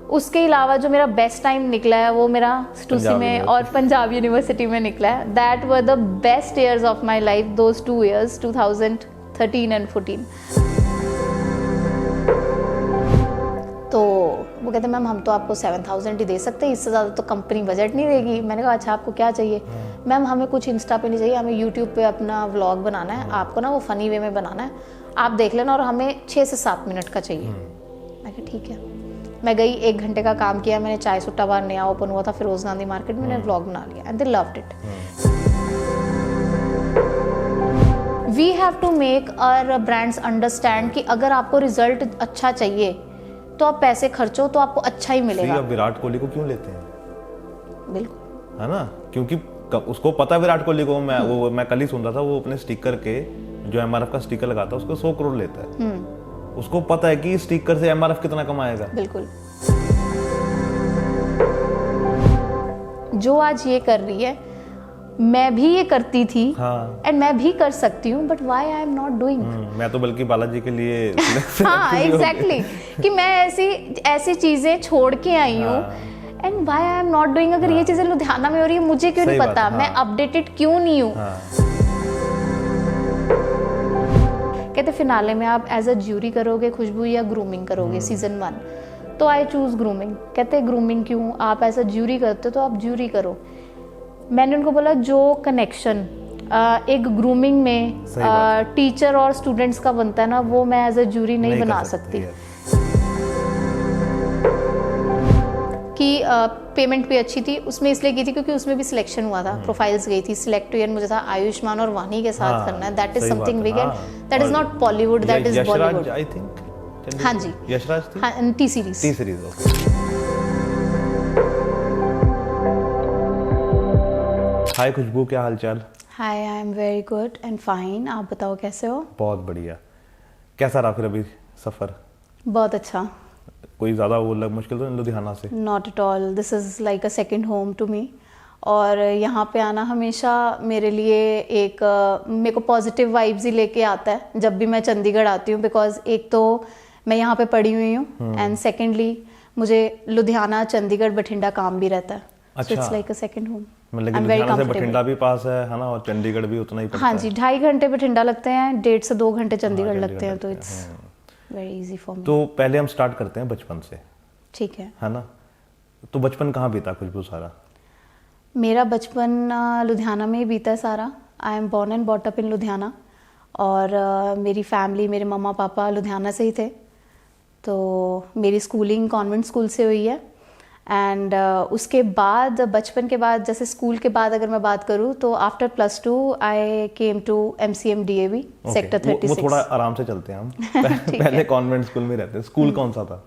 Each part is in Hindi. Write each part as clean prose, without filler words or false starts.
उसके अलावा जो मेरा बेस्ट टाइम निकला है वो मेरा स्टूसी में और पंजाब यूनिवर्सिटी में निकला है. That were the best years of my life, those 2 years, 2013 and 14. तो वो कहते मैम हम तो आपको 7,000 ही दे सकते हैं, इससे ज़्यादा तो कंपनी बजट नहीं देगी. मैंने कहा अच्छा आपको क्या चाहिए? मैम हमें कुछ इंस्टा पे नहीं चाहिए, हमें यूट्यूब पे अपना व्लॉग बनाना है, आपको ना वो फ़नी वे में बनाना है, आप देख लेना, और हमें 6 से 7 मिनट का चाहिए. मैं कहा ठीक है. मैं गई, 1 घंटे का काम किया मैंने. चाय सुट्टा बार नया ओपन हुआ था फिरोज गांधी मार्केट में, मैंने व्लॉग बना लिया and they loved it. We have to make our brands understand कि अगर आपको रिजल्ट अच्छा चाहिए तो आप पैसे खर्चो तो आपको अच्छा ही मिलेगा. आप विराट कोहली को क्यों लेते हैं? बिल्कुल, है ना, क्योंकि उसको पता है विराट कोहली को. मैं कल ही सुन रहा था, वो अपने स्टिकर के जो MRF का स्टिकर लगाता है उसको 100 करोड़ लेता है. उसको पता है कि स्टिकर से MRF कितना कमाएगा. बिल्कुल. जो आज ये कर रही है मैं भी ये करती थी. हाँ. एंड मैं भी कर सकती हूँ, but why I am not doing. मैं तो बल्कि बालाजी के लिए हाँ एग्जैक्टली कि मैं ऐसी चीजें छोड़ के आई हूँ. And why I am not doing. अगर ये चीजें लुधियाना में हो रही है मुझे क्यों नहीं पता? मैं अपडेटेड क्यों नहीं हूँ? कहते फिनाले में आप एज अ ज्यूरी करोगे खुशबू या ग्रूमिंग करोगे सीजन 1? तो आई चूज ग्रूमिंग. कहते ग्रूमिंग क्यों? आप एज अ ज्यूरी करते हो तो आप ज्यूरी करो. मैंने उनको बोला जो कनेक्शन एक ग्रूमिंग में टीचर और स्टूडेंट्स का बनता है ना, वो मैं एज अ ज्यूरी नहीं बना सकती. कि पेमेंट भी अच्छी थी उसमें, इसलिए की थी क्योंकि उसमें भी सिलेक्शन हुआ था. प्रोफाइल्स गई थी, सिलेक्ट हुई, मुझे था आयुष्मान और वानी के साथ करना है. That is something big and that is not Bollywood, that is Bollywood. I think हाँ जी, यशराज थी. हाँ, टी सीरीज. हाय खुशबू, क्या हालचाल? Hi, I am very good and fine. आप बताओ कैसे हो? बहुत बढ़िया. कैसा रहा फिर अभी सफर? बहुत अच्छा. कोई ज़्यादा वो मुश्किल तो नहीं लुधियाना से? Not at all. This is like a second home to me. और यहाँ पे आना हमेशा मेरे लिए एक मेरे को पॉजिटिव वाइब्स ही लेके आता है जब भी मैं चंडीगढ़ आती हूँ. बिकॉज एक तो मैं यहाँ पे पढ़ी हुई हूँ एंड सेकेंडली मुझे लुधियाना, चंडीगढ़, बठिंडा काम भी रहता है. अच्छा. It's like a second home. मतलब लुधियाना से बठिंडा भी पास है ना, और चंडीगढ़ भी उतना ही पड़ता है. हाँ जी, 2.5 घंटे बठिंडा लगते हैं, 1.5 से 2 घंटे चंडीगढ़ लगते हैं. तो it's very easy for me. तो पहले हम स्टार्ट करते हैं बचपन से. ठीक है ना. तो बचपन कहाँ बीता खुशबू सारा? मेरा बचपन लुधियाना में ही बीता है सारा. I am born and brought up in Ludhiana. और मेरी फैमिली, मेरे मम्मा पापा लुधियाना से ही थे. तो मेरी स्कूलिंग कॉन्वेंट स्कूल से हुई है. एंड उसके बाद बचपन के बाद, जैसे स्कूल के बाद अगर मैं बात करूँ तो after +2 I came to MCM DAV sector 36. वो थोड़ा आराम से चलते हैं हम. पहले कॉन्वेंट स्कूल में रहते हैं. स्कूल कौन सा था?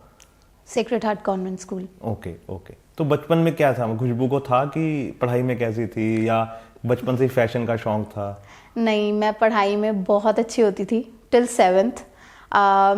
Sacred Heart convent school. Okay. तो बचपन में क्या था, खुशबू को था कि पढ़ाई में कैसी थी, या बचपन से ही फैशन का शौक था? नहीं, मैं पढ़ाई में बहुत अच्छी होती थी टिल 7th.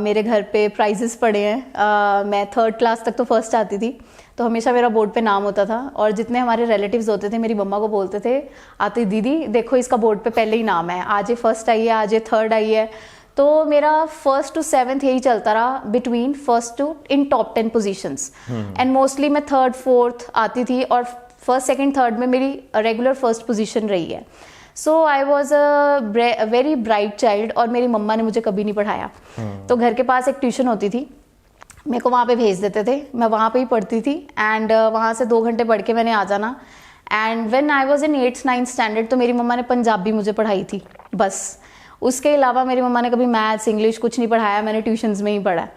मेरे घर पे प्राइजेस पड़े हैं. मैं 3rd क्लास तक तो फर्स्ट आती थी, तो हमेशा मेरा बोर्ड पे नाम होता था. और जितने हमारे रिलेटिव्स होते थे मेरी मम्मा को बोलते थे आती, दीदी देखो इसका बोर्ड पे पहले ही नाम है, आज ये फर्स्ट आई है, आज ये 3rd आई है. तो मेरा 1st to 7th यही चलता रहा, between 1st to in top 10 positions. And mostly मैं 3rd 4th आती थी, और 1st 2nd 3rd में मेरी रेगुलर 1st पोजीशन रही है. So I was a very bright child. और मेरी मम्मा ने मुझे कभी नहीं पढ़ाया. तो घर के पास एक ट्यूशन होती थी, मेरे को वहाँ पे भेज देते थे, मैं वहाँ पे ही पढ़ती थी. एंड वहाँ से 2 घंटे पढ़ के मैंने आ जाना. And when I was in 8th 9th standard तो मेरी मम्मा ने पंजाबी मुझे पढ़ाई थी बस. उसके अलावा मेरी मम्मा ने कभी मैथ्स, इंग्लिश कुछ नहीं पढ़ाया. मैंने ट्यूशन्स में ही पढ़ा.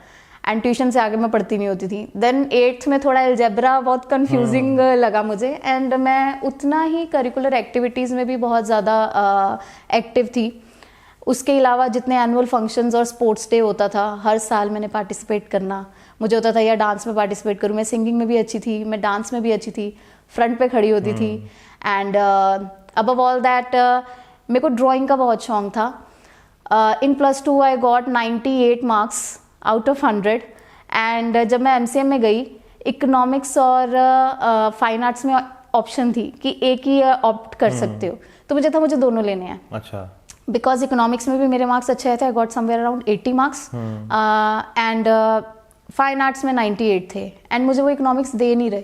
एंड ट्यूशन से आगे मैं पढ़ती नहीं होती थी. देन 8th में थोड़ा अलजेब्रा बहुत कंफ्यूजिंग लगा मुझे. एंड मैं उतना ही करिकुलर एक्टिविटीज़ में भी बहुत ज़्यादा एक्टिव थी. उसके अलावा जितने एनुअल फंक्शंस और स्पोर्ट्स डे होता था, हर साल मैंने पार्टिसिपेट करना. मुझे होता था या डांस में पार्टिसिपेट करूँ. मैं सिंगिंग में भी अच्छी थी, मैं डांस में भी अच्छी थी, फ्रंट पे खड़ी होती थी. एंड अबव ऑल दैट मेरे को ड्राइंग का बहुत शौक था. इन +2 I got 98 marks out of 100. And जब मैं MCM में गई, इकोनॉमिक्स और फाइन आर्ट्स में ऑप्शन थी कि एक ही ऑप्ट कर सकते हो. तो मुझे दोनों लेने हैं. अच्छा. बिकॉज इकोनॉमिक्स में भी मेरे मार्क्स अच्छे आए थे. I got somewhere around 80 marks. And fine arts में 98 थे एंड मुझे वो इकोनॉमिक्स दे नहीं रहे,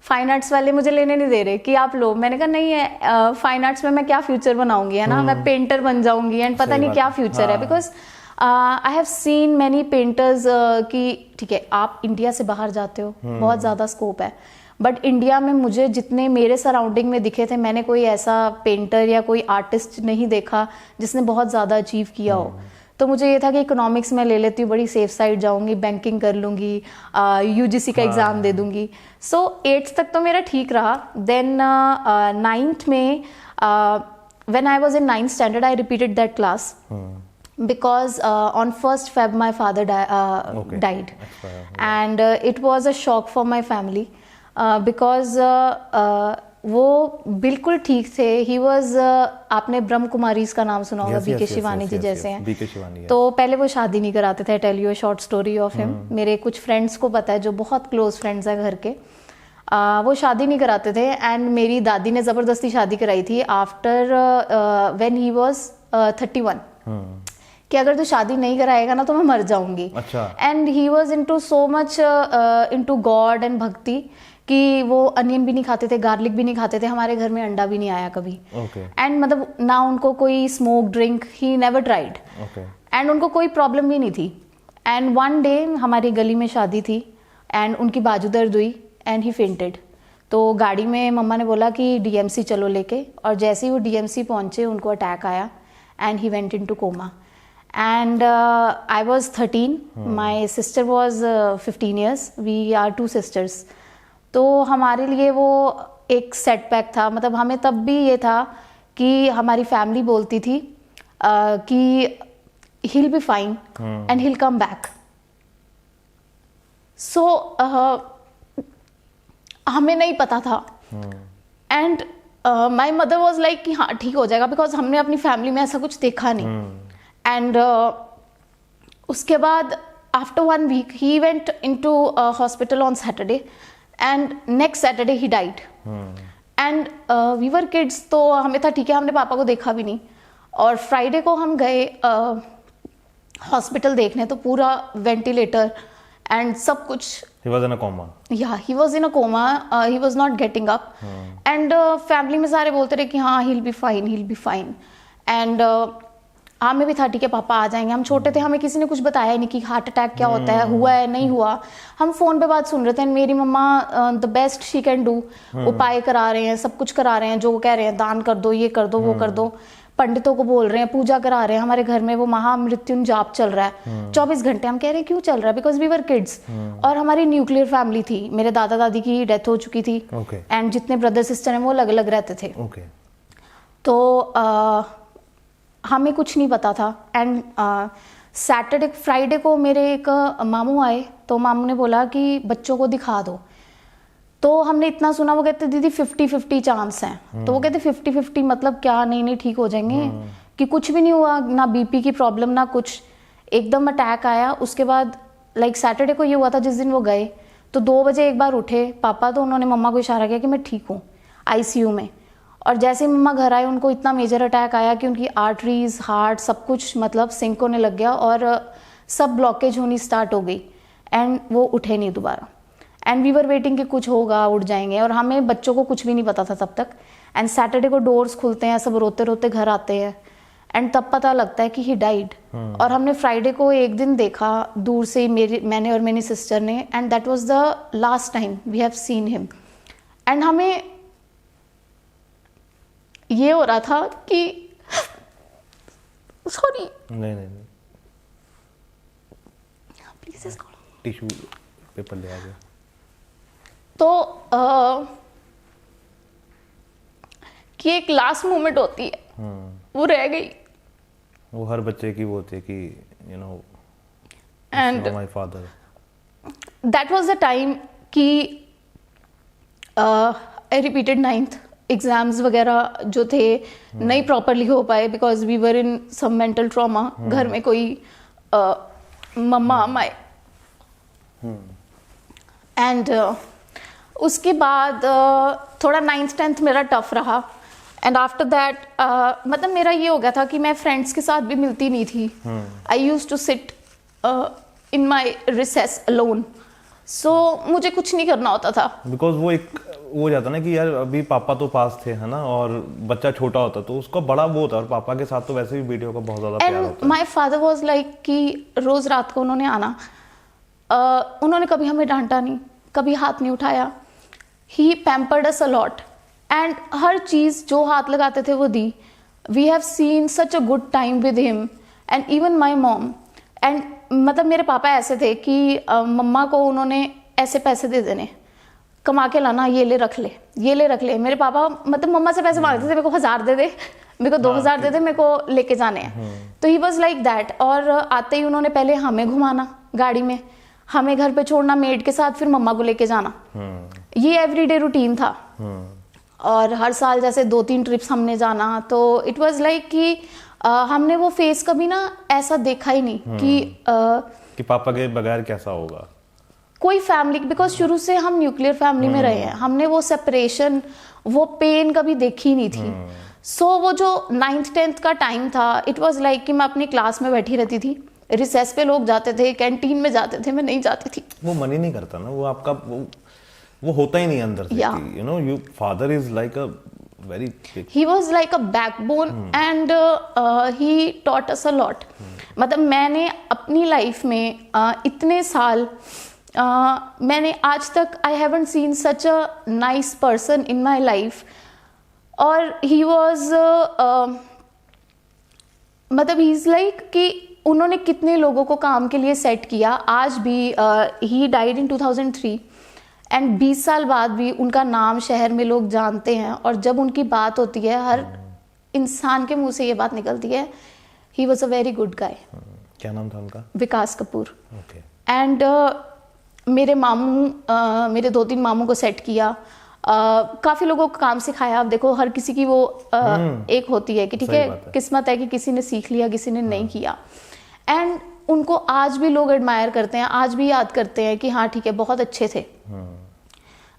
फाइन आर्ट्स वाले मुझे लेने नहीं दे रहे कि आप लो। मैंने कहा नहीं है, फाइन आर्ट्स में मैं क्या फ्यूचर बनाऊंगी, है ना, मैं पेंटर बन जाऊंगी एंड पता नहीं क्या फ्यूचर है। Because I have seen many painters कि ठीक है आप इंडिया से बाहर जाते हो, बहुत ज़्यादा स्कोप है, बट इंडिया में मुझे जितने मेरे सराउंडिंग में दिखे थे, मैंने कोई ऐसा पेंटर या कोई आर्टिस्ट नहीं देखा जिसने बहुत ज़्यादा अचीव किया हो। तो मुझे ये था कि इकोनॉमिक्स में ले लेती हूँ, बड़ी सेफ साइड जाऊंगी, बैंकिंग कर लूँगी, यूजीसी का एग्ज़ाम दे दूंगी। सो 8th तक तो मेरा ठीक रहा। देन 9th में when I was in 9th standard I repeated that class because on 1st Feb my father died and it was a shock for my family because वो बिल्कुल ठीक थे। ही वॉज आपने ब्रह्म कुमारीज का नाम सुना होगा, बीके शिवानी जी जैसे हैं। तो पहले वो शादी नहीं कराते थे। Tell you a short story of him. मेरे कुछ फ्रेंड्स को पता है जो बहुत क्लोज फ्रेंड्स हैं घर के, वो शादी नहीं कराते थे एंड मेरी दादी ने ज़बरदस्ती शादी कराई थी आफ्टर व्हेन ही वॉज 31 कि अगर तू शादी नहीं कराएगा ना तो मैं मर जाऊंगी। And he was into so much into God and भक्ति कि वो अनियन भी नहीं खाते थे, गार्लिक भी नहीं खाते थे, हमारे घर में अंडा भी नहीं आया कभी। एंड मतलब ना उनको कोई smoke drink, he never tried and उनको कोई प्रॉब्लम भी नहीं थी। एंड वन डे हमारी गली में शादी थी एंड उनकी बाजू दर्द हुई एंड ही फेंटेड। तो गाड़ी में मम्मा ने बोला कि डीएमसी चलो लेके, और जैसे ही वो डीएमसी पहुंचे उनको अटैक आया and he went into coma. And I was 13, my sister was 15 years, we are 2 sisters. तो हमारे लिए वो एक सेटबैक था। मतलब हमें तब भी ये था कि हमारी फैमिली बोलती थी कि he'll be fine and he'll come back. So हमें नहीं पता था and my mother was like कि हाँ ठीक हो जाएगा, because हमने अपनी फैमिली में ऐसा कुछ देखा नहीं। एंड उसके बाद after 1 week he went into hospital on Saturday and next Saturday he died. And we were kids, तो हमें था ठीक है हमने पापा को देखा भी नहीं। और फ्राइडे को हम गए हॉस्पिटल देखने, तो पूरा वेंटिलेटर एंड सब कुछ। He was in a coma. Yeah, he was in a coma. He was not getting up. And family में सारे बोलते रहे कि हाँ he'll be fine, he'll be fine. And हमें भी था ठीक है पापा आ जाएंगे। हम छोटे थे, हमें किसी ने कुछ बताया ही नहीं कि हार्ट अटैक क्या होता है, हुआ है नहीं हुआ। हम फोन पे बात सुन रहे थे। मेरी मम्मा the best she can do, उपाय करा रहे हैं, सब कुछ करा रहे हैं, जो कह रहे हैं दान कर दो, ये कर दो, वो कर दो, पंडितों को बोल रहे हैं, पूजा करा रहे हैं। हमारे घर में वो महामृत्युंजय जाप चल रहा है 24 घंटे। हम कह रहे हैं क्यों चल रहा है, बिकॉज वी वर किड्स। और हमारी न्यूक्लियर फैमिली थी, मेरे दादा दादी की डेथ हो चुकी थी एंड जितने ब्रदर सिस्टर हैं वो अलग अलग रहते थे। तो हमें कुछ नहीं पता था। एंड सैटरडे फ्राइडे को मेरे एक मामू आए, तो मामू ने बोला कि बच्चों को दिखा दो। तो हमने इतना सुना, वो कहते दीदी 50-50 चांस हैं। तो वो कहते 50-50 मतलब क्या, नहीं ठीक हो जाएंगे, कि कुछ भी नहीं हुआ, ना बीपी की प्रॉब्लम ना कुछ। एकदम अटैक आया। उसके बाद लाइक सैटरडे को ये हुआ था जिस दिन वो गए, तो 2 बजे एक बार उठे पापा, तो उन्होंने मम्मा को इशारा किया कि मैं ठीक हूँ आईसीयू में। और जैसे ही मम्मा घर आए उनको इतना मेजर अटैक आया कि उनकी आर्टरीज, हार्ट सब कुछ मतलब सिंक होने लग गया और सब ब्लॉकेज होनी स्टार्ट हो गई एंड वो उठे नहीं दोबारा। एंड वी वर वेटिंग कि कुछ होगा, उठ जाएंगे, और हमें बच्चों को कुछ भी नहीं पता था तब तक। एंड सैटरडे को डोर्स खुलते हैं, सब रोते रोते घर आते हैं एंड तब पता लगता है कि ही डाइड। और हमने फ्राइडे को एक दिन देखा दूर से, मैंने और मेरी सिस्टर ने, and that was the last time we have seen him. And हमें ये हो रहा था कि सॉरी नहीं प्लीज टिश्यू पेपर ले आ गया। तो कि एक लास्ट मोमेंट होती है वो रह गई। वो हर बच्चे की वो होती है कि you no and my father, that was the time कि आई रिपीटेड 9th एग्जाम्स वगैरह जो थे नहीं प्रॉपरली हो पाए because we were in some mental trauma. घर में कोई मम्मा माए एंड उसके बाद थोड़ा 9th 10th मेरा टफ रहा। एंड आफ्टर दैट मतलब मेरा ये हो गया था कि मैं फ्रेंड्स के साथ भी मिलती नहीं थी। I used to sit in my recess alone. So मुझे कुछ नहीं करना होता था. बिकॉज वो एक वो जाता ना कि यार अभी पापा तो पास थे है ना, और बच्चा छोटा होता तो उसका बड़ा वो होता, और पापा के साथ तो वैसे भी बेटियों का बहुत ज्यादा प्यार होता है. माई फादर वॉज लाइक कि रोज रात को उन्होंने आना, उन्होंने कभी हमें डांटा नहीं, कभी हाथ नहीं उठाया. He pampered us a lot and हर चीज जो हाथ लगाते थे वो दी. We have seen such a good time with him and even my mom. And मतलब मेरे पापा ऐसे थे कि मम्मा को उन्होंने ऐसे पैसे दे देने, कमा के लाना, ये ले रख ले, ये ले रख ले. मेरे पापा मतलब मम्मा से पैसे मांगते थे, मेरे को 1000 दे दे, मेरे को 2000 दे दे, मेरे को लेके जाने हैं. तो ही वॉज लाइक दैट. और आते ही उन्होंने पहले हमें घुमाना गाड़ी में, हमें घर पे छोड़ना मेड के साथ, फिर मम्मा को लेके जाना. ये एवरीडे रूटीन था. और हर साल जैसे 2-3 ट्रिप्स हमने जाना. तो इट वाज लाइक कि हमने वो फेस कभी ना ऐसा देखा ही नहीं कि पापा के बगैर कैसा होगा कोई फैमिली, बिकॉज शुरू से हम न्यूक्लियर फैमिली में रहे हैं, हमने वो सेपरेशन, वो पेन कभी देखी नहीं थी. सो वो जो 9th 10th का टाइम था, इट वाज लाइक कि मैं अपनी क्लास में बैठी रहती थी, रिसेस पे लोग जाते थे, कैंटीन में जाते थे, मैं नहीं जाती थी. वो मन ही नहीं करता ना, वो आपका वो होता ही नहीं अंदर से. You know you father is like a very big. He was like a backbone and he taught us a lot. मतलब मैंने अपनी लाइफ में इतने साल मैंने आज तक I haven't seen such a nice person in my life. और he was मतलब he is like कि उन्होंने कितने लोगों को काम के लिए सेट किया. आज भी he died in 2003 एंड 20 साल बाद भी उनका नाम शहर में लोग जानते हैं. और जब उनकी बात होती है, हर इंसान के मुंह से ये बात निकलती है, he was a very good guy. क्या नाम था उनका? विकास कपूर. okay. एंड मेरे मामू मेरे 2-3 मामू को सेट किया, काफी लोगों को काम सिखाया. अब देखो हर किसी की वो एक होती है कि ठीक है, किस्मत है कि किसी ने सीख लिया, किसी ने नहीं किया. एंड उनको आज भी लोग एडमायर करते हैं, आज भी याद करते हैं कि हाँ ठीक है, बहुत अच्छे थे.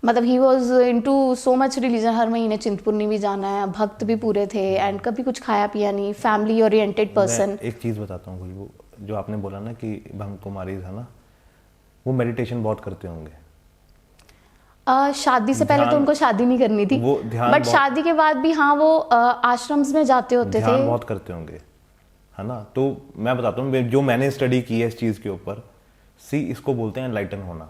मतलब he was into so much religion. हर महीने चिंतपूर्णी भी जाना है, भक्त भी पूरे थे, एंड कभी कुछ खाया पिया नहीं, फैमिली ओरिएंटेड पर्सन. एक चीज बताता हूँ, वो जो आपने बोला ना कि ब्रह्म कुमारी है ना, वो मेडिटेशन बहुत करते होंगे. शादी से पहले तो उनको शादी नहीं करनी थी, बट शादी के बाद भी हाँ वो आश्रम्स में जाते होते थे. बहुत करते होंगे है ना. तो मैं बताता हूँ जो मैंने स्टडी की है इस चीज के ऊपर. सी इसको बोलते हैं एनलाइटन होना.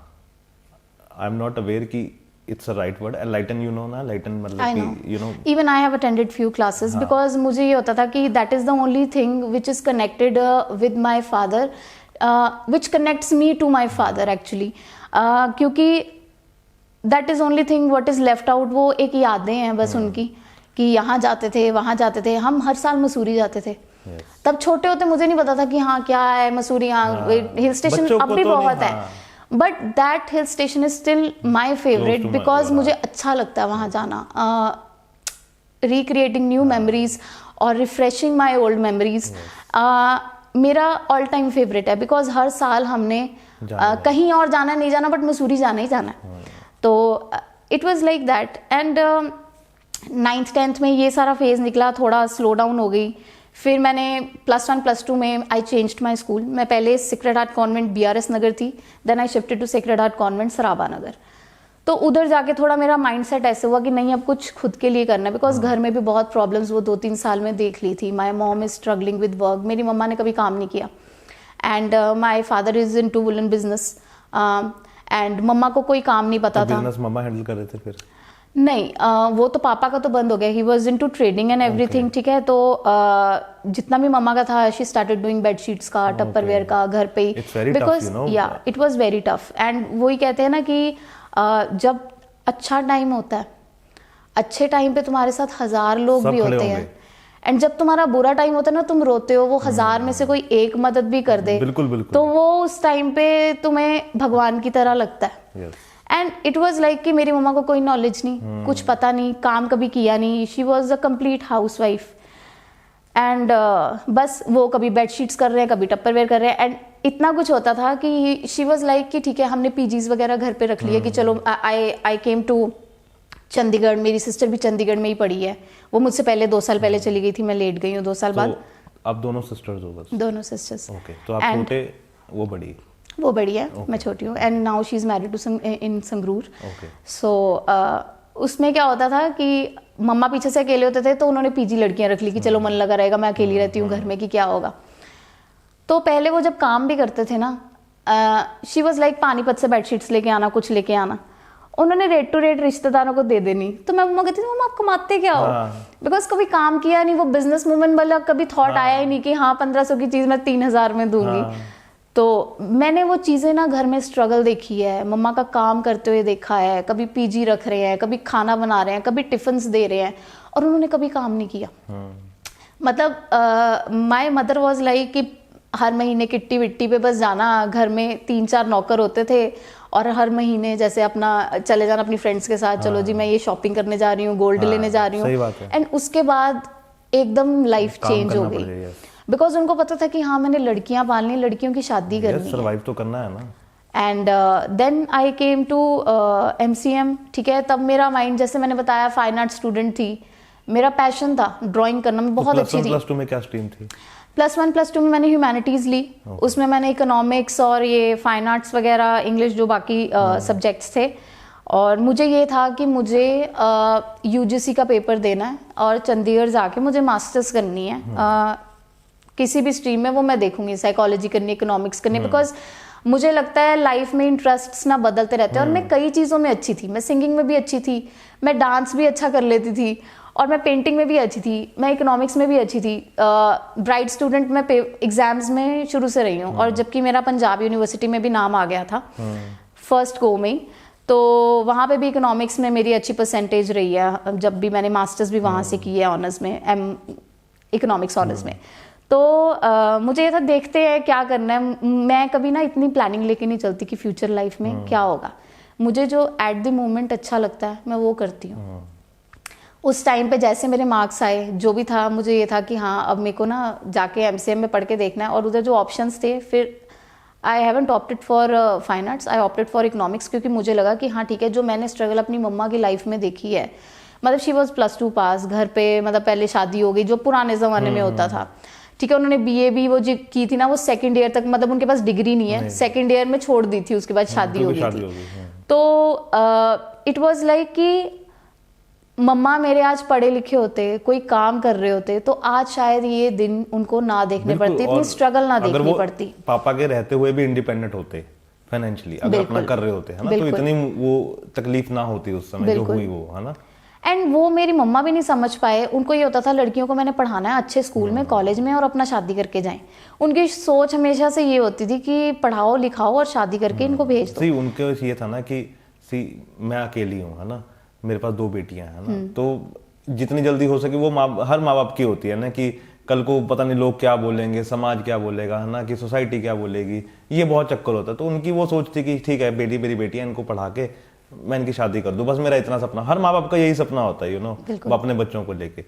आई एम नॉट अवेयर कि it's a right word. Enlighten you know ना, एनलाइटन मतलब कि you know. Even I have attended few classes because मुझे ये होता था कि that is the only thing which is connected with my father, which connects me to my father actually. क्योंकि that is only thing what is left out. वो एक यादें हैं बस उनकी कि यहाँ जाते थे, वहाँ जाते थे. हम हर साल मसूरी जाते थे. तब छोटे होते मुझे नहीं पता था कि हाँ क्या है मसूरी. हाँ हिल स्टेशन अब भी बहुत है, but that hill station is still my favourite because मुझे अच्छा लगता है वहाँ जाना. रिक्रिएटिंग न्यू मेमोरीज और रिफ्रेशिंग माई ओल्ड मेमोरीज मेरा ऑल टाइम फेवरेट है. बिकॉज हर साल हमने कहीं और जाना नहीं जाना, बट मसूरी जाना ही जाना है. तो it was like that. And 9th 10th में ये सारा फेज निकला, थोड़ा स्लो डाउन हो गई. फिर मैंने +1 +2 में आई चेंज्ड माई स्कूल. मैं पहले Sacred Heart Convent BRS Nagar थी, then I shifted to Sacred Heart Convent Sarabha Nagar. तो उधर जाके थोड़ा मेरा माइंडसेट ऐसे हुआ कि नहीं अब कुछ खुद के लिए करना है. बिकॉज घर में भी बहुत प्रॉब्लम्स वो 2-3 साल में देख ली थी. My mom is struggling with work. मेरी मम्मा ने कभी काम नहीं किया. And my father is into woollen business. And मम्मा को कोई काम नहीं पता था. बिजनेस मम्मा हैंडल कर रहे थे फिर? नहीं, वो तो पापा का तो बंद हो गया. He was into trading and everything. ठीक है, तो जितना भी मम्मा का था, शी स्टार्टेड डूइंग बेडशीट्स का, टप्परवेयर का, घर पे ही. बिकॉज या it was very tough. And वही कहते हैं ना कि जब अच्छा टाइम होता है, अच्छे टाइम पे तुम्हारे साथ 1000 लोग भी होते हैं. एंड जब तुम्हारा बुरा टाइम होता है ना, तुम रोते हो, वो 1000 में से कोई एक मदद भी कर दे, बिल्कुल बिल्कुल, तो वो उस टाइम पे तुम्हें भगवान की तरह लगता है. एंड इट वॉज लाइक कि मेरी मम्मा को कोई नॉलेज नहीं, कुछ पता नहीं, काम कभी किया नहीं. She was a complete house wife. And बस वो कभी बेडशीट्स कर रहे हैं, कभी टप्परवेयर कर रहे हैं. एंड इतना कुछ होता था कि शी वॉज लाइक कि ठीक है, हमने पीजीज वगैरह घर पे रख लिए कि चलो. आई केम टू चंडीगढ़. मेरी सिस्टर भी चंडीगढ़ में ही पढ़ी है. वो मुझसे पहले 2 साल पहले चली गई थी, मैं लेट गई हूँ 2 साल बाद. अब दोनों सिस्टर्स हो बस? दोनों सिस्टर्स. ओके. तो आप छोटे, वो बड़ी? वो बड़ी है, मैं छोटी हूँ, and now she is married to in Sangrur. So उसमें क्या होता था कि मम्मा पीछे से अकेले होते थे, तो उन्होंने पीजी लड़कियां रख ली कि चलो मन लगा रहेगा, मैं अकेली रहती हूँ घर में कि क्या होगा। तो पहले वो जब काम भी करते थे ना, शी वॉज लाइक पानीपत से बेडशीट्स लेके आना, कुछ लेके आना, उन्होंने रेट टू रेट रिश्तेदारों को दे देनी। तो मैं मम्मा कहती थी मम्मा आप कमाते क्या हो, बिकॉज कभी काम किया नहीं, वो बिजनेस वुमन वाला कभी थॉट आया ही नहीं कि हाँ 1500 की चीज मैं 3000 में दूंगी। तो मैंने वो चीजें ना घर में स्ट्रगल देखी है, मम्मा का काम करते हुए देखा है, कभी पीजी रख रहे हैं, कभी खाना बना रहे हैं, कभी टिफिन्स दे रहे हैं, और उन्होंने कभी काम नहीं किया। मतलब माय मदर वाज लाइक कि हर महीने किट्टी विट्टी पे बस जाना, घर में 3-4 नौकर होते थे, और हर महीने जैसे अपना चले जाना अपनी फ्रेंड्स के साथ, चलो जी मैं ये शॉपिंग करने जा रही हूँ, गोल्ड लेने जा रही हूँ, एंड उसके बाद एकदम लाइफ चेंज हो गई, बिकॉज उनको पता था कि हाँ मैंने लड़कियां पालनी, लड़कियों की शादी करनी है, सर्वाइव तो करना है ना। And then I came to MCM। ठीक है, तब मेरा माइंड, जैसे मैंने बताया, फाइन आर्ट स्टूडेंट थी, मेरा पैशन था ड्राइंग करना, मैं बहुत अच्छी थी। +1 +2 में क्या स्ट्रीम थी? +1 +2 में मैंने ह्यूमैनिटीज ली, उसमें मैंने इकोनॉमिक्स और ये फाइन आर्ट्स वगैरह, इंग्लिश, जो बाकी सब्जेक्ट्स थे, और मुझे ये था कि मुझे UGC का पेपर देना है और चंडीगढ़ जाके मुझे मास्टर्स करनी है, किसी भी स्ट्रीम में, वो मैं देखूंगी, साइकोलॉजी करनी, इकोनॉमिक्स करनी, बिकॉज मुझे लगता है लाइफ में इंटरेस्ट्स ना बदलते रहते हैं, और मैं कई चीज़ों में अच्छी थी, मैं सिंगिंग में भी अच्छी थी, मैं डांस भी अच्छा कर लेती थी, और मैं पेंटिंग में भी अच्छी थी, मैं इकोनॉमिक्स में भी अच्छी थी, ब्राइट स्टूडेंट मैं एग्जाम्स में शुरू से रही हूँ, और जबकि मेरा पंजाब यूनिवर्सिटी में भी नाम आ गया था फर्स्ट गो में, तो वहाँ पे भी इकोनॉमिक्स में मेरी अच्छी परसेंटेज रही है, जब भी मैंने मास्टर्स भी वहाँ से की है ऑनर्स में, इकोनॉमिक्स ऑनर्स में। तो मुझे ये था देखते हैं क्या करना है, मैं कभी ना इतनी प्लानिंग लेके नहीं चलती कि फ्यूचर लाइफ में क्या होगा, मुझे जो एट द मोमेंट अच्छा लगता है मैं वो करती हूँ। उस टाइम पे जैसे मेरे मार्क्स आए, जो भी था, मुझे ये था कि हाँ अब मेरे को ना जाके MCM में पढ़ के देखना है, और उधर जो ऑप्शंस थे, फिर I haven't opted for fine arts, I opted for economics, क्योंकि मुझे लगा कि हाँ ठीक है, जो मैंने स्ट्रगल अपनी मम्मा की लाइफ में देखी है, मतलब शी वॉज +2 पास, घर पे मतलब पहले शादी हो गई, जो पुराने ज़माने में होता था, ठीक है, उन्होंने BA भी वो जो की थी ना, वो 2nd ईयर तक, मतलब उनके पास डिग्री नहीं है, 2nd ईयर में छोड़ दी थी, उसके बाद शादी हो गई थी। तो इट वॉज लाइक कि मम्मा मेरे आज पढ़े लिखे होते, कोई काम कर रहे होते, तो आज शायद ये दिन उनको ना देखने पड़ती, इतनी स्ट्रगल ना देखनी पड़ती, पापा के रहते हुए भी इंडिपेंडेंट होते फाइनेंशियली, अगर अपना कर रहे होते, है ना, तो इतनी वो तकलीफ ना होती उस समय जो हुई वो, है ना। एंड वो मेरी मम्मा भी नहीं समझ पाए, उनको ये होता था लड़कियों को मैंने पढ़ाना है अच्छे स्कूल में, कॉलेज में, और अपना शादी करके जाएं। उनकी सोच हमेशा से ये होती थी कि पढ़ाओ लिखाओ और शादी करके इनको भेज दो। उनके ये था ना कि मैं अकेली हूँ, है ना, मेरे पास 2 बेटियां हैं ना, तो जितनी जल्दी हो सके वो हर माँ बाप की होती है ना, कि कल को पता नहीं लोग क्या बोलेंगे, समाज क्या बोलेगा, है ना, कि सोसाइटी क्या बोलेगी, ये बहुत चक्कर होता है। तो उनकी वो सोच थी कि ठीक है बेटी मेरी बेटी है, इनको पढ़ा के मैं इनकी शादी कर दूं, बस मेरा इतना सपना, हर माँ बाप का यही सपना होता है, अपने बच्चों को लेके।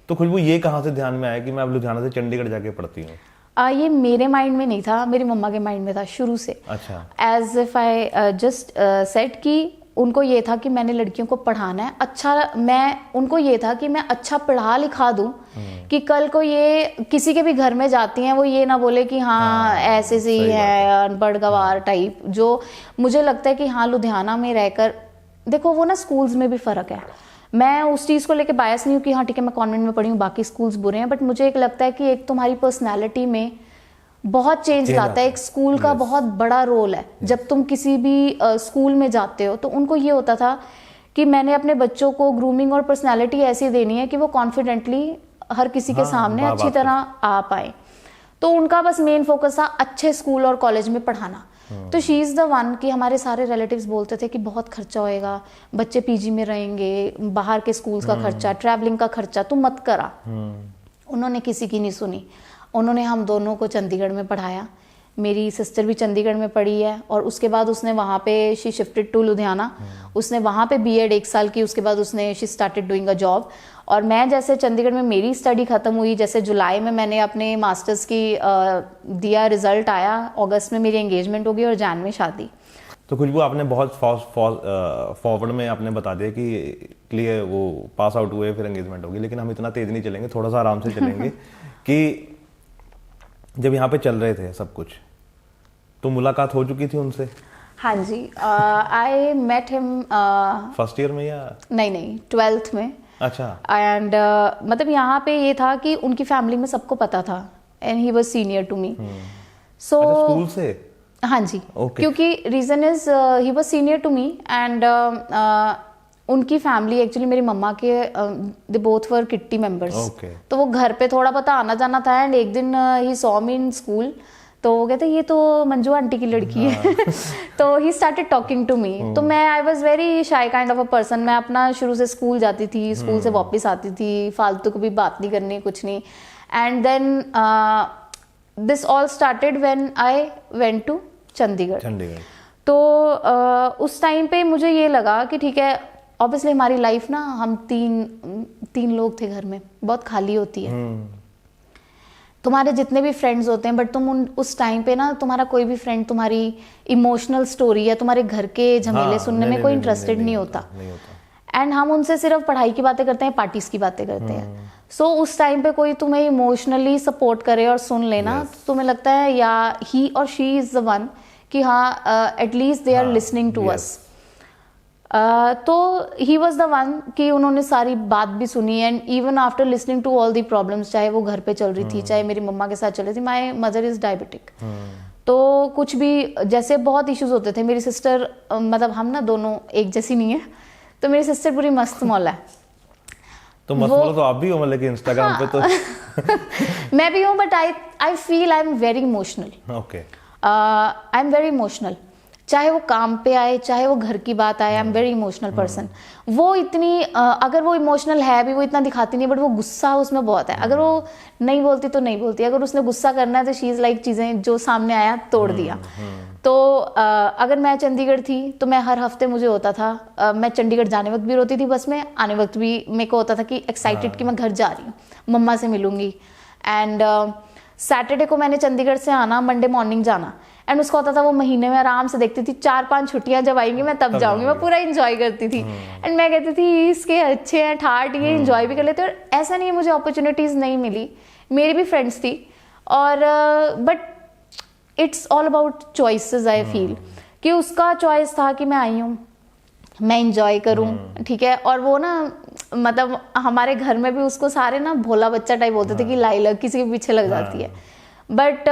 तो खुशबू ये कहाँ से ध्यान में आया कि मैं अब लुधियाना से चंडीगढ़ जाके पढ़ती हूँ? ये मेरे माइंड में नहीं था, मेरी मम्मा के माइंड में था शुरू से। अच्छा। As if I just said कि उनको ये था कि मैंने लड़कियों को पढ़ाना है अच्छा, मैं उनको ये था कि मैं अच्छा पढ़ा लिखा दूं कि कल को ये किसी के भी घर में जाती हैं वो ये ना बोले कि हाँ ऐसे से ही है, अनपढ़ गवार टाइप। जो मुझे लगता है कि हाँ लुधियाना में रहकर, देखो वो ना स्कूल्स में भी फ़र्क है, मैं उस चीज़ को लेके बायस नहीं हूँ कि हाँ ठीक है मैं कॉन्वेंट में पढ़ी हूँ बाकी स्कूल्स बुरे हैं, बट मुझे एक लगता है कि एक तुम्हारी पर्सनैलिटी में बहुत चेंज लाता है, एक स्कूल का बहुत बड़ा रोल है। जब तुम किसी भी स्कूल में जाते हो तो उनको ये होता था कि मैंने अपने बच्चों को ग्रूमिंग और पर्सनैलिटी ऐसी देनी है कि वो कॉन्फिडेंटली हर किसी के सामने अच्छी तरह आ पाए। तो उनका बस मेन फोकस था अच्छे स्कूल और कॉलेज में पढ़ाना। तो शी इज़ द वन कि हमारे सारे रिलेटिव्स बोलते थे कि बहुत खर्चा होएगा, बच्चे पीजी में रहेंगे, बाहर के स्कूल्स का खर्चा, ट्रैवलिंग का खर्चा, तू मत करा। उन्होंने किसी की नहीं सुनी, उन्होंने हम दोनों को चंडीगढ़ में पढ़ाया। मेरी सिस्टर भी चंडीगढ़ में पढ़ी है और उसके बाद उसने वहाँ पे शी शिफ्टेड टू लुधियाना, उसने वहाँ पे बीएड 1 साल की, उसके बाद उसने she started doing a job. और मैं जैसे चंडीगढ़ में मेरी स्टडी ख़त्म हुई, जैसे जुलाई में मैंने अपने मास्टर्स की दिया, रिजल्ट आया, अगस्त में मेरी एंगेजमेंट हो गई और जैन में शादी। तो खुशबू आपने बहुत फॉरवर्ड में आपने बता दिया कि लिए वो पास आउट हुए फिर एंगेजमेंट होगी, लेकिन हम इतना तेज नहीं चलेंगे, थोड़ा सा आराम से चलेंगे कि जब यहाँ पे चल रहे थे सब कुछ, तो मुलाकात हो चुकी थी उनसे? हाँ जी, I met him first year में या? नहीं 12th में। अच्छा। एंड मतलब यहाँ पे ये था कि उनकी फैमिली में सबको पता था and he was senior to me. So अच्छा, स्कूल से? हाँ जी, Okay. क्योंकि reason is he was senior to me and उनकी फैमिली एक्चुअली मेरी मम्मा के they both were kitty members. Okay. तो वो घर पे थोड़ा पता आना जाना था एंड एक दिन he saw me in school, तो वो कहते ये तो मंजू आंटी की लड़की है। तो he started talking to me. तो मैं I was very shy kind of a person. मैं अपना शुरू से स्कूल जाती थी, स्कूल से वापस आती थी, फालतू कभी बात नहीं करनी, कुछ नहीं। And then this all started when I went to Chandigarh. तो उस टाइम पे मुझे ये लगा कि ठीक है, ऑब्वियसली हमारी लाइफ ना, हम तीन लोग थे घर में, बहुत खाली होती है। तुम्हारे जितने भी फ्रेंड्स होते हैं, बट तुम उस टाइम पे ना, तुम्हारा कोई भी फ्रेंड तुम्हारी इमोशनल स्टोरी या तुम्हारे घर के झमेले सुनने में कोई इंटरेस्टेड नहीं होता। एंड हम उनसे सिर्फ पढ़ाई की बातें करते हैं, पार्टीज की बातें करते हैं। सो उस टाइम पे कोई तुम्हें इमोशनली सपोर्ट करे और सुन लेना, तो तुम्हें लगता है या ही और शी इज द वन कि हाँ at least they are listening to us. तो ही वॉज द वन कि उन्होंने सारी बात भी सुनी and even after listening to all the problems, चाहे वो घर पे चल रही थी, चाहे मेरी मम्मा के साथ चल रही थी। माई मदर इज डायबिटिक, तो कुछ भी जैसे बहुत इश्यूज होते थे। मेरी सिस्टर मतलब हम ना दोनों एक जैसी नहीं है, तो मेरी सिस्टर पूरी मस्त मौला है। तो मस्त मौला तो आप भी हो, मतलब कि इंस्टाग्राम पे तो मैं भी हूँ, but I feel I am very emotional. Okay, I am very emotional, चाहे वो काम पे आए, चाहे वो घर की बात आए। आई एम वेरी इमोशनल पर्सन। वो इतनी अगर वो इमोशनल है भी, वो इतना दिखाती नहीं, बट वो गुस्सा उसमें बहुत है। अगर वो नहीं बोलती तो नहीं बोलती, अगर उसने गुस्सा करना है तो शी इज लाइक चीजें जो सामने आया तोड़ दिया। तो अगर मैं चंडीगढ़ थी तो मैं हर हफ्ते, मुझे होता था मैं चंडीगढ़ जाने वक्त भी रोती थी बस में, आने वक्त भी मेरे को होता था कि एक्साइटेड कि मैं घर जा रही हूँ, मम्मा से मिलूंगी। एंड सैटरडे को मैंने चंडीगढ़ से आना, मंडे मॉर्निंग जाना। एंड उसको होता था वो महीने में आराम से देखती थी, 4-5 छुट्टियां जब आएंगी मैं तब जाऊंगी। मैं पूरा एंजॉय करती थी। एंड मैं कहती थी इसके अच्छे हैं ठाट, ये एंजॉय भी कर लेते। और ऐसा नहीं है मुझे अपॉर्चुनिटीज नहीं मिली, मेरी भी फ्रेंड्स थी। और but it's all about choices. I feel कि उसका चॉइस था कि मैं आई हूँ, मैं इंजॉय करूं, ठीक है। और वो ना मतलब हमारे घर में भी उसको सारे ना भोला बच्चा टाइप बोलते थे कि लाइला किसी के पीछे लग जाती है। बट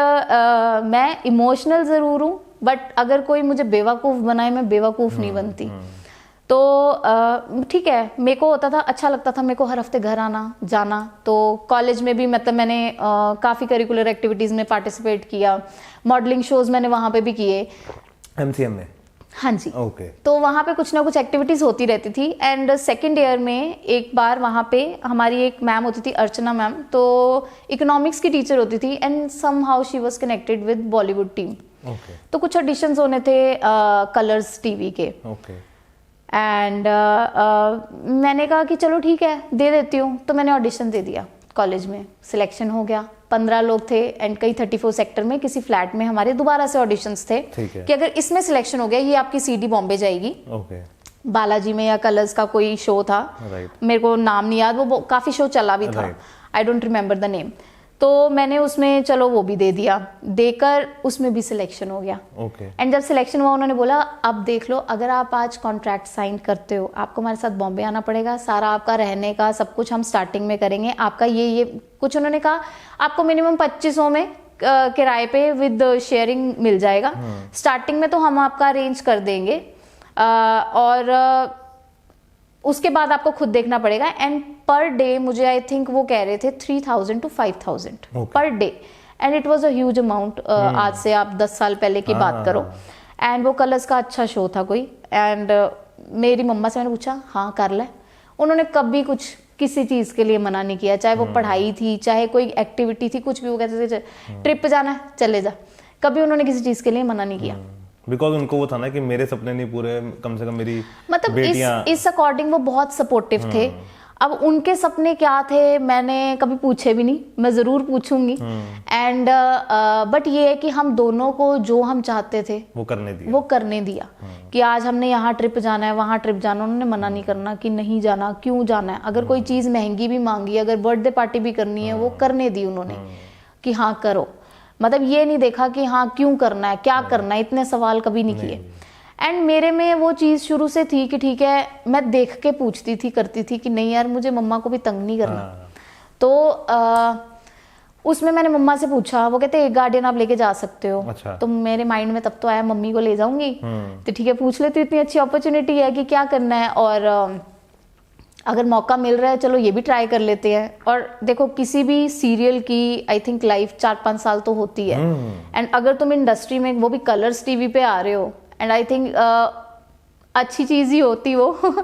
मैं इमोशनल जरूर हूँ, बट अगर कोई मुझे बेवकूफ़ बनाए, मैं बेवकूफ़ नहीं बनती। तो ठीक है, मेरे को होता था, अच्छा लगता था मेरे को हर हफ्ते घर आना जाना। तो कॉलेज में भी मतलब मैंने काफ़ी करिकुलर एक्टिविटीज़ में पार्टिसिपेट किया, मॉडलिंग शोज मैंने वहाँ पे भी किए, एमसीएम में। हाँ जी। ओके। तो वहाँ पे कुछ ना कुछ एक्टिविटीज होती रहती थी। एंड सेकेंड ईयर में एक बार वहाँ पे हमारी एक मैम होती थी, अर्चना मैम, तो इकोनॉमिक्स की टीचर होती थी। And somehow she was connected with Bollywood team. तो कुछ ऑडिशंस होने थे कलर्स टीवी के। एंड मैंने कहा कि चलो ठीक है दे देती हूँ। तो मैंने ऑडिशन दे दिया, कॉलेज में सिलेक्शन हो गया। 15 लोग थे एंड कई 34 सेक्टर में किसी फ्लैट में हमारे दोबारा से ऑडिशंस थे कि अगर इसमें सिलेक्शन हो गया, ये आपकी सीडी बॉम्बे जाएगी। बालाजी में या कलर्स का कोई शो था, मेरे को नाम नहीं याद, वो काफी शो चला भी था, I don't remember the name. तो मैंने उसमें चलो वो भी दे दिया, देकर उसमें भी सिलेक्शन हो गया। एंड जब सिलेक्शन हुआ उन्होंने बोला अब देख लो, अगर आप आज कॉन्ट्रैक्ट साइन करते हो, आपको हमारे साथ बॉम्बे आना पड़ेगा, सारा आपका रहने का सब कुछ हम स्टार्टिंग में करेंगे, आपका ये कुछ उन्होंने कहा आपको मिनिमम 2500 में किराए पे विद शेयरिंग मिल जाएगा। स्टार्टिंग में तो हम आपका अरेंज कर देंगे और उसके बाद आपको खुद देखना पड़ेगा। एंड पर डे मुझे आई थिंक वो कह रहे थे 3000 to 5000 per day. And it was a huge amount. आज से आप 10 साल पहले की बात करो। एंड वो कलर्स का अच्छा शो था कोई। एंड मेरी मम्मा से मैंने पूछा हाँ कर ले। उन्होंने कभी कुछ किसी चीज के लिए मना नहीं किया, चाहे वो पढ़ाई थी, चाहे कोई एक्टिविटी थी, कुछ भी। वो कहते थे ट्रिप पे जाना है चले जा, कभी उन्होंने किसी चीज के लिए मना नहीं किया। बिकॉज उनको वो था ना कि मेरे सपने नहीं पूरे, कम से कम मेरी मतलब इस अकॉर्डिंग वो बहुत सपोर्टिव थे। अब उनके सपने क्या थे मैंने कभी पूछे भी नहीं, मैं जरूर पूछूंगी। एंड बट ये है कि हम दोनों को जो हम चाहते थे वो करने दिया कि आज हमने यहाँ ट्रिप जाना है, वहाँ ट्रिप जाना, उन्होंने मना नहीं करना कि नहीं जाना, क्यों जाना है। अगर कोई चीज महंगी भी मांगी, अगर बर्थडे पार्टी भी करनी है, वो करने दी उन्होंने कि हाँ करो। मतलब ये नहीं देखा कि हाँ क्यों करना है, क्या करना है, इतने सवाल कभी नहीं किए। एंड मेरे में वो चीज़ शुरू से थी कि ठीक है, मैं देख के पूछती थी, करती थी कि नहीं यार मुझे मम्मा को भी तंग नहीं करना। तो उसमें मैंने मम्मा से पूछा, वो कहते एक गार्डियन आप लेके जा सकते हो। अच्छा। तो मेरे माइंड में तब तो आया मम्मी को ले जाऊंगी, तो ठीक है पूछ लेती हूँ, इतनी अच्छी अपॉर्चुनिटी है कि क्या करना है, और अगर मौका मिल रहा है चलो ये भी ट्राई कर लेते हैं। और देखो किसी भी सीरियल की आई थिंक लाइफ 4-5 साल तो होती है, एंड अगर तुम इंडस्ट्री में वो भी कलर्स टीवी पे आ रहे हो, एंड आई थिंक अच्छी चीज़ ही होती वो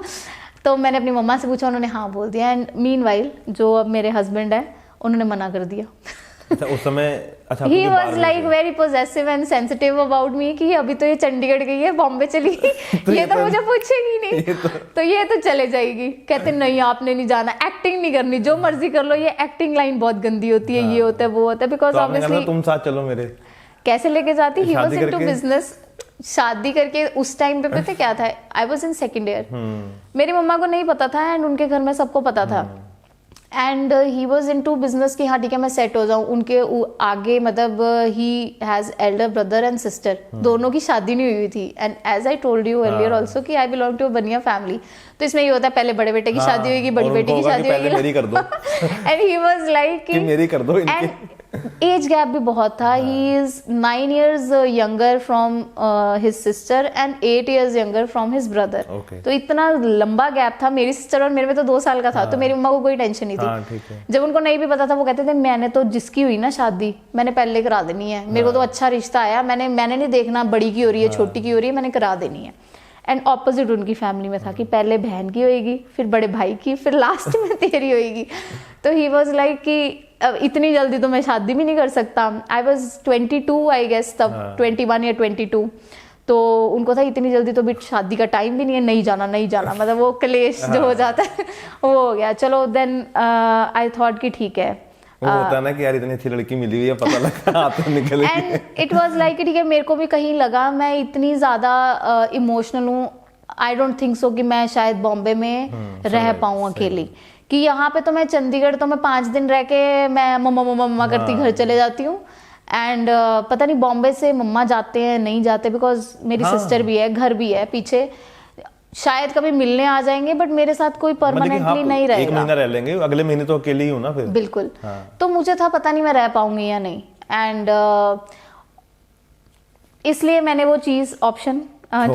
तो मैंने अपनी मम्मा से पूछा, उन्होंने हाँ बोल दिया। एंड मीनवाइल जो अब मेरे हस्बैंड है उन्होंने मना कर दिया। अच्छा, उस समय अच्छा he was like very possessive and sensitive about me कि अभी तो ये चंडीगढ़ गई है, बॉम्बे चली गई ये तो मुझे पूछेगी नहीं, तो ये तो चले जाएगी। कहते नहीं आपने नहीं जाना, एक्टिंग नहीं करनी, जो मर्जी कर लो, ये एक्टिंग लाइन बहुत गंदी होती है, ये होता है वो होता है। बिकॉज ऑब्वियसली तुम साथ चलो मेरे, कैसे लेके जाती, ही वॉज इनटू बिजनेस। शादी करके उस टाइम पे पता क्या था, I was in second year, मेरी मम्मा को नहीं पता था एंड उनके घर में सबको पता था। And he was into business कि हाँ ठीक है मैं सेट हो जाऊँ उनके आगे, मतलब he has elder brother and sister, दोनों की शादी नहीं हुई थी। And as I told you earlier also कि आई बिलोंग टू अ बनिया फैमिली, तो इसमें ये होता है पहले बड़े बेटे की शादी होगी, बड़ी बेटी की शादी होगी, मेरी कर दो एंड ही वाज लाइक कि मेरी कर दो। एंड एज गैप भी बहुत था, he is 9 years younger from his sister and 8 years younger from his brother. तो इतना लंबा गैप था, मेरी सिस्टर और मेरे में तो 2 साल का था। तो मेरी मम्मा को कोई टेंशन नहीं थी। जब उनको नहीं भी पता था वो कहते थे मैंने तो जिसकी हुई ना शादी मैंने पहले करा देनी है, मेरे को तो अच्छा रिश्ता आया, मैंने नहीं देखना बड़ी की हो रही है छोटी की हो रही है, मैंने करा देनी है। एंड ऑपोजिट उनकी फैमिली में था कि पहले बहन की होएगी, फिर बड़े भाई की, फिर लास्ट में तेरी होएगी। तो ही वॉज लाइक कि अब इतनी जल्दी तो मैं शादी भी नहीं कर सकता। आई वॉज 22 आई गेस तब, 21 या 22। तो उनको था इतनी जल्दी तो भी शादी का टाइम भी नहीं है, नहीं जाना मतलब वो क्लेश जो हो जाता है वो हो गया। चलो देन आई थॉट कि ठीक है, वो होता है ना कि यार इतनी अच्छी लड़की मिली हुई है, पता लगा हाथ में निकल गई। एंड इट वाज लाइक ठीक है, मेरे को भी कहीं लगा मैं इतनी ज्यादा इमोशनल हूँ, आई डोंट थिंक सो कि मैं शायद बॉम्बे में रह पाऊँ अकेली, कि यहाँ पे तो मैं चंडीगढ़ तो मैं 5 दिन रह के मैं मम्मा करती घर चले जाती हूँ। एंड पता नहीं बॉम्बे से मम्मा जाते हैं नहीं जाते, बिकॉज मेरी सिस्टर भी है, घर भी है पीछे, शायद कभी मिलने आ जाएंगे, बट मेरे साथ कोई परमानेंटली नहीं रहेगा। 1 महीना रह लेंगे, अगले महीने तो अकेले ही हूँ ना फिर। बिल्कुल। तो मुझे था पता नहीं मैं रह पाऊंगी या नहीं, एंड इसलिए मैंने वो चीज ऑप्शन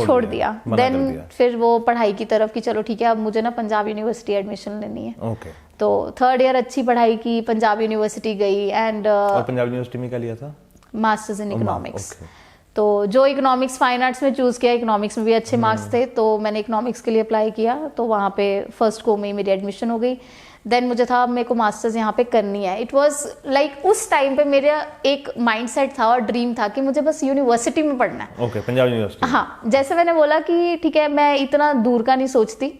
छोड़ दिया। देन फिर वो पढ़ाई की तरफ कि चलो ठीक है अब मुझे ना पंजाब यूनिवर्सिटी एडमिशन लेनी है। ओके। तो 3rd ईयर अच्छी पढ़ाई की, पंजाब यूनिवर्सिटी गई एंड और पंजाब यूनिवर्सिटी में क्या लिया था? Masters in economics. तो जो इकोनॉमिक्स फाइन आर्ट्स में चूज किया, इकोनॉमिक्स में भी अच्छे मार्क्स थे, तो मैंने इकोनॉमिक्स के लिए अप्लाई किया, तो वहाँ पे फर्स्ट को में ही मेरी एडमिशन हो गई। देन मुझे था मेरे को मास्टर्स यहाँ पे करनी है। इट वाज लाइक उस टाइम पे मेरा एक माइंडसेट था और ड्रीम था कि मुझे बस यूनिवर्सिटी में पढ़ना है। Okay, Punjab university. हाँ, जैसे मैंने बोला कि ठीक है मैं इतना दूर का नहीं सोचती,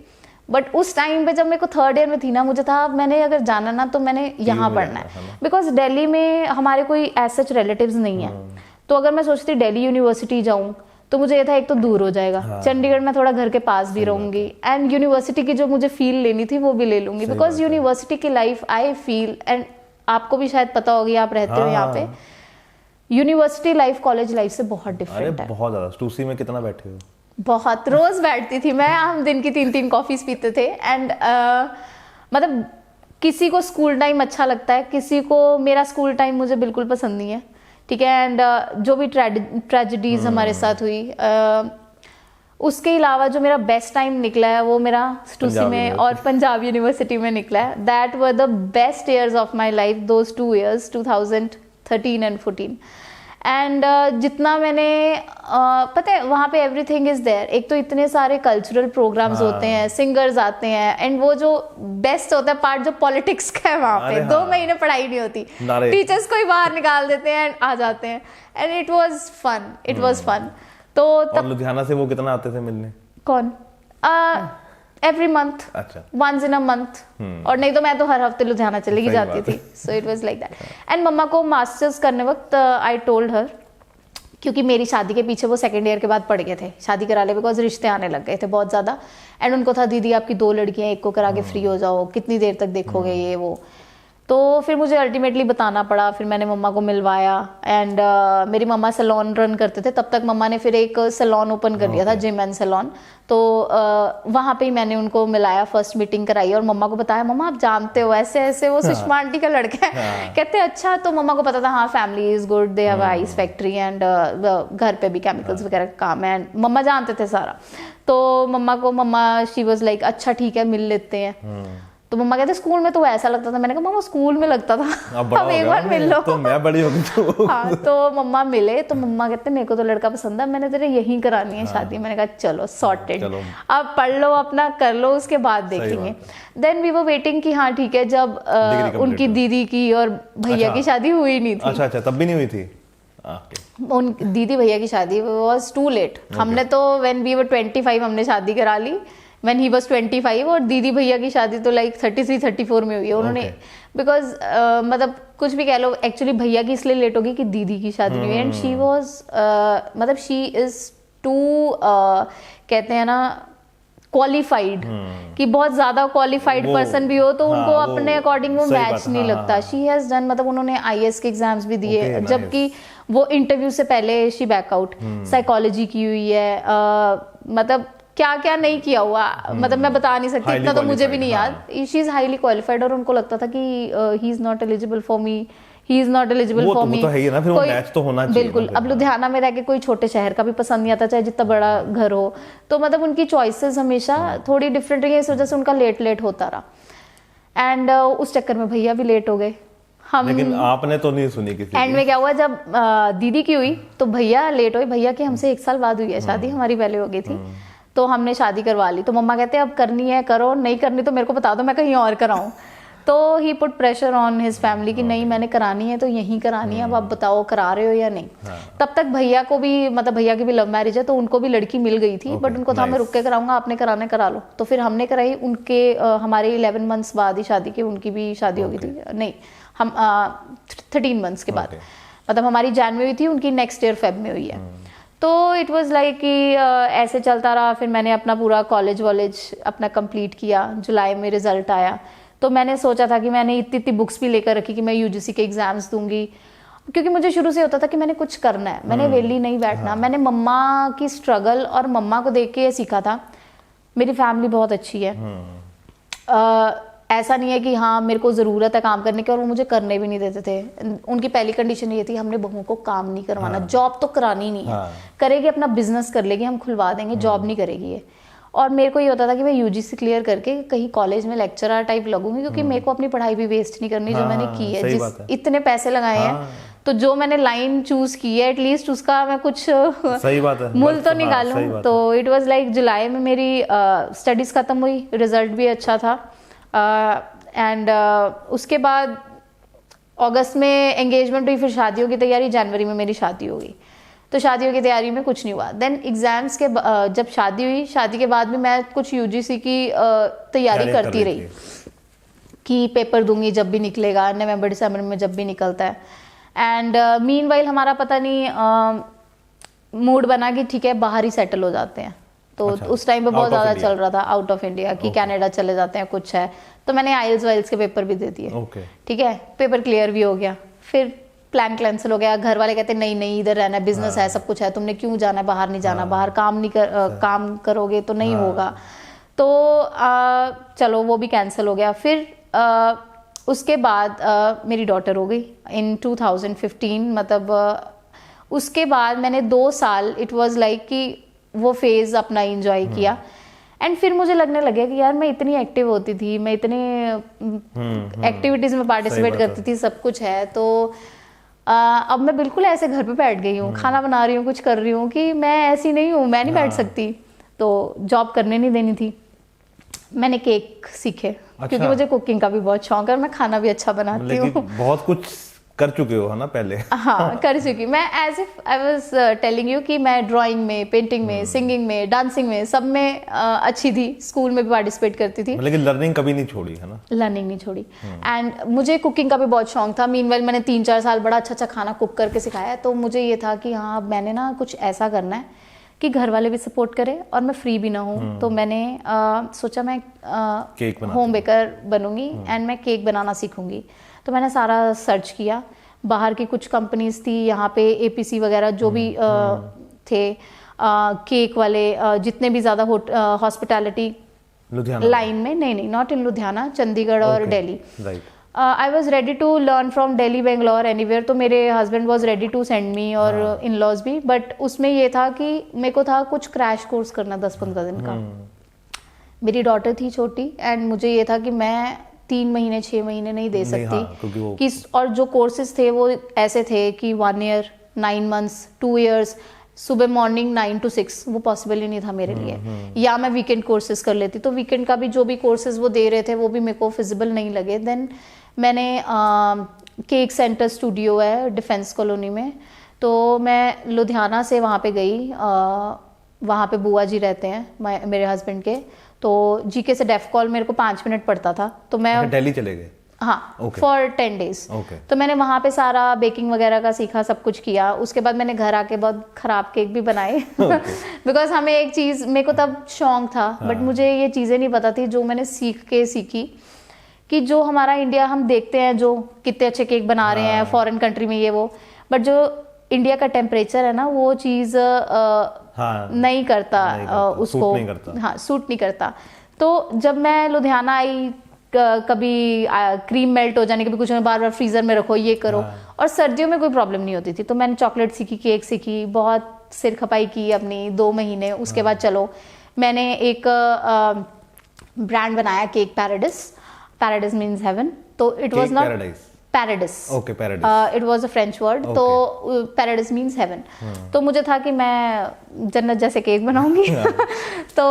बट उस टाइम पे जब मेरे को 3rd ईयर में थी ना, मुझे था मैंने अगर जाना ना तो मैंने यहाँ पढ़ना है, बिकॉज दिल्ली में हमारे कोई ऐसे रिलेटिव्स नहीं है। तो अगर मैं सोचती दिल्ली यूनिवर्सिटी जाऊँ तो मुझे ये था एक तो दूर हो जाएगा, चंडीगढ़ में थोड़ा घर के पास भी रहूंगी, एंड यूनिवर्सिटी की जो मुझे फील लेनी थी वो भी ले लूंगी, बिकॉज यूनिवर्सिटी की लाइफ आई फील, एंड आपको भी शायद पता होगी आप रहते हो यहाँ पे, यूनिवर्सिटी लाइफ कॉलेज लाइफ से बहुत डिफरेंट है। बहुत ज्यादा। टूसी में कितना बैठे हो? बहुत, रोज बैठती थी मैं, हम दिन की 3-3 कॉफीज पीते थे। एंड मतलब किसी को स्कूल टाइम अच्छा लगता है, किसी को, मेरा स्कूल टाइम मुझे बिल्कुल पसंद नहीं है, ठीक है। एंड जो भी ट्रेजेडीज हमारे साथ हुई, उसके अलावा जो मेरा बेस्ट टाइम निकला है वो मेरा टूसी में और पंजाब यूनिवर्सिटी में निकला है। That were the best years of my life, those 2 years 2013 and 14। And जितना मैंने पता है वहाँ पे एवरीथिंग इज देयर। एक तो इतने सारे कल्चरल प्रोग्राम्स होते हैं, सिंगर्स आते हैं, एंड वो जो बेस्ट होता है पार्ट जो पॉलिटिक्स का है वहाँ पे, 2 महीने पढ़ाई नहीं होती, टीचर्स को ही बाहर निकाल देते हैं, आ जाते हैं, and it was fun, it was fun. तो तब लुधियाना से वो कितना आते थे मिलने? कौन? एवरी मंथ, अच्छा, वंस इन अ मंथ, और नहीं तो मैं तो हर हफ्ते लुधियाना चली जाती थी। So it was like that. And मम्मा को मास्टर्स करने वक्त आई टोल्ड हर, क्योंकि मेरी शादी के पीछे वो 2nd ईयर के बाद पड़ गए थे, शादी करा ले, बिकॉज रिश्ते आने लग गए थे बहुत ज़्यादा, एंड उनको था दीदी आपकी 2 लड़कियां, एक को करा के फ्री हो जाओ, कितनी देर तक देखोगे ये वो। तो फिर मुझे अल्टीमेटली बताना पड़ा, फिर मैंने मम्मा को मिलवाया एंड मेरी मम्मा सैलून रन करते थे तब तक। मम्मा ने फिर एक सैलून ओपन कर दिया था, जिम एंड सैलून, तो वहाँ पे ही मैंने उनको मिलाया, फर्स्ट मीटिंग कराई और मम्मा को बताया, मम्मा आप जानते हो ऐसे ऐसे वो सुषमा आंटी का लड़का है। कहते अच्छा, तो मम्मा को पता था हाँ family is good, they have ice factory and घर पे भी केमिकल्स वगैरह का काम है, मम्मा जानते थे सारा। तो मम्मा शी वाज लाइक अच्छा ठीक है मिल लेते हैं। तो मम्मा कहते स्कूल में तो ऐसा लगता था। मैंने कहा मम्मा स्कूल में लगता था, अब एक बार मिल लो तो मैं बड़ी हो गई तो हाँ, तो मम्मा मिले तो मम्मा कहते मेरे को तो लड़का पसंद है, मैंने तेरे यहीं करानी है शादी। मैंने कहा चलो सॉर्टेड, अब पढ़ लो अपना कर लो, उसके बाद देखेंगे। देन वी वर वेटिंग कि हाँ ठीक है, जब उनकी दीदी की और भैया की शादी हुई नहीं थी। अच्छा तब भी नहीं हुई थी। उन दीदी भैया की शादी वाज टू लेट। हमने तो व्हेन वी वर 25 हमने शादी करा ली, when he was 25, और दीदी भैया की शादी तो लाइक 33-34 में हुई है उन्होंने। बिकॉज मतलब कुछ भी कह लो, एक्चुअली भैया की इसलिए लेट होगी कि दीदी की शादी नहीं हुई एंड शी वाज मतलब शी इज टू कहते हैं ना क्वालिफाइड, कि बहुत ज्यादा क्वालिफाइड पर्सन भी हो तो उनको अपने अकॉर्डिंग वो मैच नहीं लगता। शी हैज डन, मतलब उन्होंने आईएएस के एग्जाम्स भी दिए, जबकि वो इंटरव्यू से पहले शी बैकआउट, साइकोलॉजी की हुई है, मतलब क्या क्या नहीं किया हुआ, मतलब मैं बता नहीं सकती, इतना तो मुझे भी नहीं याद। शी इज हाईली क्वालिफाइड और उनको लगता था कि he is not eligible for me, he is not eligible for me. कोई मैच तो होना चाहिए। बिल्कुल, अब लुधियाना में रह के कोई छोटे शहर का भी पसंद नहीं आता, चाहे जितना बड़ा घर हो। तो मतलब उनकी चॉइसेस हमेशा थोड़ी डिफरेंट रही है, इस वजह से उनका लेट होता रहा एंड उस चक्कर में भैया भी लेट हो गए। लेकिन आपने तो नहीं सुनी किसी एंड में क्या हुआ, जब दीदी की हुई तो भैया लेट हुए। भैया की हमसे 1 साल बाद हुई है शादी, हमारी पहले हो गई थी, तो हमने शादी करवा ली। तो मम्मा कहते हैं अब करनी है करो, नहीं करनी तो मेरे को बता दो, मैं कहीं और कराऊं। तो he put pressure on his family कि नहीं मैंने करानी है तो यहीं करानी है, अब आप बताओ करा रहे हो या नहीं। तब तक भैया को भी, मतलब भैया की भी लव मैरिज है तो उनको भी लड़की मिल गई थी, बट उनको था मैं रुक के कराऊंगा, आपने कराने करा लो। तो फिर हमने कराई, उनके हमारे 11 मंथ्स बाद ही शादी की, उनकी भी शादी हो गई थी, नहीं हम 13 मंथ्स के बाद, मतलब हमारी जैन में हुई थी, उनकी नेक्स्ट ईयर फेब में हुई है। तो इट वाज लाइक कि ऐसे चलता रहा। फिर मैंने अपना पूरा कॉलेज वॉलेज अपना कंप्लीट किया, जुलाई में रिजल्ट आया। तो मैंने सोचा था कि मैंने इतनी बुक्स भी लेकर रखी कि मैं यूजीसी के एग्जाम्स दूंगी, क्योंकि मुझे शुरू से होता था कि मैंने कुछ करना है, मैंने वेली नहीं बैठना। मैंने मम्मा की स्ट्रगल और मम्मा को देख के ये सीखा था, मेरी फैमिली बहुत अच्छी है, ऐसा नहीं है कि हाँ मेरे को ज़रूरत है काम करने की, और वो मुझे करने भी नहीं देते थे। उनकी पहली कंडीशन ये थी, हमने बहुओं को काम नहीं करवाना, जॉब तो करानी नहीं है, करेगी अपना बिजनेस कर लेगी, हम खुलवा देंगे, जॉब नहीं करेगी ये। और मेरे को ये होता था कि मैं यूजीसी क्लियर करके कहीं कॉलेज में लेक्चरर टाइप लगूंगी, क्योंकि मेरे को अपनी पढ़ाई भी वेस्ट नहीं करनी जो मैंने की है, जिस इतने पैसे लगाए हैं, तो जो मैंने लाइन चूज की है एटलीस्ट उसका मैं कुछ सही बात है मूल तो निकालूं। तो इट वाज लाइक जुलाई में मेरी स्टडीज खत्म हुई, रिजल्ट भी अच्छा था एंड उसके बाद अगस्त में एंगेजमेंट हुई, फिर शादियों की तैयारी, जनवरी में मेरी शादी हो गई। तो शादियों की तैयारी में कुछ नहीं हुआ। देन एग्जाम्स के जब शादी हुई, शादी के बाद भी मैं कुछ यूजीसी की तैयारी करती रही कि पेपर दूंगी जब भी निकलेगा, नवंबर दिसंबर में जब भी निकलता है। एंड मीनवाइल हमारा पता नहीं मूड बना कि ठीक है बाहर ही सेटल हो जाते हैं। तो उस टाइम पे बहुत ज़्यादा चल रहा था आउट ऑफ इंडिया कि कनाडा चले जाते हैं, कुछ है। तो मैंने आइल्स वाइल्स के पेपर भी दे दिए, ठीक है, पेपर क्लियर भी हो गया। फिर प्लान कैंसिल हो गया, घर वाले कहते नहीं नहीं इधर रहना है, बिजनेस है, सब कुछ है, तुमने क्यों जाना है बाहर, नहीं जाना बाहर, काम करोगे तो नहीं होगा। तो चलो वो भी कैंसिल हो गया। फिर उसके बाद मेरी डॉटर हो गई इन 2015, मतलब उसके बाद मैंने 2 साल इट वाज लाइक कि वो फेज अपना एंजॉय किया। एंड फिर मुझे लगने लगे कि यार मैं इतनी एक्टिव होती थी, मैं इतने एक्टिविटीज में पार्टिसिपेट करती थी, सब कुछ है, तो अब मैं बिल्कुल ऐसे घर पे बैठ गई हूँ, खाना बना रही हूँ, कुछ कर रही हूँ कि मैं ऐसी नहीं हूँ, मैं नहीं बैठ सकती। तो जॉब करने नहीं देनी थी, मैंने केक सीखे, क्योंकि मुझे कुकिंग का भी बहुत शौक है और मैं खाना भी अच्छा बनाती हूँ। बहुत कुछ कर चुके हो है ना पहले। हाँ कर चुकी मैं, as if I was telling you कि मैं ड्राइंग में, पेंटिंग में, सिंगिंग में, डांसिंग में, सब में अच्छी थी, स्कूल में भी पार्टिसिपेट करती थी, लेकिन लर्निंग कभी नहीं छोड़ी है ना, लर्निंग नहीं छोड़ी। एंड मुझे कुकिंग का भी बहुत शौक था। मीनवाइल मैंने 3-4 साल बड़ा अच्छा अच्छा खाना कुक करके सिखाया, तो मुझे ये था कि हाँ अब मैंने ना कुछ ऐसा करना है कि घर वाले भी सपोर्ट करें और मैं फ्री भी ना हूँ। तो मैंने सोचा मैं होम बेकर बनूंगी एंड मैं केक बनाना सीखूंगी। तो मैंने सारा सर्च किया, बाहर की कुछ कंपनीज थी यहाँ पे, APC वगैरह जो भी थे केक वाले, जितने भी ज़्यादा हॉस्पिटैलिटी लाइन में, नहीं नॉट इन लुधियाना, चंडीगढ़ और Delhi. I was ready to learn from Delhi, Bangalore, anywhere. तो मेरे husband was ready to send me और इन लॉज भी, बट उसमें ये था कि मेरे को था कुछ क्रैश कोर्स करना 10-15 दिन का। मेरी डॉटर थी छोटी एंड मुझे ये था कि मैं 3 महीने 6 महीने नहीं दे सकती कि, और जो कोर्सेज थे वो ऐसे थे कि 1 ईयर, 9 months, 2 years, सुबह मॉर्निंग 9 to 6, वो पॉसिबल ही नहीं था मेरे लिए। या मैं वीकेंड कोर्सेज कर लेती, तो वीकेंड का भी जो भी कोर्सेज वो दे रहे थे वो भी मेरे को फिजिबल नहीं लगे। देन मैंने केक सेंटर स्टूडियो है डिफेंस कॉलोनी में, तो मैं लुधियाना से वहाँ पे गई। वहाँ पे बुआ जी रहते हैं मेरे हस्बैंड के, तो GK से डेफ कॉल मेरे को 5 मिनट पड़ता था, तो मैं दिल्ली चले गए। हाँ, फॉर 10 days। तो मैंने वहाँ पे सारा बेकिंग वगैरह का सीखा, सब कुछ किया। उसके बाद मैंने घर आके बहुत खराब केक भी बनाए बिकॉज हमें एक चीज़, मेरे को तब शौक था, बट मुझे ये चीज़ें नहीं पता थी जो मैंने सीखी कि जो हमारा इंडिया हम देखते हैं जो कितने अच्छे केक बना रहे हैं फॉरेन कंट्री में ये वो, बट जो इंडिया का टेम्परेचर है ना वो चीज़ नहीं करता उसको, हाँ सूट नहीं करता। तो जब मैं लुधियाना आई, कभी क्रीम मेल्ट हो जाने, कभी कुछ बार बार फ्रीजर में रखो, ये करो, और सर्दियों में कोई प्रॉब्लम नहीं होती थी। तो मैंने चॉकलेट सीखी, केक सीखी, बहुत सिर खपाई की अपनी 2 महीने। उसके बाद चलो मैंने एक ब्रांड बनाया, केक पैराडिस मीन्स हेवन। तो it was not paradise, okay paradise, it was a French word. तो पैराडिस मीन्स हेवन। तो मुझे था कि मैं जन्नत जैसे केक बनाऊंगी तो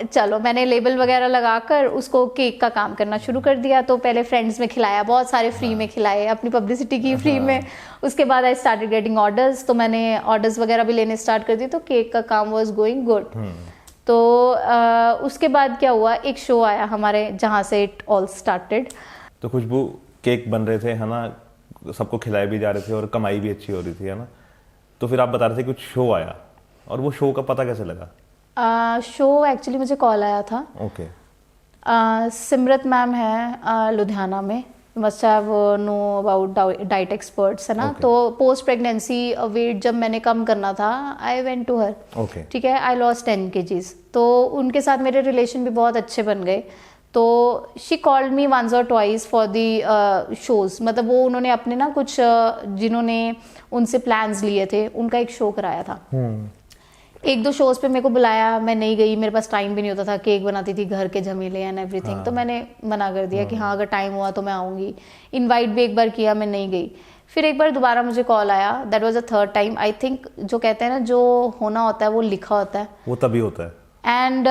चलो मैंने लेबल वगैरह लगाकर उसको केक का काम करना शुरू कर दिया। तो पहले फ्रेंड्स में खिलाया, बहुत सारे फ्री में खिलाए, अपनी पब्लिसिटी की फ्री में। उसके बाद आई स्टार्टेड गेटिंग ऑर्डर्स, तो मैंने ऑर्डर्स वगैरह भी लेने स्टार्ट कर दी, तो केक का काम वाज गोइंग गुड। तो उसके बाद क्या हुआ, एक शो आया हमारे जहाँ से इट ऑल स्टार्टेड। तो खुशबू केक बन रहे थे है ना, सबको खिलाए भी जा रहे थे और कमाई भी अच्छी हो रही थी है ना, तो फिर आप बता रहे थे कुछ शो आया, और वो शो का पता कैसे लगा? शो एक्चुअली मुझे कॉल आया था। ओके। सिमरत मैम है लुधियाना में, must have know about diet experts है ना। तो पोस्ट प्रेगनेंसी वेट जब मैंने कम करना था, आई वेंट टू हर, ठीक है, आई लॉस्ट 10 kgs। तो उनके साथ मेरे रिलेशन भी बहुत अच्छे बन गए। तो शी कॉल्ड मी वंस और ट्वाइस फॉर दी शोज, मतलब वो उन्होंने अपने ना कुछ जिन्होंने उनसे प्लान्स लिए थे उनका एक शो कराया था। 1-2 शोज पे मेरे को बुलाया, मैं नहीं गई, मेरे पास टाइम भी नहीं होता था, केक बनाती थी, घर के झमेले एंड एवरीथिंग। तो मैंने मना कर दिया कि हाँ अगर टाइम हुआ तो मैं आऊँगी। इनवाइट भी एक बार किया, मैं नहीं गई। फिर एक बार दोबारा मुझे कॉल आया, that was a 3rd time. I think जो कहते हैं ना, जो होना होता है वो लिखा होता है, वो तभी होता है। एंड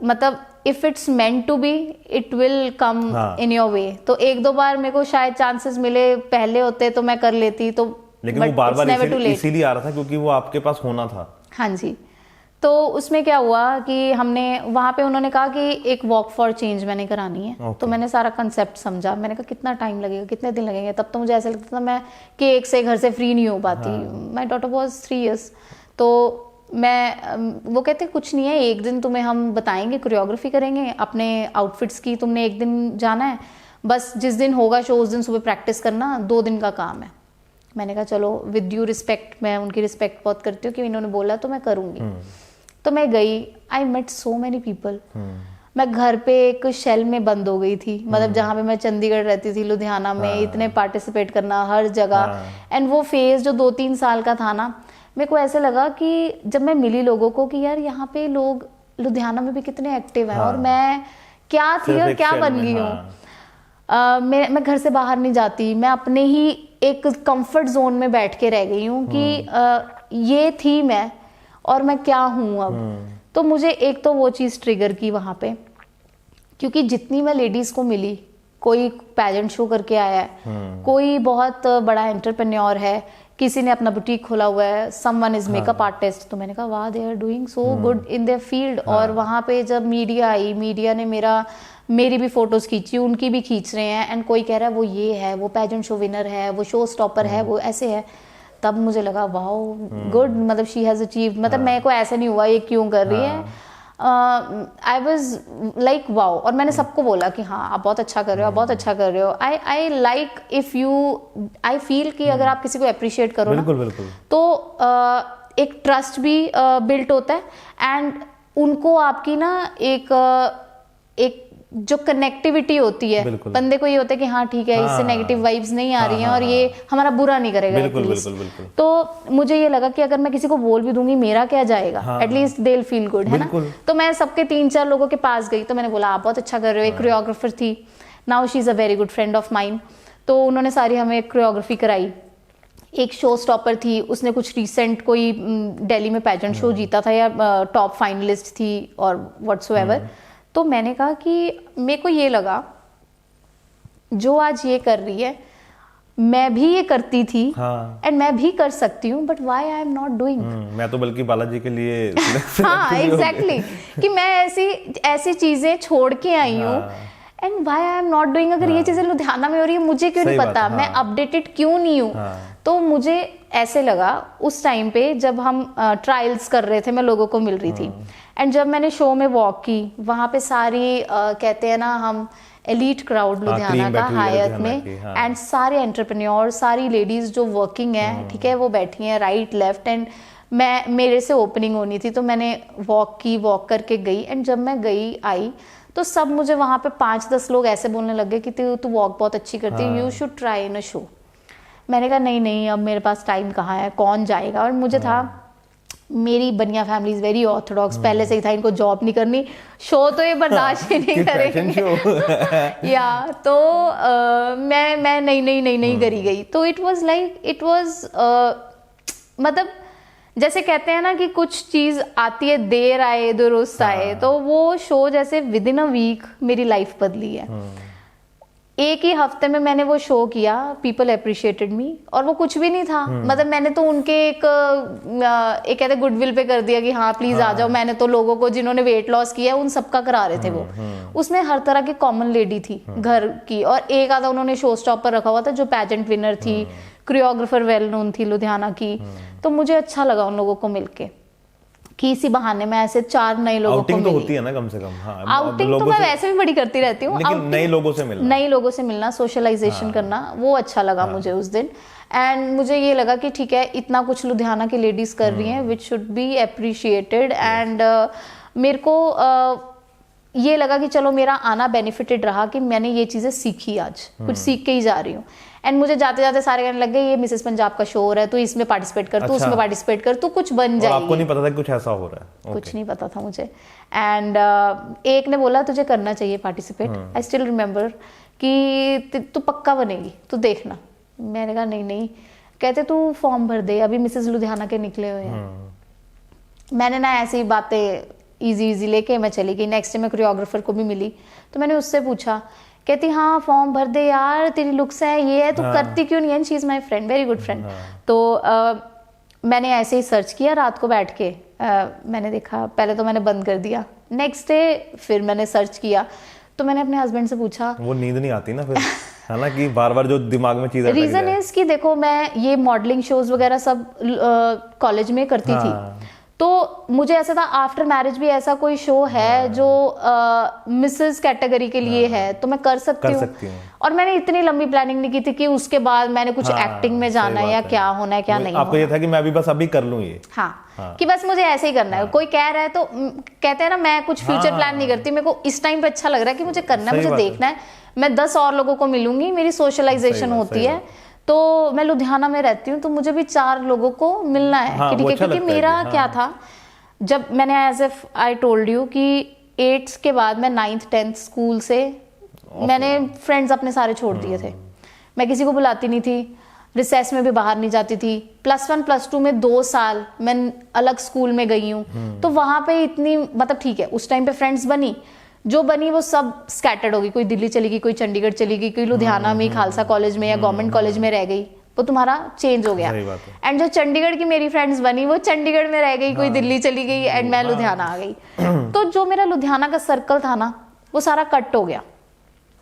मतलब if it's meant to be it will come in your way. तो 1-2 बार मेरे को शायद चांसेस मिले, पहले होते तो मैं कर लेती। तो लेकिन वो बार बार इसीलिए आ रहा था क्योंकि वो आपके पास होना था। हाँ जी। तो उसमें क्या हुआ कि हमने वहाँ पे, उन्होंने कहा कि एक वॉक फॉर चेंज मैंने करानी है। तो मैंने सारा कंसेप्ट समझा, मैंने कहा कितना टाइम लगेगा, कितने दिन लगेंगे। तब तो मुझे ऐसा लगता था मैं केक से घर से फ्री नहीं हो पाती। My daughter was 3 years। तो वो कहते कुछ नहीं है, एक दिन तुम्हें हम बताएंगे, कोरियोग्राफी करेंगे अपने आउटफिट्स की, तुमने एक दिन जाना है, बस जिस दिन होगा शो उस दिन सुबह प्रैक्टिस करना, 2 दिन का काम है। मैंने कहा चलो, विद ड्यू रिस्पेक्ट, मैं उनकी रिस्पेक्ट बहुत करती हूँ कि इन्होंने बोला तो मैं करूँगी। तो मैं गई, I met so many people. मैं घर पे एक शेल में बंद हो गई थी, मतलब जहाँ पे मैं चंडीगढ़ रहती थी, लुधियाना में इतने पार्टिसिपेट करना हर जगह। एंड वो फेज जो 2-3 साल का था ना, मेरे को ऐसे लगा कि जब मैं मिली लोगों को कि यार यहाँ पे लोग लुधियाना में भी कितने एक्टिव हैं, और मैं क्या थी और क्या बन गई हूँ। मैं घर से बाहर नहीं जाती, मैं अपने ही एक कंफर्ट जोन में बैठ के रह गई हूँ कि ये थी मैं और मैं क्या हूँ अब। तो मुझे एक तो वो चीज़ ट्रिगर की वहाँ पे, क्योंकि जितनी मैं लेडीज़ को मिली, कोई पैजेंट शो करके आया है, कोई बहुत बड़ा एंटरप्रेन्योर है, किसी ने अपना बुटीक खोला हुआ है, समवन इज मेकअप आर्टिस्ट। तो मैंने कहा वाह, they are doing so good in their field. और वहाँ पे जब मीडिया आई, मीडिया ने मेरी भी फोटोज खींची, उनकी भी खींच रहे हैं, एंड कोई कह रहा है वो ये है, वो पैजेंट शो विनर है, वो शो स्टॉपर है, वो ऐसे है। तब मुझे लगा वाओ गुड, मतलब शी हैज़ अचीव्ड, मतलब मेरे को ऐसा नहीं हुआ ये क्यों कर रही है, आई वॉज लाइक वाओ। और मैंने सबको बोला कि हाँ आप बहुत अच्छा कर रहे हो, आप बहुत अच्छा कर रहे हो। I like if you, I feel कि अगर आप किसी को अप्रिशिएट करो बिल्कुल ना, बिल्कुल, तो एक ट्रस्ट भी बिल्ट होता है, एंड उनको आपकी ना एक जो कनेक्टिविटी होती है, बंदे को ये होता है कि हाँ ठीक है, इससे नेगेटिव वाइब्स नहीं आ रही हैं और ये हमारा बुरा नहीं करेगा एटलीस्ट। तो मुझे ये लगा कि अगर मैं किसी को बोल भी दूंगी मेरा क्या जाएगा, at least they will feel good, है ना। तो मैं सबके 3-4 लोगों के पास गई, तो मैंने बोला आप बहुत अच्छा कर रहे हो। एक कोरियोग्राफर थी, now she is a very good friend of mine, तो उन्होंने सारी हमें कोरियोग्राफी कराई। एक शो स्टॉपर थी, उसने कुछ रिसेंट कोई दिल्ली में पैजेंट शो जीता था या टॉप फाइनलिस्ट थी और व्हाट्सोएवर। तो मैंने कहा कि मेरे को ये लगा जो आज ये कर रही है मैं भी ये करती थी, एंड मैं भी कर सकती हूँ, but why I am not doing. मैं तो बल्कि बालाजी के लिए हाँ एग्जैक्टली, कि मैं ऐसी चीजें छोड़ के आई हूँ, and why I am not doing. अगर ये चीजें लुधियाना में हो रही है मुझे क्यों नहीं पता, मैं अपडेटेड क्यों नहीं हूँ। तो मुझे ऐसे लगा उस टाइम पे जब हम ट्रायल्स कर रहे थे, मैं लोगों को मिल रही थी, एंड जब मैंने शो में वॉक की, वहां पे सारी कहते हैं ना हम एलीट क्राउड लुधियाना का हायत में, एंड सारे एंटरप्रेन्योर, सारी लेडीज जो वर्किंग है, ठीक है, वो बैठी हैं राइट लेफ्ट, एंड मेरे से ओपनिंग होनी थी, तो मैंने वॉक करके गई, एंड जब मैं गई आई तो सब मुझे वहां पे 5-10 लोग ऐसे बोलने लगे कि तू वॉक बहुत अच्छी करती है, you should try in a show. मैंने कहा नहीं अब मेरे पास टाइम कहाँ है, कौन जाएगा। और मुझे था मेरी बनिया फैमिली इज वेरी ऑर्थोडॉक्स, पहले से ही था इनको जॉब नहीं करनी, शो तो ये बर्दाश्त ही नहीं करेंगे या तो मैं नहीं करी गई। तो इट वाज मतलब जैसे कहते हैं ना कि कुछ चीज आती है, देर आए दुरुस्त आए, तो वो शो जैसे विद इन अ वीक मेरी लाइफ बदली है। एक ही हफ्ते में मैंने वो शो किया, पीपल अप्रिशिएटेड मी, और वो कुछ भी नहीं था, मतलब मैंने तो उनके एक कहते गुडविल पे कर दिया कि हाँ प्लीज आ जाओ। मैंने तो लोगों को जिन्होंने वेट लॉस किया उन सबका करा रहे थे वो। उसमें हर तरह की कॉमन लेडी थी घर की, और एक आधा उन्होंने शो स्टॉपर रखा हुआ था जो पैजेंट विनर थी, कोरियोग्राफर वेल नोन थी लुधियाना की। तो मुझे अच्छा लगा उन लोगों को मिलके कि इसी बहाने मैं ऐसे 4 नए लोगों को मिली। तो होती है ना कम से कम। हाँ, आउटिंग तो मैं वैसे भी बड़ी करती रहती हूँ, लेकिन नए लोगों से मिलना, सोशलाइजेशन करना, वो अच्छा लगा मुझे उस दिन। एंड मुझे ये लगा कि ठीक है, इतना कुछ लुधियाना की लेडीज कर रही हैं which should be appreciated. And मेरे को ये लगा कि चलो मेरा आना बेनिफिटेड रहा कि मैंने ये चीजें सीखी, आज कुछ सीख के ही जा रही हूँ। एंड मुझे जाते जाते सारे कहने लग गए ये मिसेस पंजाब का शो हो रहा है, तू इसमें पार्टिसिपेट कर, तू उसमें पार्टिसिपेट कर, तू कुछ बन जाएगी। आपको नहीं पता था कुछ ऐसा हो रहा है? कुछ नहीं पता था मुझे। एंड एक ने बोला तुझे करना चाहिए पार्टिसिपेट, आई स्टिल रिमेम्बर कि तू पक्का बनेगी, तू देखना। मैंने कहा नहीं। कहते तू फॉर्म भर दे, अभी मिसेस लुधियाना के निकले हुए हैं। मैंने ना ऐसी बातें इजी लेके मैं चली गई। नेक्स्ट डे मैं कोरियोग्राफर को भी मिली, तो मैंने उससे पूछा, कहती हाँ फॉर्म भर दे यार, तेरी लुक्स है ये है, तू करती क्यों नहीं है। She is my friend, very good friend. तो मैंने ऐसे ही सर्च किया रात को बैठ के, मैंने देखा, पहले तो मैंने बंद कर दिया, नेक्स्ट डे फिर मैंने सर्च किया, तो मैंने अपने हस्बैंड से पूछा। वो नींद नहीं आती ना फिर, है ना, कि बार जो दिमाग में चीजें रीजन इज कि देखो मैं ये मॉडलिंग शोज वगैरह सब कॉलेज में करती थी, तो मुझे ऐसा था आफ्टर मैरिज भी ऐसा कोई शो है जो मिसेस कैटेगरी के लिए है तो मैं कर सकती हूँ। और मैंने इतनी लंबी प्लानिंग नहीं की थी कि उसके बाद मैंने कुछ एक्टिंग में जाना है या क्या होना है क्या नहीं। आपको ये था कि मैं अभी बस अभी कर लूँ ये। हाँ, कि बस मुझे ऐसे ही करना है। कोई कह रहा है तो कहते हैं ना, मैं कुछ फ्यूचर प्लान नहीं करती, मेरे को इस टाइम पे अच्छा लग रहा है कि मुझे करना है, मुझे देखना है, मैं 10 और लोगों को मिलूंगी, मेरी सोशलाइजेशन होती है। तो मैं लुधियाना में रहती हूँ तो मुझे भी 4 लोगों को मिलना है कि ठीक है, क्योंकि मेरा क्या था, जब मैंने as if I told you कि 8th के बाद मैं 9th 10th स्कूल से मैंने फ्रेंड्स अपने सारे छोड़ दिए थे। मैं किसी को बुलाती नहीं थी, रिसेस में भी बाहर नहीं जाती थी। +1 +2 में 2 साल मैं अलग स्कूल में गई हूँ, तो वहां पे इतनी मतलब ठीक है उस टाइम पे फ्रेंड्स बनी, जो बनी वो सब स्कैटर्ड होगी, कोई दिल्ली चली गई, कोई चंडीगढ़ चली गई, कोई लुधियाना में खालसा कॉलेज में या गवर्नमेंट कॉलेज में रह गई, वो तुम्हारा चेंज हो गया। एंड जो चंडीगढ़ की मेरी फ्रेंड्स बनी वो चंडीगढ़ में रह गई, कोई दिल्ली चली गई, एंड मैं लुधियाना आ गई। तो जो मेरा लुधियाना का सर्कल था ना वो सारा कट हो गया।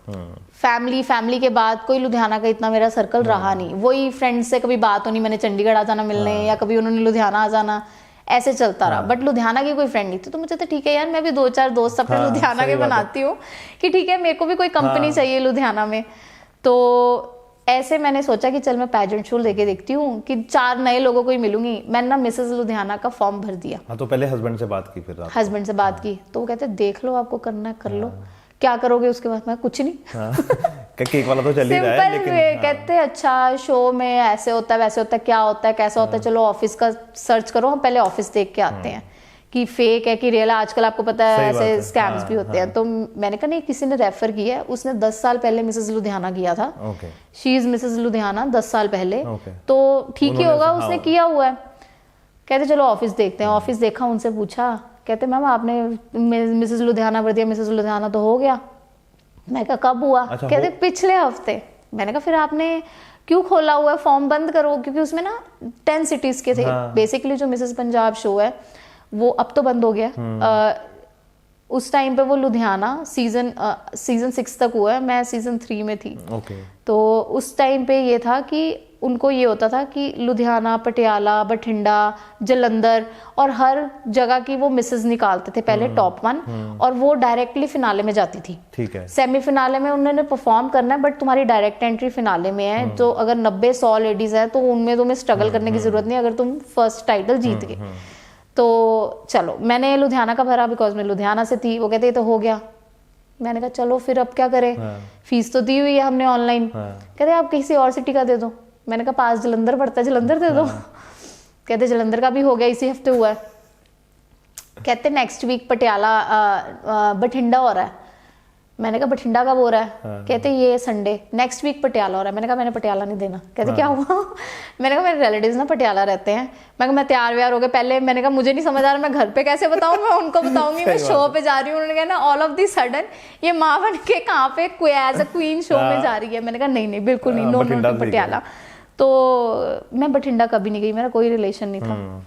फैमिली के बाद कोई लुधियाना का इतना मेरा सर्कल रहा नहीं। वही फ्रेंड्स से कभी बात होनी, मैंने चंडीगढ़ आ जाना मिलने, या कभी उन्होंने लुधियाना आ जाना, ऐसे चलता रहा। बट लुधियाना की कोई फ्रेंड नहीं थी। तो मुझे तो ठीक है यार, मैं भी 2-4 दोस्त अपने लुधियाना के बनाती हूँ कि ठीक है, मेरे को भी कोई कंपनी चाहिए लुधियाना में। तो ऐसे मैंने सोचा कि चल मैं पैजेंट शो लेके देखती हूँ कि 4 नए लोगों को ही मिलूंगी। मैंने ना मिसेस लुधियाना का फॉर्म भर दिया। हाँ, तो पहले हस्बैंड से बात की, फिर हस्बैंड से बात की तो वो कहते देख लो, आपको करना है कर लो, क्या करोगे उसके बाद? मैं कुछ नहीं। केक वाला तो चल ही रहा है, लेकिन कहते अच्छा शो में ऐसे होता है, वैसे होता है, क्या होता है, कैसा होता है, चलो ऑफिस का सर्च करो, हम पहले ऑफिस देख के आते हैं कि फेक है कि रियल है। आजकल आपको पता है ऐसे स्कैम्स भी होते हैं। तो मैंने कहा नहीं, किसी ने रेफर किया है, उसने 10 साल पहले मिसेस लुधियाना किया था। शी इज मिसेस लुधियाना 10 साल पहले। तो ठीक ही होगा, उसने किया हुआ है। कहते चलो ऑफिस देखते हैं। ऑफिस देखा, उनसे पूछा, कहते मैम आपने मिसेस लुधियाना भर दिया, मिसेस लुधियाना तो हो गया। मैं कहा कब हुआ? कहते पिछले हफ्ते। मैंने कहा फिर आपने क्यों खोला हुआ है? फॉर्म बंद करो, क्योंकि उसमें ना 10 सिटीज के थे। बेसिकली जो मिसेस पंजाब शो है वो अब तो बंद हो गया। उस टाइम पे वो लुधियाना सीजन 6 तक हुआ है, मैं सीजन 3 में थी। तो उस टाइम पे ये था कि उनको ये होता था कि लुधियाना, पटियाला, बठिंडा, जलंधर और हर जगह की वो मिसेस निकालते थे पहले टॉप 1, और वो डायरेक्टली फिनाले में जाती थी। ठीक है। सेमीफिनाले में उन्होंने परफॉर्म करना है, बट तुम्हारी डायरेक्ट एंट्री फिनाले में है। तो अगर 90-100 लेडीज है तो उनमें तुम्हें स्ट्रगल करने की जरूरत नहीं अगर तुम फर्स्ट टाइटल जीत गए। तो चलो मैंने लुधियाना का भरा, बिकॉज मैं लुधियाना से थी। वो कहते ये तो हो गया। मैंने कहा चलो फिर अब क्या करें, फीस तो दी हुई है हमने ऑनलाइन। कहते आप किसी और सिटी का दे दो। मैंने कहा पास जलंधर पड़ता है, जलंधर दे दो। कहते जलंधर का भी हो गया, इसी हफ्ते हुआ है। कहते नेक्स्ट वीक पटियाला बठिंडा हो रहा है। मैंने कहा बठिंडा कब हो रहा है? कहते ये संडे, नेक्स्ट वीक पटियाला हो रहा है। मैंने कहा मैंने पटियाला नहीं देना। कहते क्या हुआ? मैंने कहा मेरे रिलेटिव्स ना पटियाला रहते हैं। मैं तैयार व्यार हो गए पहले। मैंने कहा मुझे नहीं समझ आ रहा, मैं घर पे कैसे बताऊं, मैं उनको बताऊंगी मैं शो पे जा रही हूँ। उन्होंने कहा ना ऑल ऑफ दी सडन ये माँ बन के कहाँ पे एज अ क्वीन शो में जा रही है। मैंने कहा नहीं बिल्कुल नहीं, नो पटियाला। तो मैं बठिंडा कभी नहीं गई, मेरा कोई रिलेशन नहीं था।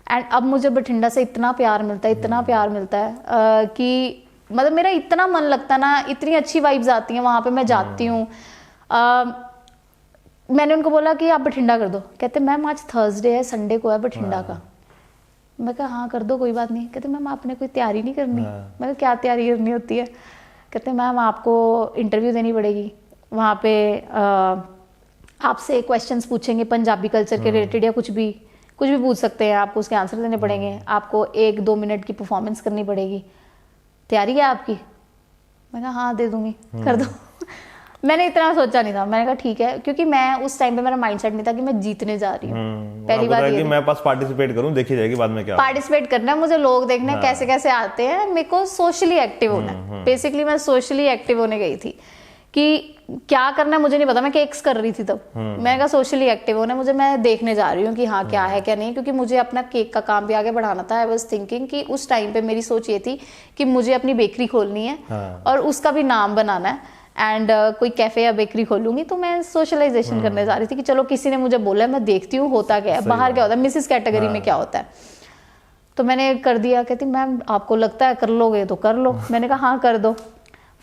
एंड अब मुझे बठिंडा से इतना प्यार मिलता है, इतना प्यार मिलता है कि मतलब मेरा इतना मन लगता है ना, इतनी अच्छी वाइब्स आती हैं वहां पे। मैं जाती हूँ। मैंने उनको बोला कि आप बठिंडा कर दो। कहते मैम आज थर्सडे है, संडे को है बठिंडा का। मैं कहा हाँ कर दो, कोई बात नहीं। कहते मैम आपने कोई तैयारी नहीं करनी? मैं क्या तैयारी करनी होती है? कहते मैम आपको इंटरव्यू देनी पड़ेगी वहाँ पे, आपसे क्वेश्चंस पूछेंगे पंजाबी कल्चर के रिलेटेड या कुछ भी पूछ सकते हैं, आपको उसके आंसर देने पड़ेंगे, आपको 1-2 मिनट की परफॉर्मेंस करनी पड़ेगी। तैयारी है आपकी? मैं कहा हाँ दे दूंगी, कर दो। मैंने इतना सोचा नहीं था। मैंने कहा ठीक है, क्योंकि मैं उस टाइम पे मेरा माइंडसेट नहीं था कि मैं जीतने जा रही हूँ। पहली बात ये मैं पास पार्टिसिपेट करूँ, देखी जाएगी बाद में क्या पार्टिसिपेट करना है, मुझे लोग देखना है कैसे कैसे आते हैं। मेरे को सोशली एक्टिव होना है। बेसिकली मैं सोशली एक्टिव होने गई थी कि क्या करना है मुझे नहीं पता। मैं केक्स कर रही थी तब। मैंने कहा सोशली एक्टिव होना है मुझे, मैं देखने जा रही हूँ कि हाँ क्या है क्या नहीं, क्योंकि मुझे अपना केक का काम भी आगे बढ़ाना था। आई वाज थिंकिंग कि उस टाइम पे मेरी सोच ये थी कि मुझे अपनी बेकरी खोलनी है और उसका भी नाम बनाना है, एंड कोई कैफे या बेकरी खोलूंगी। तो मैं सोशलाइजेशन करने जा रही थी कि चलो किसी ने मुझे बोला, मैं देखती हूँ होता क्या है, बाहर क्या होता है, मिसेस कैटेगरी में क्या होता है। तो मैंने कर दिया। कहती मैम आपको लगता है कर लोगे तो कर लो। मैंने कहा हाँ कर दो।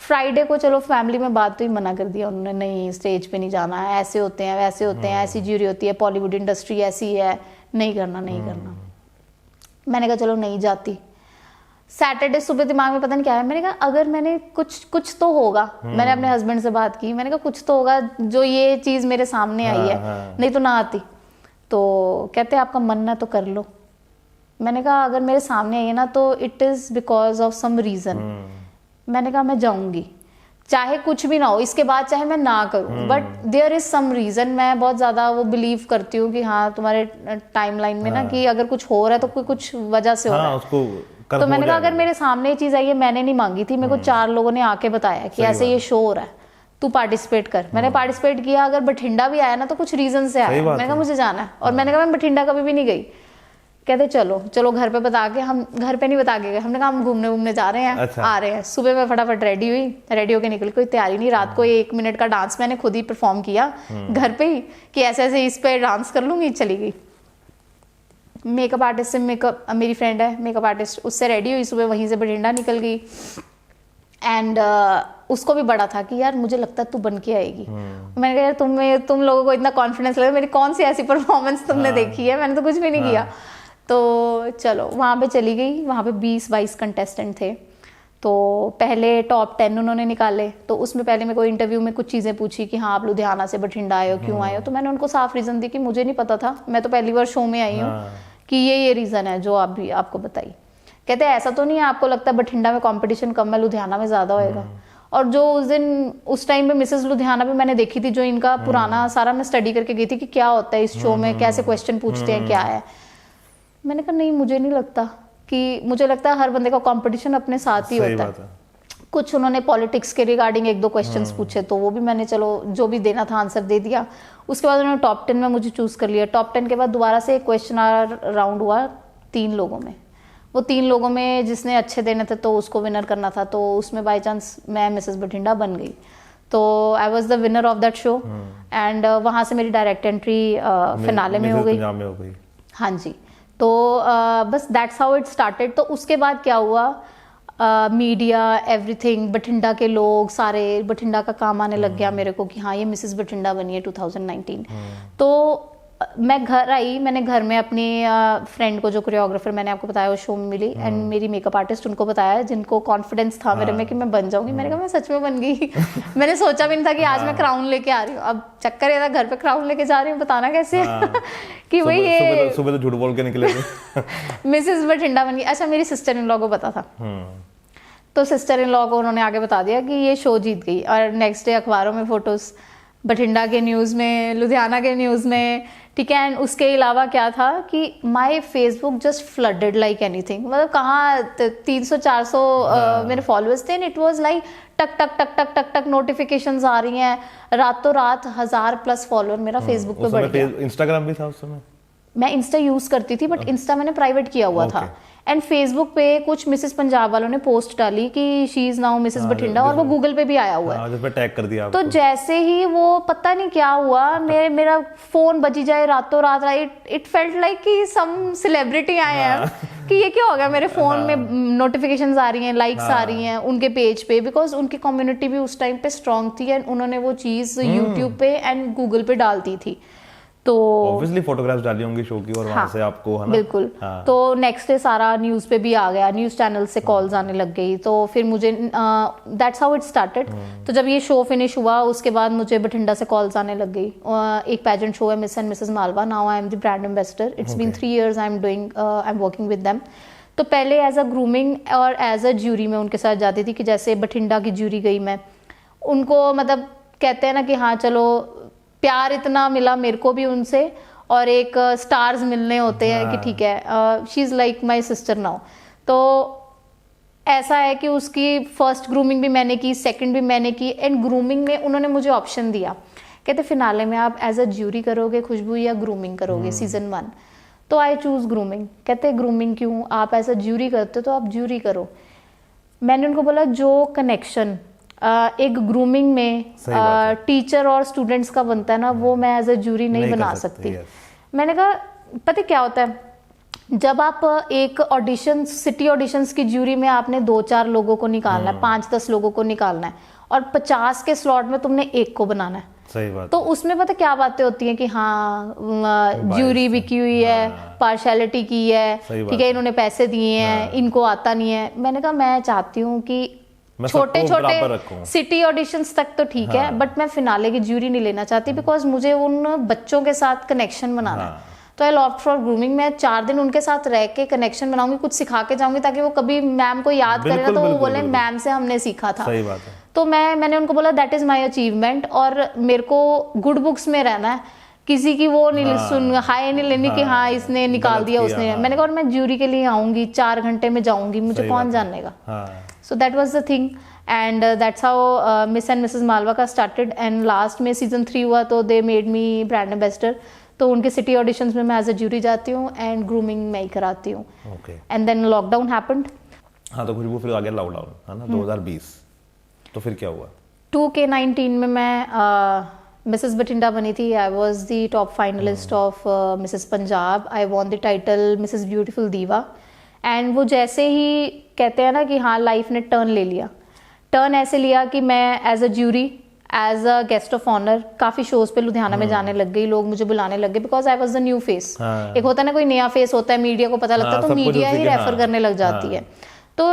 फ्राइडे को चलो फैमिली में बात तो ही मना कर दिया उन्होंने, नहीं स्टेज पे नहीं जाना है, ऐसे होते हैं वैसे होते हैं, ऐसी ज्यूरी होती है, बॉलीवुड इंडस्ट्री ऐसी है, नहीं करना। मैंने कहा चलो नहीं जाती। सैटरडे सुबह दिमाग में पता नहीं क्या है, मैंने कहा अगर मैंने कुछ तो होगा। मैंने अपने हस्बैंड से बात की, मैंने कहा कुछ तो होगा जो ये चीज मेरे सामने आई है, नहीं तो ना आती। तो कहते आपका मन ना तो कर लो। मैंने कहा अगर मेरे सामने आई है ना तो it is because of some reason. मैंने कहा मैं जाऊंगी, चाहे कुछ भी ना हो इसके बाद, चाहे मैं ना करूं, but there is some reason. मैं बहुत ज्यादा वो बिलीव करती हूँ कि हाँ तुम्हारे टाइमलाइन में ना कि अगर कुछ हो रहा है तो कोई कुछ वजह से हो रहा है। तो मैंने कहा अगर मेरे सामने ये चीज आई है, मैंने नहीं मांगी थी, मेरे को 4 लोगों ने आके बताया कि ऐसे ये शो हो रहा है, तू पार्टिसिपेट कर। मैंने पार्टिसिपेट किया। अगर बठिंडा भी आया ना तो कुछ रीजन से आया। मैंने कहा मुझे जाना है, और मैंने कहा मैं बठिंडा कभी भी नहीं गई। कहते चलो घर पे बता के, हम घर पे नहीं बता के गए, हमने कहा हम घूमने जा रहे हैं। अच्छा। आ रहे हैं। सुबह मैं फटाफट रेडी हुई, रेडी होके निकली, कोई तैयारी नहीं। रात को 1 मिनट का डांस मैंने खुद ही परफॉर्म किया घर पे ही कि ऐसे ऐसे इस पे डांस कर लूंगी, चली गई। मेकअप आर्टिस्ट से मेरी फ्रेंड है मेकअप आर्टिस्ट, उससे रेडी हुई, सुबह वहीं से बठिंडा निकल गई। एंड उसको भी बड़ा था कि यार मुझे लगता है तू बन के आएगी। मैंने कहा यार तुम लोगों को इतना कॉन्फिडेंस लगा, मेरी कौन सी ऐसी परफॉर्मेंस तुमने देखी है, मैंने तो कुछ भी नहीं किया। तो चलो वहाँ पे चली गई, वहाँ पे 20-22 कंटेस्टेंट थे। तो पहले टॉप 10 उन्होंने निकाले, तो उसमें पहले मेरे को इंटरव्यू में कुछ चीज़ें पूछी कि हाँ आप लुधियाना से बठिंडा आए हो, क्यों आए हो। तो मैंने उनको साफ रीज़न दी कि मुझे नहीं पता था, मैं तो पहली बार शो में आई हूँ, कि ये रीज़न है जो आपको बताई। कहते हैं ऐसा तो नहीं है, आपको लगता है बठिंडा में कंपटीशन कम है, लुधियाना में ज़्यादा होएगा। और जो उस टाइम पे मिसेस लुधियाना भी मैंने देखी थी, जो इनका पुराना सारा मैं स्टडी करके गई थी कि क्या होता है इस शो में, कैसे क्वेश्चन पूछते हैं, क्या है। मैंने कहा नहीं मुझे नहीं लगता, कि मुझे लगता है हर बंदे का कंपटीशन अपने साथ ही होता है। कुछ उन्होंने पॉलिटिक्स के रिगार्डिंग 1-2 क्वेश्चंस पूछे, तो वो भी मैंने चलो जो भी देना था आंसर दे दिया। उसके बाद उन्होंने टॉप 10 में मुझे चूज कर लिया। टॉप 10 के बाद दोबारा से एक क्वेश्चन राउंड हुआ 3 लोगों में। वो 3 लोगों में जिसने अच्छे देने थे तो उसको विनर करना था, तो उसमें बाई चांस मैं मिसेस बठिंडा बन गई। तो I was the winner of that show and वहाँ से मेरी डायरेक्ट एंट्री फिनाले में हो गई। हाँ जी। तो बस दैट्स हाउ इट स्टार्टेड। तो उसके बाद क्या हुआ, मीडिया एवरीथिंग, बठिंडा के लोग सारे, बठिंडा का काम आने लग गया मेरे को कि हाँ ये मिसेस बठिंडा बनी है 2019। तो मैं घर आई, मैंने घर में अपनी फ्रेंड को, जो कोरियोग्राफर मैंने आपको बताया वो शो में मिली, एंड मेरी मेकअप आर्टिस्ट, उनको बताया जिनको कॉन्फिडेंस था मेरे में कि मैं बन जाऊंगी। मैंने कहा मैं सच में बन गई। मैंने सोचा भी नहीं था कि आज मैं क्राउन लेके आ रही हूँ। अब चक्कर ये था घर पे क्राउन लेके जा रही हूँ, बताना कैसे कि भाई ये सुबह तो झूठ बोल के निकले थे। मिसेस बठिंडा बन गई। अच्छा मेरी सिस्टर इन लॉ को पता था, तो सिस्टर इन लॉ को उन्होंने आगे बता दिया कि ये शो जीत गई। और नेक्स्ट डे अखबारों में फोटोज, बठिंडा के न्यूज़ में, लुधियाना के न्यूज़ में, ठीक है। एंड उसके अलावा क्या था कि my Facebook just flooded like anything. मतलब कहाँ 300-400 मेरे फॉलोअर्स थे, एंड इट वाज लाइक टक टक टक टक टक टक नोटिफिकेशंस आ रही हैं। रातों रात 1000+ फॉलोअर मेरा फेसबुक पे बढ़ गया। इंस्टाग्राम भी था उस समय? मैं इंस्टा यूज करती थी, बट इंस्टा मैंने प्राइवेट किया हुआ था। एंड फेसबुक पे कुछ मिसेस पंजाब वालों ने पोस्ट डाली कि she is now Mrs Bathinda, और वो गूगल पे भी आया हुआ है, जिस पे टैग कर दिया। तो जैसे ही वो पता नहीं क्या हुआ, मेरा फोन बजी जाए रातों रात, इट फेल्ट लाइक कि सम सेलिब्रिटी आए हैं, कि ये क्या हो गया, मेरे फोन में नोटिफिकेशंस आ रही हैं, लाइक्स आ रही हैं उनके पेज पे, बिकॉज उनकी कम्युनिटी भी उस टाइम पे स्ट्रांग थी, एंड उन्होंने वो चीज यूट्यूब पे एंड गूगल पे डाल दी थी। तो ऑब्वियसली फोटोग्राफ्स डाली होंगी शो की, और वहां से आपको, है ना? बिल्कुल। तो नेक्स्ट डे सारा न्यूज़ पे भी आ गया, न्यूज़ चैनल से कॉल्स आने लग गई। तो फिर मुझे दैट्स हाउ इट स्टार्टेड। तो जब ये शो फिनिश हुआ उसके बाद मुझे बठिंडा से कॉल्स आने लग गई। एक पेजेंट शो है Miss and Mrs Malwa, now I am the brand ambassador. It's been 3 years I am working with them. तो पहले एज अ ग्रूमिंग और एज अ ज्यूरी में उनके साथ जाती थी, कि जैसे बठिंडा की ज्यूरी गई मैं, उनको मतलब कहते हैं ना कि हाँ चलो प्यार इतना मिला मेरे को भी उनसे, और एक स्टार्स मिलने होते हैं कि ठीक है she is like my sister now. तो ऐसा है कि उसकी फर्स्ट ग्रूमिंग भी मैंने की, सेकंड भी मैंने की, एंड ग्रूमिंग में उन्होंने मुझे ऑप्शन दिया, कहते फिनाले में आप एज अ ज्यूरी करोगे खुशबू या ग्रूमिंग करोगे सीजन 1। तो आई चूज ग्रूमिंग। कहते ग्रूमिंग क्यों, आप एज अ ज्यूरी करते हो तो आप ज्यूरी करो। मैंने उनको बोला जो कनेक्शन एक ग्रूमिंग में टीचर और स्टूडेंट्स का बनता है ना, वो मैं एज अ ज्यूरी नहीं बना सकती। मैंने कहा पता क्या होता है, जब आप एक ऑडिशन, सिटी ऑडिशंस की ज्यूरी में आपने 2-4 लोगों को निकालना है, 5-10 लोगों को निकालना है, और 50 के स्लॉट में तुमने एक को बनाना है। सही बात। तो उसमें पता क्या बातें होती हैं कि हाँ ज्यूरी बिकी हुई है, पार्शियलिटी की है, ठीक है, इन्होंने पैसे दिए हैं, इनको आता नहीं है। मैंने कहा मैं चाहती हूँ कि छोटे छोटे सिटी ऑडिशंस तक तो ठीक है, बट मैं फिनाले की ज्यूरी नहीं लेना चाहती, बिकॉज मुझे उन बच्चों के साथ कनेक्शन बनाना है। तो आई ऑप्ट फॉर ग्रूमिंग। मैं 4 दिन उनके साथ रह के कनेक्शन बनाऊंगी, कुछ सिखा के जाऊंगी, ताकि वो कभी मैम को याद करे ना तो वो बोले मैम से हमने सीखा था। सही बात है। तो मैंने उनको बोला दैट इज माई अचीवमेंट, और मेरे को गुड बुक्स में रहना है, किसी की वो नहीं सुन हाय नहीं लेनी कि हाँ इसने निकाल दिया उसने। मैंने कहा और मैं ज्यूरी के लिए आऊंगी, 4 घंटे में जाऊंगी, मुझे कौन जानेगा। So that was the thing, and that's how miss and Mrs Malwa का स्टार्टेड। एंड लास्ट में सीजन 3 हुआ तो they made me brand ambassador. तो उनके सिटी ऑडिशंस में मैं एज अ ज्यूरी जाती हूँ, एंड ग्रूमिंग मैं ही कराती हूँ। And then lockdown happened. हाँ, तो खुशबू फिर आ गया लॉकडाउन, है ना, 2020। तो फिर क्या हुआ? 2K19 में मैं मिसेस बठिंडा बनी थी। I was the top finalist of Mrs Punjab. I won the title Mrs beautiful दीवा। एंड वो जैसे ही कहते हैं ना कि हाँ लाइफ ने टर्न ले लिया, टर्न ऐसे लिया कि मैं as a jury, as a guest of honour काफी शोज पे लुधियाना में जाने लग गई, लोग मुझे बुलाने लग गए because I was the new face. एक होता है ना कोई नया फेस होता है, मीडिया को पता लगता है तो मीडिया ही रेफर करने लग जाती है। तो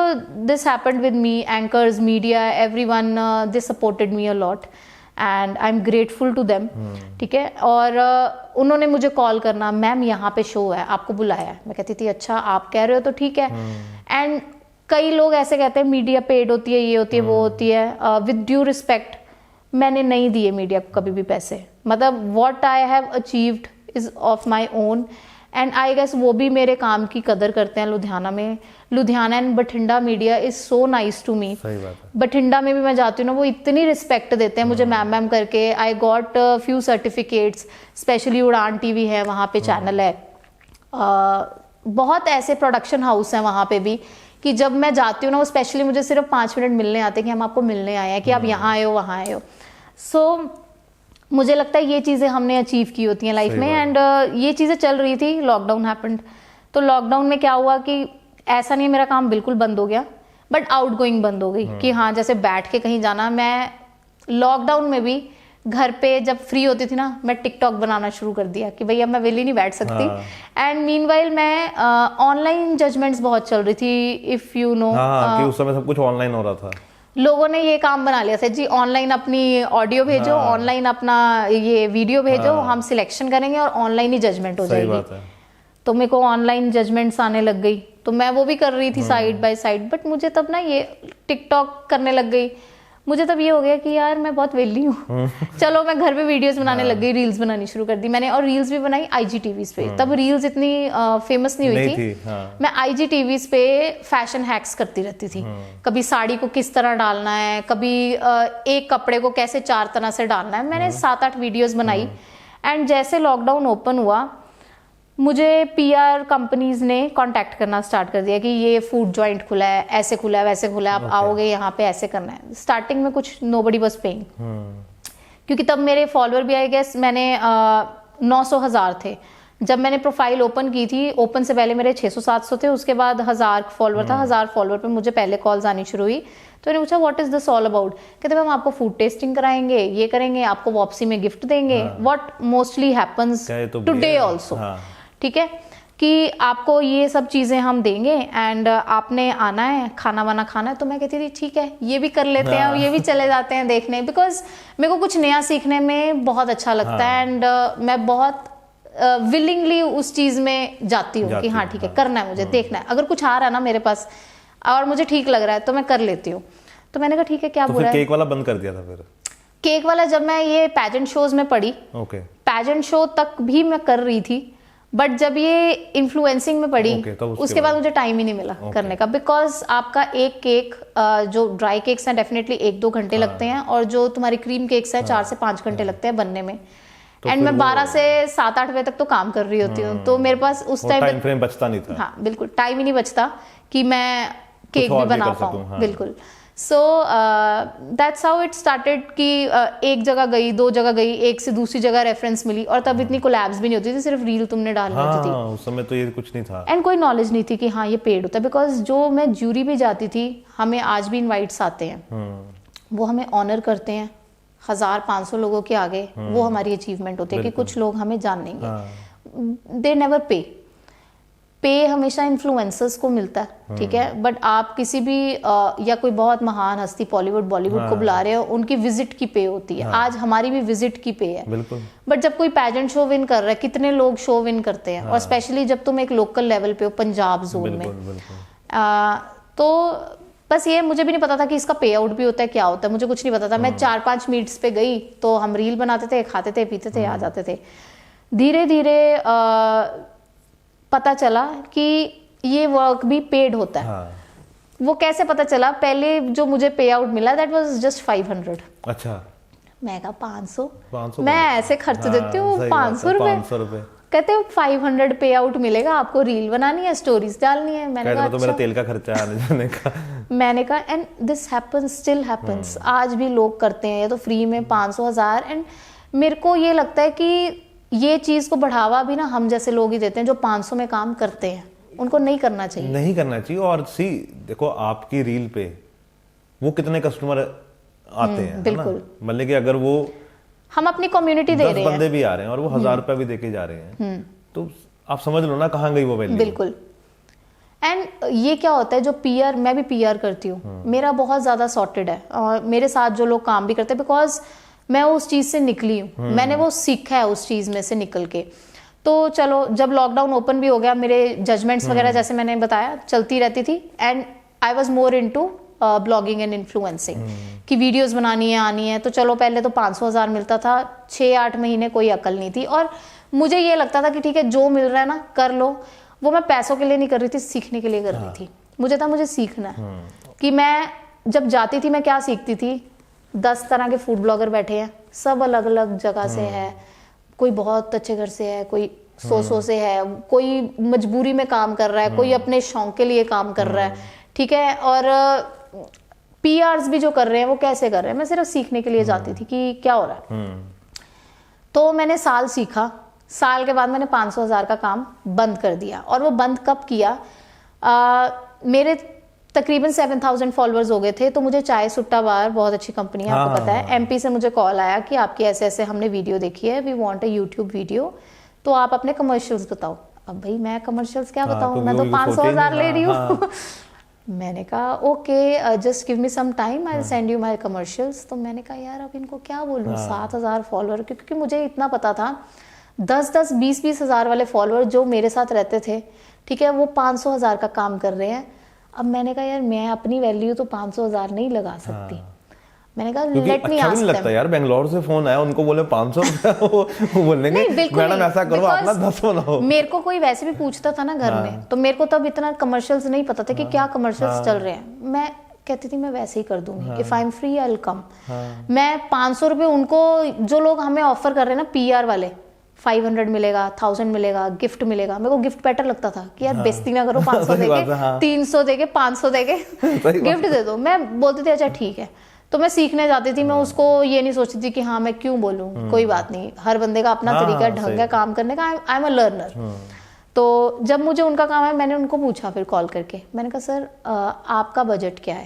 this happened with me, anchors, media, everyone, they supported me a lot and I am grateful to them. ठीक है, और उन्होंने मुझे कॉल करना, मैम यहाँ पे शो है, आपको बुलाया है। मैं कहती थी अच्छा आप कह रहे हो तो ठीक है। एंड कई लोग ऐसे कहते हैं मीडिया पेड होती है, ये होती है, वो होती है। विद ड्यू रिस्पेक्ट, मैंने नहीं दिए मीडिया को कभी भी पैसे। मतलब what I have achieved is of my own and I guess वो भी मेरे काम की कदर करते हैं लुधियाना में। Ludhiana and Bathinda media is so nice to me. Bathinda में भी मैं जाती हूँ ना, वो इतनी रिस्पेक्ट देते हैं मुझे मैम मैम करके। I got few certificates, specially उड़ान टीवी है वहाँ पे, चैनल है। बहुत ऐसे प्रोडक्शन हाउस हैं वहाँ पे भी कि जब मैं जाती हूँ ना, वो स्पेशली मुझे सिर्फ 5 मिनट मिलने आते हैं कि हम आपको मिलने आए हैं, कि आप यहाँ आए हो वहाँ आए हो। सो मुझे लगता है ये चीज़ें हमने अचीव की होती हैं लाइफ में। एंड ये चीज़ें चल रही थी, लॉकडाउन हैपेंड। तो लॉकडाउन में क्या हुआ कि ऐसा नहीं मेरा काम बिल्कुल बंद हो गया, बट आउटगोइंग बंद हो गई कि हाँ जैसे बैठ के कहीं जाना। मैं लॉकडाउन में भी घर पे जब फ्री होती थी ना, मैं टिकटॉक बनाना शुरू कर दिया कि भैया मैं वेली नहीं बैठ सकती। एंड मीनवाइल मैं ऑनलाइन जजमेंट्स बहुत चल रही थी, इफ यू नो, कि उस समय सब कुछ ऑनलाइन हो रहा था। लोगों ने ये काम बना लिया था जी, ऑनलाइन अपनी ऑडियो भेजो, ऑनलाइन अपना ये वीडियो भेजो, हम सिलेक्शन करेंगे और ऑनलाइन ही जजमेंट हो जाएगी। तो मेरे को ऑनलाइन जजमेंट्स आने लग गई, तो मैं वो भी कर रही थी साइड बाय साइड। बट मुझे तब ना ये टिकटॉक करने लग गई, मुझे तब ये हो गया कि यार मैं बहुत वेली हूँ। चलो मैं घर पे वीडियोस बनाने लग गई, रील्स बनानी शुरू कर दी मैंने। और रील्स भी बनाई IGTVs पे, तब रील्स इतनी फेमस नहीं हुई थी। मैं IGTVs पे फैशन हैक्स करती रहती थी। कभी साड़ी को किस तरह डालना है, कभी एक कपड़े को कैसे 4 तरह से डालना है। मैंने 7-8 वीडियोस बनाई। एंड जैसे लॉकडाउन ओपन हुआ, मुझे PR कंपनीज ने कांटेक्ट करना स्टार्ट कर दिया कि ये फूड जॉइंट खुला है, ऐसे खुला है, वैसे खुला है, आप आओगे यहाँ पे, ऐसे करना है। स्टार्टिंग में कुछ नोबडी वाज पेइंग, क्योंकि तब मेरे फॉलोअर भी आई गेस मैंने 900,000 थे जब मैंने प्रोफाइल ओपन की थी। ओपन से पहले मेरे 600-700 थे, उसके बाद 1000 फॉलोअर था। 1000 फॉलोअर पे मुझे पहले कॉल्स आनी शुरू हुई। तो मैंने पूछा what is this all about. कहते हम आपको फूड टेस्टिंग कराएंगे, ये करेंगे, आपको वापसी में गिफ्ट देंगे। What mostly happens today also, ठीक है, कि आपको ये सब चीज़ें हम देंगे एंड आपने आना है, खाना वाना खाना है। तो मैं कहती थी ठीक है, ये भी कर लेते हैं, ये भी चले जाते हैं देखने, बिकॉज मेरे को कुछ नया सीखने में बहुत अच्छा लगता है। एंड मैं बहुत विलिंगली उस चीज़ में जाती हूँ कि हाँ ठीक है, करना है मुझे, देखना है। अगर कुछ आ रहा है ना मेरे पास और मुझे ठीक लग रहा है तो मैं कर लेती हूँ। तो मैंने कहा ठीक है, क्या बुरा है। केक वाला बंद कर दिया था फिर? केक वाला जब मैं ये पैजेंट शोज में पढ़ी, पैजेंट शो तक भी मैं कर रही थी, बट जब ये इन्फ्लुएंसिंग में पड़ी उसके बाद मुझे टाइम ही नहीं मिला करने का। बिकॉज आपका एक केक, जो ड्राई केक्स हैं डेफिनेटली 1-2 घंटे लगते हैं, और जो तुम्हारी क्रीम केक्स हैं 4 से 5 घंटे लगते हैं बनने में। एंड मैं 12 से 7-8 बजे तक तो काम कर रही होती हूँ, तो मेरे पास उस टाइम फ्रेम बचता नहीं था। हाँ बिल्कुल, टाइम ही नहीं बचता कि मैं केक भी बना पाऊँ। बिल्कुल। So that's how it started कि एक जगह गई, 2 जगह गई, एक से दूसरी जगह रेफरेंस मिली। और तब इतनी कोलैब्स भी नहीं होती थी, सिर्फ रील तुमने डालनी होती थी। उस समय तो ये कुछ नहीं था एंड कोई नॉलेज नहीं थी कि हाँ ये पेड होता है। बिकॉज जो मैं ज्यूरी भी जाती थी, हमें आज भी इनवाइट्स आते हैं, वो हमें ऑनर करते हैं 1000-500 लोगों के आगे। वो हमारी अचीवमेंट होती है कि कुछ लोग हमें जानेंगे। दे नेवर पे हमेशा इन्फ्लुएंसर्स को मिलता है, ठीक है, बट आप किसी भी या कोई बहुत महान हस्ती बॉलीवुड को बुला रहे हो, उनकी विजिट की पे होती है। आज हमारी भी विजिट की पे है। बट जब कोई पैजेंट शो विन कर रहा है, कितने लोग शो विन करते हैं, और स्पेशली जब तुम एक लोकल लेवल पे हो, पंजाब जोन में, तो बस ये मुझे भी नहीं पता था कि इसका पे आउट भी होता है, क्या होता है, मुझे कुछ नहीं पता था। मैं 4-5 मीट्स पे गई तो हम रील बनाते थे, खाते थे, पीते थे, आ जाते थे। धीरे धीरे पता चला कि ये वर्क भी पेड होता है। वो कैसे पता चला? पहले जो मुझे पे आउट मिला दैट वाज जस्ट 500। अच्छा। मैं कहा 500 मैं ऐसे खर्च देती हूँ 500 रुपए। कहते हैं 500 पे आउट मिलेगा, आपको रील बनानी है, स्टोरीज डालनी है। मैंने कहा तो मेरा तेल का खर्चा है आने जाने का। मैंने कहा and this happens, still happens. आज भी लोग करते हैं, या तो फ्री में 500-1000। एंड मेरे को ये लगता है कि ये चीज को बढ़ावा भी ना हम जैसे लोग ही देते हैं, जो 500 में काम करते हैं। उनको नहीं करना चाहिए, नहीं करना चाहिए। और सी देखो, आपकी रील पे वो कितने कस्टमर आते हैं, है ना? बिल्कुल। मतलब कि अगर वो हम अपनी कम्युनिटी दे 10 रहे हैं, बंदे भी आ रहे हैं और वो 1000 रुपया भी देके जा रहे हैं, तो आप समझ लो ना कहाँ गई वो वैल्यू। बिल्कुल। एंड ये क्या होता है, जो पीआर, मैं भी पीआर करती हूँ, मेरा बहुत ज़्यादा सॉर्टेड है और मेरे साथ जो लोग काम भी करते हैं, बिकॉज मैं उस चीज़ से निकली हूँ, मैंने वो सीखा है उस चीज़ में से निकल के। तो चलो, जब लॉकडाउन ओपन भी हो गया, मेरे जजमेंट्स वगैरह जैसे मैंने बताया चलती रहती थी, and I was more into blogging and influencing कि वीडियोस बनानी है, आनी है। तो चलो, पहले तो 500,000 मिलता था, 6-8 महीने कोई अकल नहीं थी, और मुझे ये लगता था कि ठीक है, जो मिल रहा है ना कर लो। वो मैं पैसों के लिए नहीं कर रही थी, सीखने के लिए कर रही थी। मुझे सीखना है कि मैं जब जाती थी मैं क्या सीखती थी। 10 तरह के फूड ब्लॉगर बैठे हैं, सब अलग अलग जगह से है, कोई बहुत अच्छे घर से है, कोई सौ से है, कोई मजबूरी में काम कर रहा है, कोई अपने शौक के लिए काम कर रहा है, ठीक है। और पीआरस भी जो कर रहे हैं वो कैसे कर रहे हैं, मैं सिर्फ सीखने के लिए जाती थी कि क्या हो रहा है। तो मैंने साल सीखा, साल के बाद मैंने 500,000 का काम बंद कर दिया। और वो बंद कब किया, मेरे तकरीबन 7,000 फॉलोअर्स हो गए थे। तो मुझे चाय सुट्टा बार, बहुत अच्छी कंपनी है, आपको पता है, एमपी से मुझे कॉल आया कि आपकी ऐसे ऐसे हमने वीडियो देखी है, we want a YouTube video, तो आप अपने कमर्शियल्स बताओ। अब भाई मैं कमर्शियल्स क्या बताऊं, मैं तो 500,000 ले रही हूँ। मैंने कहा okay, just give me some time, I will send you my commercials. तो मैंने कहा यार अब इनको क्या बोलूं, 7,000 फॉलोअर, क्योंकि मुझे इतना पता था 10-10, 20-20 हज़ार वाले फॉलोअर जो मेरे साथ रहते थे, ठीक है, वो 500,000 का काम कर रहे हैं। अब मैंने कहा यार मैं अपनी वैल्यू तो 500,000 नहीं लगा सकती। मैंने कहा लेट मी आस्क देम। लगता यार, बेंगलोर से फोन आया, उनको बोले 500 रुपया, वो बोलेंगे मैडम ऐसा करो, अपना 10 बनाओ। मेरे को कोई वैसे भी पूछता था ना घर में, तो मेरे को तब इतना कमर्शियल्स नहीं पता था कि क्या कमर्शियल्स चल रहे हैं। मैं कहती थी मैं वैसे ही कर दूंगी, if I am free I will come. मैं 500 रुपये उनको, जो लोग हमें ऑफर कर रहे हैं ना पीआर वाले, 500 मिलेगा, 1000 मिलेगा, गिफ्ट मिलेगा, मेरे को गिफ्ट बेटर लगता था कि यार बेइज्जती ना करो, 500 देके, 300 देके, 500 देके गिफ्ट दे दो। मैं बोलती थी अच्छा ठीक है। तो मैं सीखने जाती थी, मैं उसको ये नहीं सोचती थी कि हाँ मैं क्यों बोलूँ, कोई बात नहीं, हर बंदे का अपना तरीका ढंग है काम करने का, आई एम अ लर्नर। तो जब मुझे उनका काम है, मैंने उनको पूछा फिर कॉल करके, मैंने कहा सर आपका बजट क्या है?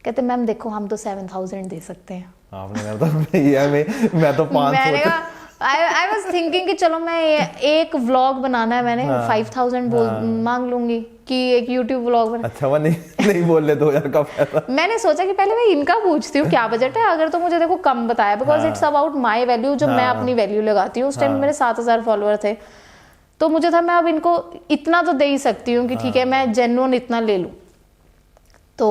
कहते मैम देखो हम तो 7,000 दे सकते हैं। आपने कहा था मैं तो 500। I was thinking कि चलो मैं एक व्लॉग बनाना है, मैंने 5,000 मांग लूंगी कि एक YouTube व्लॉग बना। अच्छा, वो नहीं बोल ले 2,000 का फायदा। मैंने सोचा कि पहले मैं इनका पूछती हूँ क्या बजट है, अगर तो मुझे देखो कम बताया, because it's about my value, जो मैं अपनी वैल्यू लगाती हूँ। उस टाइम मेरे 7,000 फॉलोअर थे, तो मुझे था मैं अब इनको इतना तो दे ही सकती हूँ कि ठीक है मैं जेन्युइन इतना ले लूँ। तो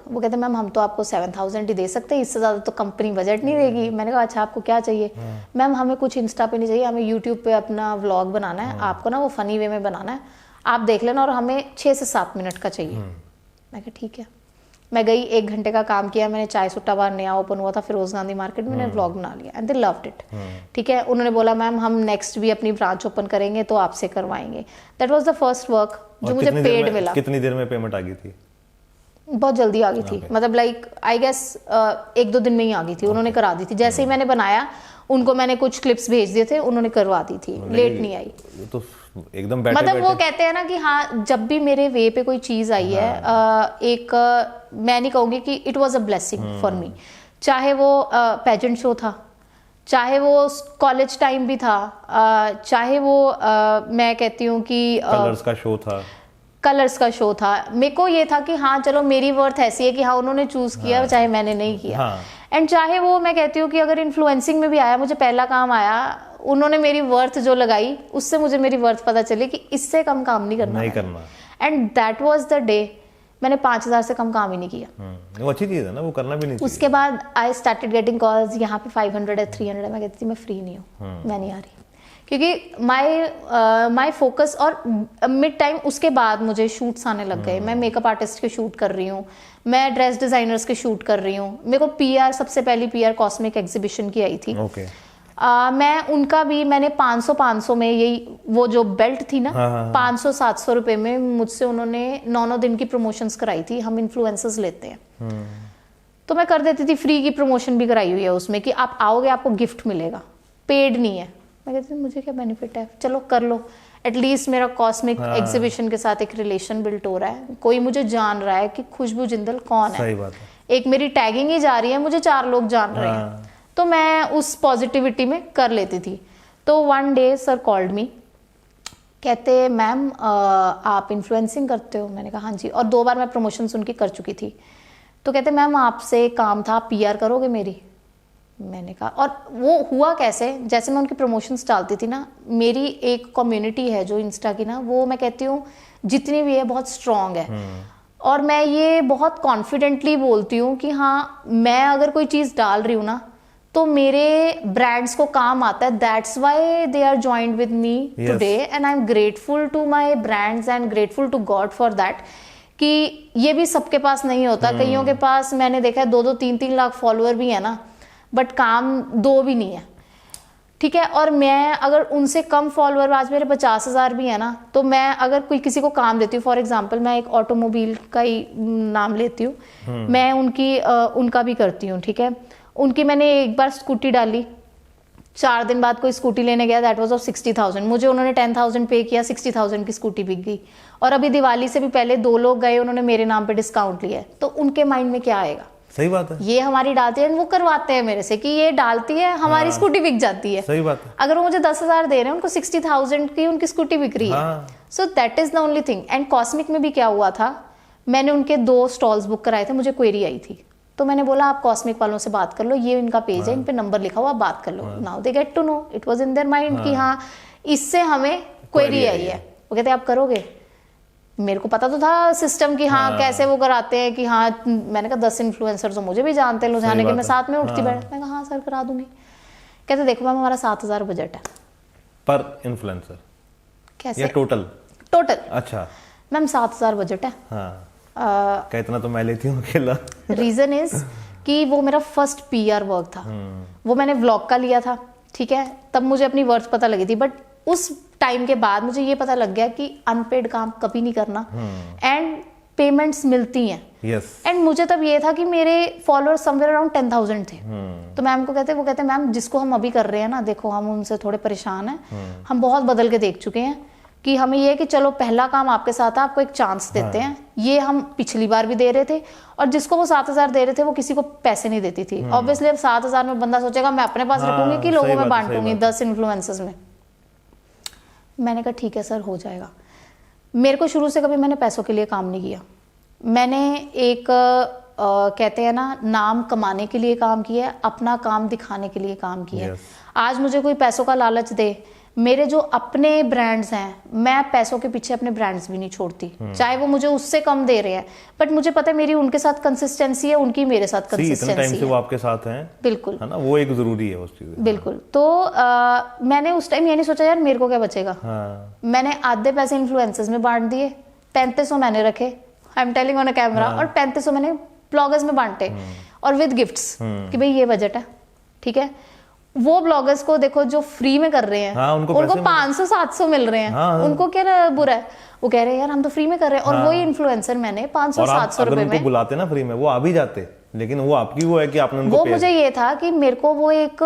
वो कहते मैम हम तो आपको 7,000 ही दे सकते हैं, इससे ज़्यादा तो कंपनी बजट नहीं देगी। मैंने कहा अच्छा आपको क्या चाहिए? मैम हमें कुछ इंस्टा पे नहीं चाहिए, हमें यूट्यूब पे अपना व्लॉग बनाना है, आपको ना वो फनी वे में बनाना है, आप देख लेना, और हमें 6 से 7 मिनट का चाहिए। मैं कहा ठीक है। मैं गई, 1 घंटे का काम किया मैंने, चाय सुट्टा बार नया ओपन हुआ था फिरोज गांधी मार्केट में, मैंने व्लॉग बना लिया एंड दे लव्ड इट। ठीक है, उन्होंने बोला मैम हम नेक्स्ट भी अपनी ब्रांच ओपन करेंगे तो आपसे करवाएंगे। That was the first work जो मुझे पेड मिला। कितनी देर में पेमेंट आ गई थी? बहुत जल्दी आ गई थी, मतलब लाइक आई गेस 1-2 दिन में ही आ गई थी। उन्होंने करा दी थी, जैसे ही मैंने बनाया उनको मैंने कुछ क्लिप्स भेज दिए थे, उन्होंने करवा दी थी, लेट नहीं आई। तो एकदम बैठे मतलब वो कहते हैं ना कि हाँ जब भी मेरे वे पे कोई चीज आई है, एक मैं नहीं कहूंगी कि it was a blessing for me, चाहे वो पेजेंट शो था, चाहे वो कॉलेज टाइम भी था, चाहे वो मैं कहती हूँ कि कलर्स का शो था। मेरे को ये था कि हाँ चलो मेरी वर्थ ऐसी है कि हाँ उन्होंने चूज किया, चाहे मैंने नहीं किया। एंड चाहे वो मैं कहती हूँ कि अगर इन्फ्लुएंसिंग में भी आया, मुझे पहला काम आया, उन्होंने मेरी वर्थ जो लगाई उससे मुझे मेरी वर्थ पता चली कि इससे कम काम नहीं करना। And that was the day मैंने 5,000 से कम काम ही नहीं किया। वो अच्छी चीज है ना, वो करना भी नहीं चाहिए। उसके बाद आई स्टार्टेड गेटिंग कॉल्स, यहाँ पे 500 है, 300 है। मैं कहती थी मैं फ्री नहीं हूँ, मैं नहीं आ रही, क्योंकि माई फोकस। और मिड टाइम उसके बाद मुझे शूट्स आने लग गए। मैं मेकअप आर्टिस्ट के शूट कर रही हूँ, मैं ड्रेस डिजाइनर्स के शूट कर रही हूँ। मेरे को पीआर, सबसे पहली पीआर कॉस्मिक एग्जीबिशन की आई थी। मैं उनका भी मैंने 500 में, यही वो जो बेल्ट थी ना, 500-700 रुपए में मुझसे उन्होंने 9 दिन की प्रमोशंस कराई थी। हम इन्फ्लुएंसर्स लेते हैं तो मैं कर देती थी, फ्री की प्रमोशन भी कराई हुई है उसमें कि आप आओगे आपको गिफ्ट मिलेगा, पेड नहीं है। मैं कहती थी मुझे क्या बेनिफिट है, चलो कर लो, एटलीस्ट मेरा कॉस्मिक एग्जीबिशन के साथ एक रिलेशन बिल्ट हो रहा है, कोई मुझे जान रहा है कि खुशबू जिंदल कौन है। सही बात है। एक मेरी टैगिंग ही जा रही है, मुझे 4 लोग जान रहे हैं, तो मैं उस पॉजिटिविटी में कर लेती थी। तो one day sir called me, कहते मैम आप इन्फ्लुएंसिंग करते हो? मैंने कहा हाँ जी, और 2 बार मैं प्रमोशंस उनकी कर चुकी थी। तो कहते मैम आपसे काम था, PR करोगे मेरी? मैंने कहा, और वो हुआ कैसे, जैसे मैं उनकी प्रमोशंस डालती थी ना, मेरी एक कम्युनिटी है जो इंस्टा की ना, वो मैं कहती हूँ जितनी भी है बहुत स्ट्रांग है, और मैं ये बहुत कॉन्फिडेंटली बोलती हूँ कि हाँ मैं अगर कोई चीज़ डाल रही हूँ ना तो मेरे ब्रांड्स को काम आता है, that's why they are joined with me today, and I am grateful to my brands and grateful to God for that, कि ये भी सबके पास नहीं होता। कईयों के पास मैंने देखा है 2-2, 3-3 लाख फॉलोअर भी है ना, बट काम 2 भी नहीं है, ठीक है। और मैं अगर उनसे कम फॉलोअर, आज मेरे 50,000 भी है ना, तो मैं अगर कोई किसी को काम देती हूँ, फॉर एग्जांपल मैं एक ऑटोमोबाइल का ही नाम लेती हूँ, मैं उनका भी करती हूँ, ठीक है। उनकी मैंने एक बार स्कूटी डाली, 4 दिन बाद कोई स्कूटी लेने गया, दैट वाज ऑफ 60,000, मुझे उन्होंने 10,000 पे किया, 60,000 की स्कूटी बिक गई। और अभी दिवाली से भी पहले 2 लोग गए, उन्होंने मेरे नाम पे डिस्काउंट लिया है, तो उनके माइंड में क्या आएगा? सही बात है, ये हमारी डालती है, वो करवाते हैं मेरे से कि ये डालती है, हमारी स्कूटी बिक जाती है। सही बात है। अगर वो मुझे 10,000 दे रहे हैं, उनको 60,000 की उनकी स्कूटी बिक रही है, so that is the only thing. And cosmic में भी क्या हुआ था, मैंने उनके 2 स्टॉल्स बुक कराए थे, मुझे क्वेरी आई थी, तो मैंने बोला आप कॉस्मिक वालों से बात कर लो, ये इनका पेज है, इन पे नंबर लिखा हुआ, आप बात कर लो। Now they get to know, it was in their mind कि हाँ इससे हमें क्वेरी आई है। वो कहते आप करोगे? मेरे को पता तो था सिस्टम की, हाँ कैसे वो कराते हैं कि हाँ, मैंने कहा 10 इन्फ्लुएंसर तो मुझे भी जानते हैं लुधियाने के, मैं साथ में उठती बैठ, मैं कहा हाँ सर करा दूंगी। कहते देखो मैम हमारा 7,000 बजट है पर इन्फ्लुएंसर। कैसे? या टोटल? अच्छा मैम 7,000 बजट है। क्या इतना तो मैं लेती हूँ अकेला। रीजन इज कि वो मेरा फर्स्ट PR वर्क था, वो मैंने व्लॉग का लिया था, ठीक है, तब मुझे अपनी वर्थ पता लगी थी। बट उस टाइम के बाद मुझे ये पता लग गया कि अनपेड काम कभी नहीं करना, एंड पेमेंट्स मिलती हैं। एंड मुझे तब ये था कि मेरे फॉलोअर्स समवेयर अराउंड 10,000 थे। तो मैम को कहते, वो कहते मैम जिसको हम अभी कर रहे हैं ना, देखो हम उनसे थोड़े परेशान हैं, हम बहुत बदल के देख चुके हैं कि हमें ये है कि चलो पहला काम आपके साथ है, आपको एक चांस देते हैं। ये हम पिछली बार भी दे रहे थे, और जिसको वो 7,000 दे रहे थे वो किसी को पैसे नहीं देती थी। ऑब्वियसली अब 7,000 में बंदा सोचेगा मैं अपने पास रखूंगी कि लोगों में बांटूंगी 10 इन्फ्लुएंसर्स में। मैंने कहा ठीक है सर हो जाएगा। मेरे को शुरू से कभी मैंने पैसों के लिए काम नहीं किया, मैंने एक कहते हैं ना नाम कमाने के लिए काम किया है, अपना काम दिखाने के लिए काम किया है। आज मुझे कोई पैसों का लालच दे, मेरे जो अपने ब्रांड्स हैं, मैं पैसों के पीछे अपने ब्रांड्स भी नहीं छोड़ती, चाहे वो मुझे उससे कम दे रहे हैं, बट मुझे पता है मेरी उनके साथ कंसिस्टेंसी है, उनकी मेरे साथ कंसिस्टेंसी है। टाइम से वो आपके साथ हैं, बिल्कुल है ना, वो एक जरूरी है उस चीज। बिल्कुल। तो मैंने उस टाइम ये नहीं सोचा यार मेरे को क्या बचेगा। मैंने आधे पैसे इन्फ्लुएंसर्स में बांट दिए, 3500 मैंने रखे, I am telling on a camera, और 3500 मैंने ब्लॉगर्स में बांटे, और विद गिफ्ट्स कि भाई ये बजट है, ठीक है। वो ब्लॉगर्स को देखो जो फ्री में कर रहे हैं, उनको 500-700 मिल रहे हैं, उनको क्या बुरा है, वो कह रहे हैं यार हम तो फ्री में कर रहे हैं। और वही इन्फ्लुएंसर मैंने 500-700 रुपए में बुलाते ना फ्री में, वो आ भी जाते, लेकिन वो आपकी वो है कि आपने उनको वो मुझे ये था कि मेरे को वो एक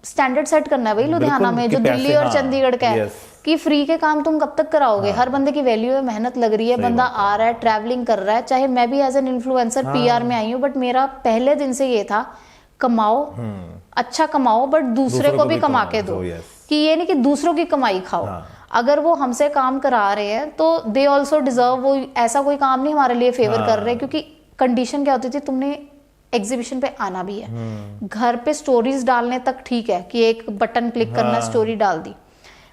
स्टैंडर्ड सेट करना है भाई लुधियाना में, जो दिल्ली और चंडीगढ़ का है, कि फ्री के काम तुम कब तक कराओगे। हर बंदे की वैल्यू है, मेहनत लग रही है, बंदा आ रहा है, ट्रैवलिंग कर रहा है। चाहे मैं भी एज एन इन्फ्लुएंसर PR में आई हूँ, बट मेरा पहले दिन से ये था कमाओ, अच्छा कमाओ, बट दूसरे को भी कमा के दो, कि ये नहीं कि दूसरों की कमाई खाओ। अगर वो हमसे काम करा रहे हैं तो दे ऑल्सो डिजर्व, वो ऐसा कोई काम नहीं हमारे लिए फेवर कर रहे, क्योंकि कंडीशन क्या होती थी, तुमने एग्जीबिशन पे आना भी है, घर पे स्टोरीज डालने तक ठीक है कि एक बटन क्लिक करना स्टोरी डाल दी,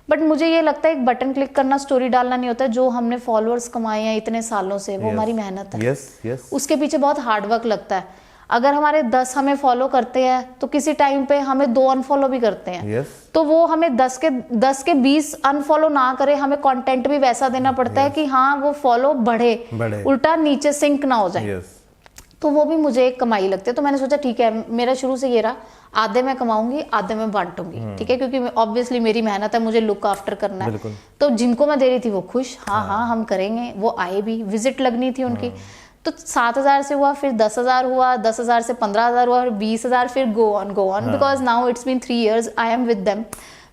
बट मुझे ये लगता है एक बटन क्लिक करना स्टोरी डालना नहीं होता। जो हमने फॉलोअर्स कमाए हैं इतने सालों से, वो हमारी मेहनत है, उसके पीछे बहुत हार्डवर्क लगता है। अगर हमारे 10 हमें फॉलो करते हैं तो किसी टाइम पे हमें 2 अनफॉलो भी करते हैं, तो वो हमें 10 के 20 अनफॉलो ना करे, हमें कंटेंट भी वैसा देना पड़ता है कि हाँ वो फॉलो बढ़े, उल्टा नीचे सिंक ना हो जाए। तो वो भी मुझे एक कमाई लगती है। तो मैंने सोचा ठीक है, मेरा शुरू से ये रहा, आधे मैं कमाऊंगी, आधे मैं बांटूंगी, ठीक है, क्योंकि ऑब्वियसली मेरी मेहनत है, मुझे लुक आफ्टर करना है। तो जिनको मैं दे रही थी वो खुश, हाँ हम करेंगे, वो आए भी, विजिट लगनी थी उनकी। तो 7,000 से हुआ, फिर 10,000 हुआ, 10,000 से 15,000 हुआ, 20,000, फिर go on because now it's been 3 years I am with them.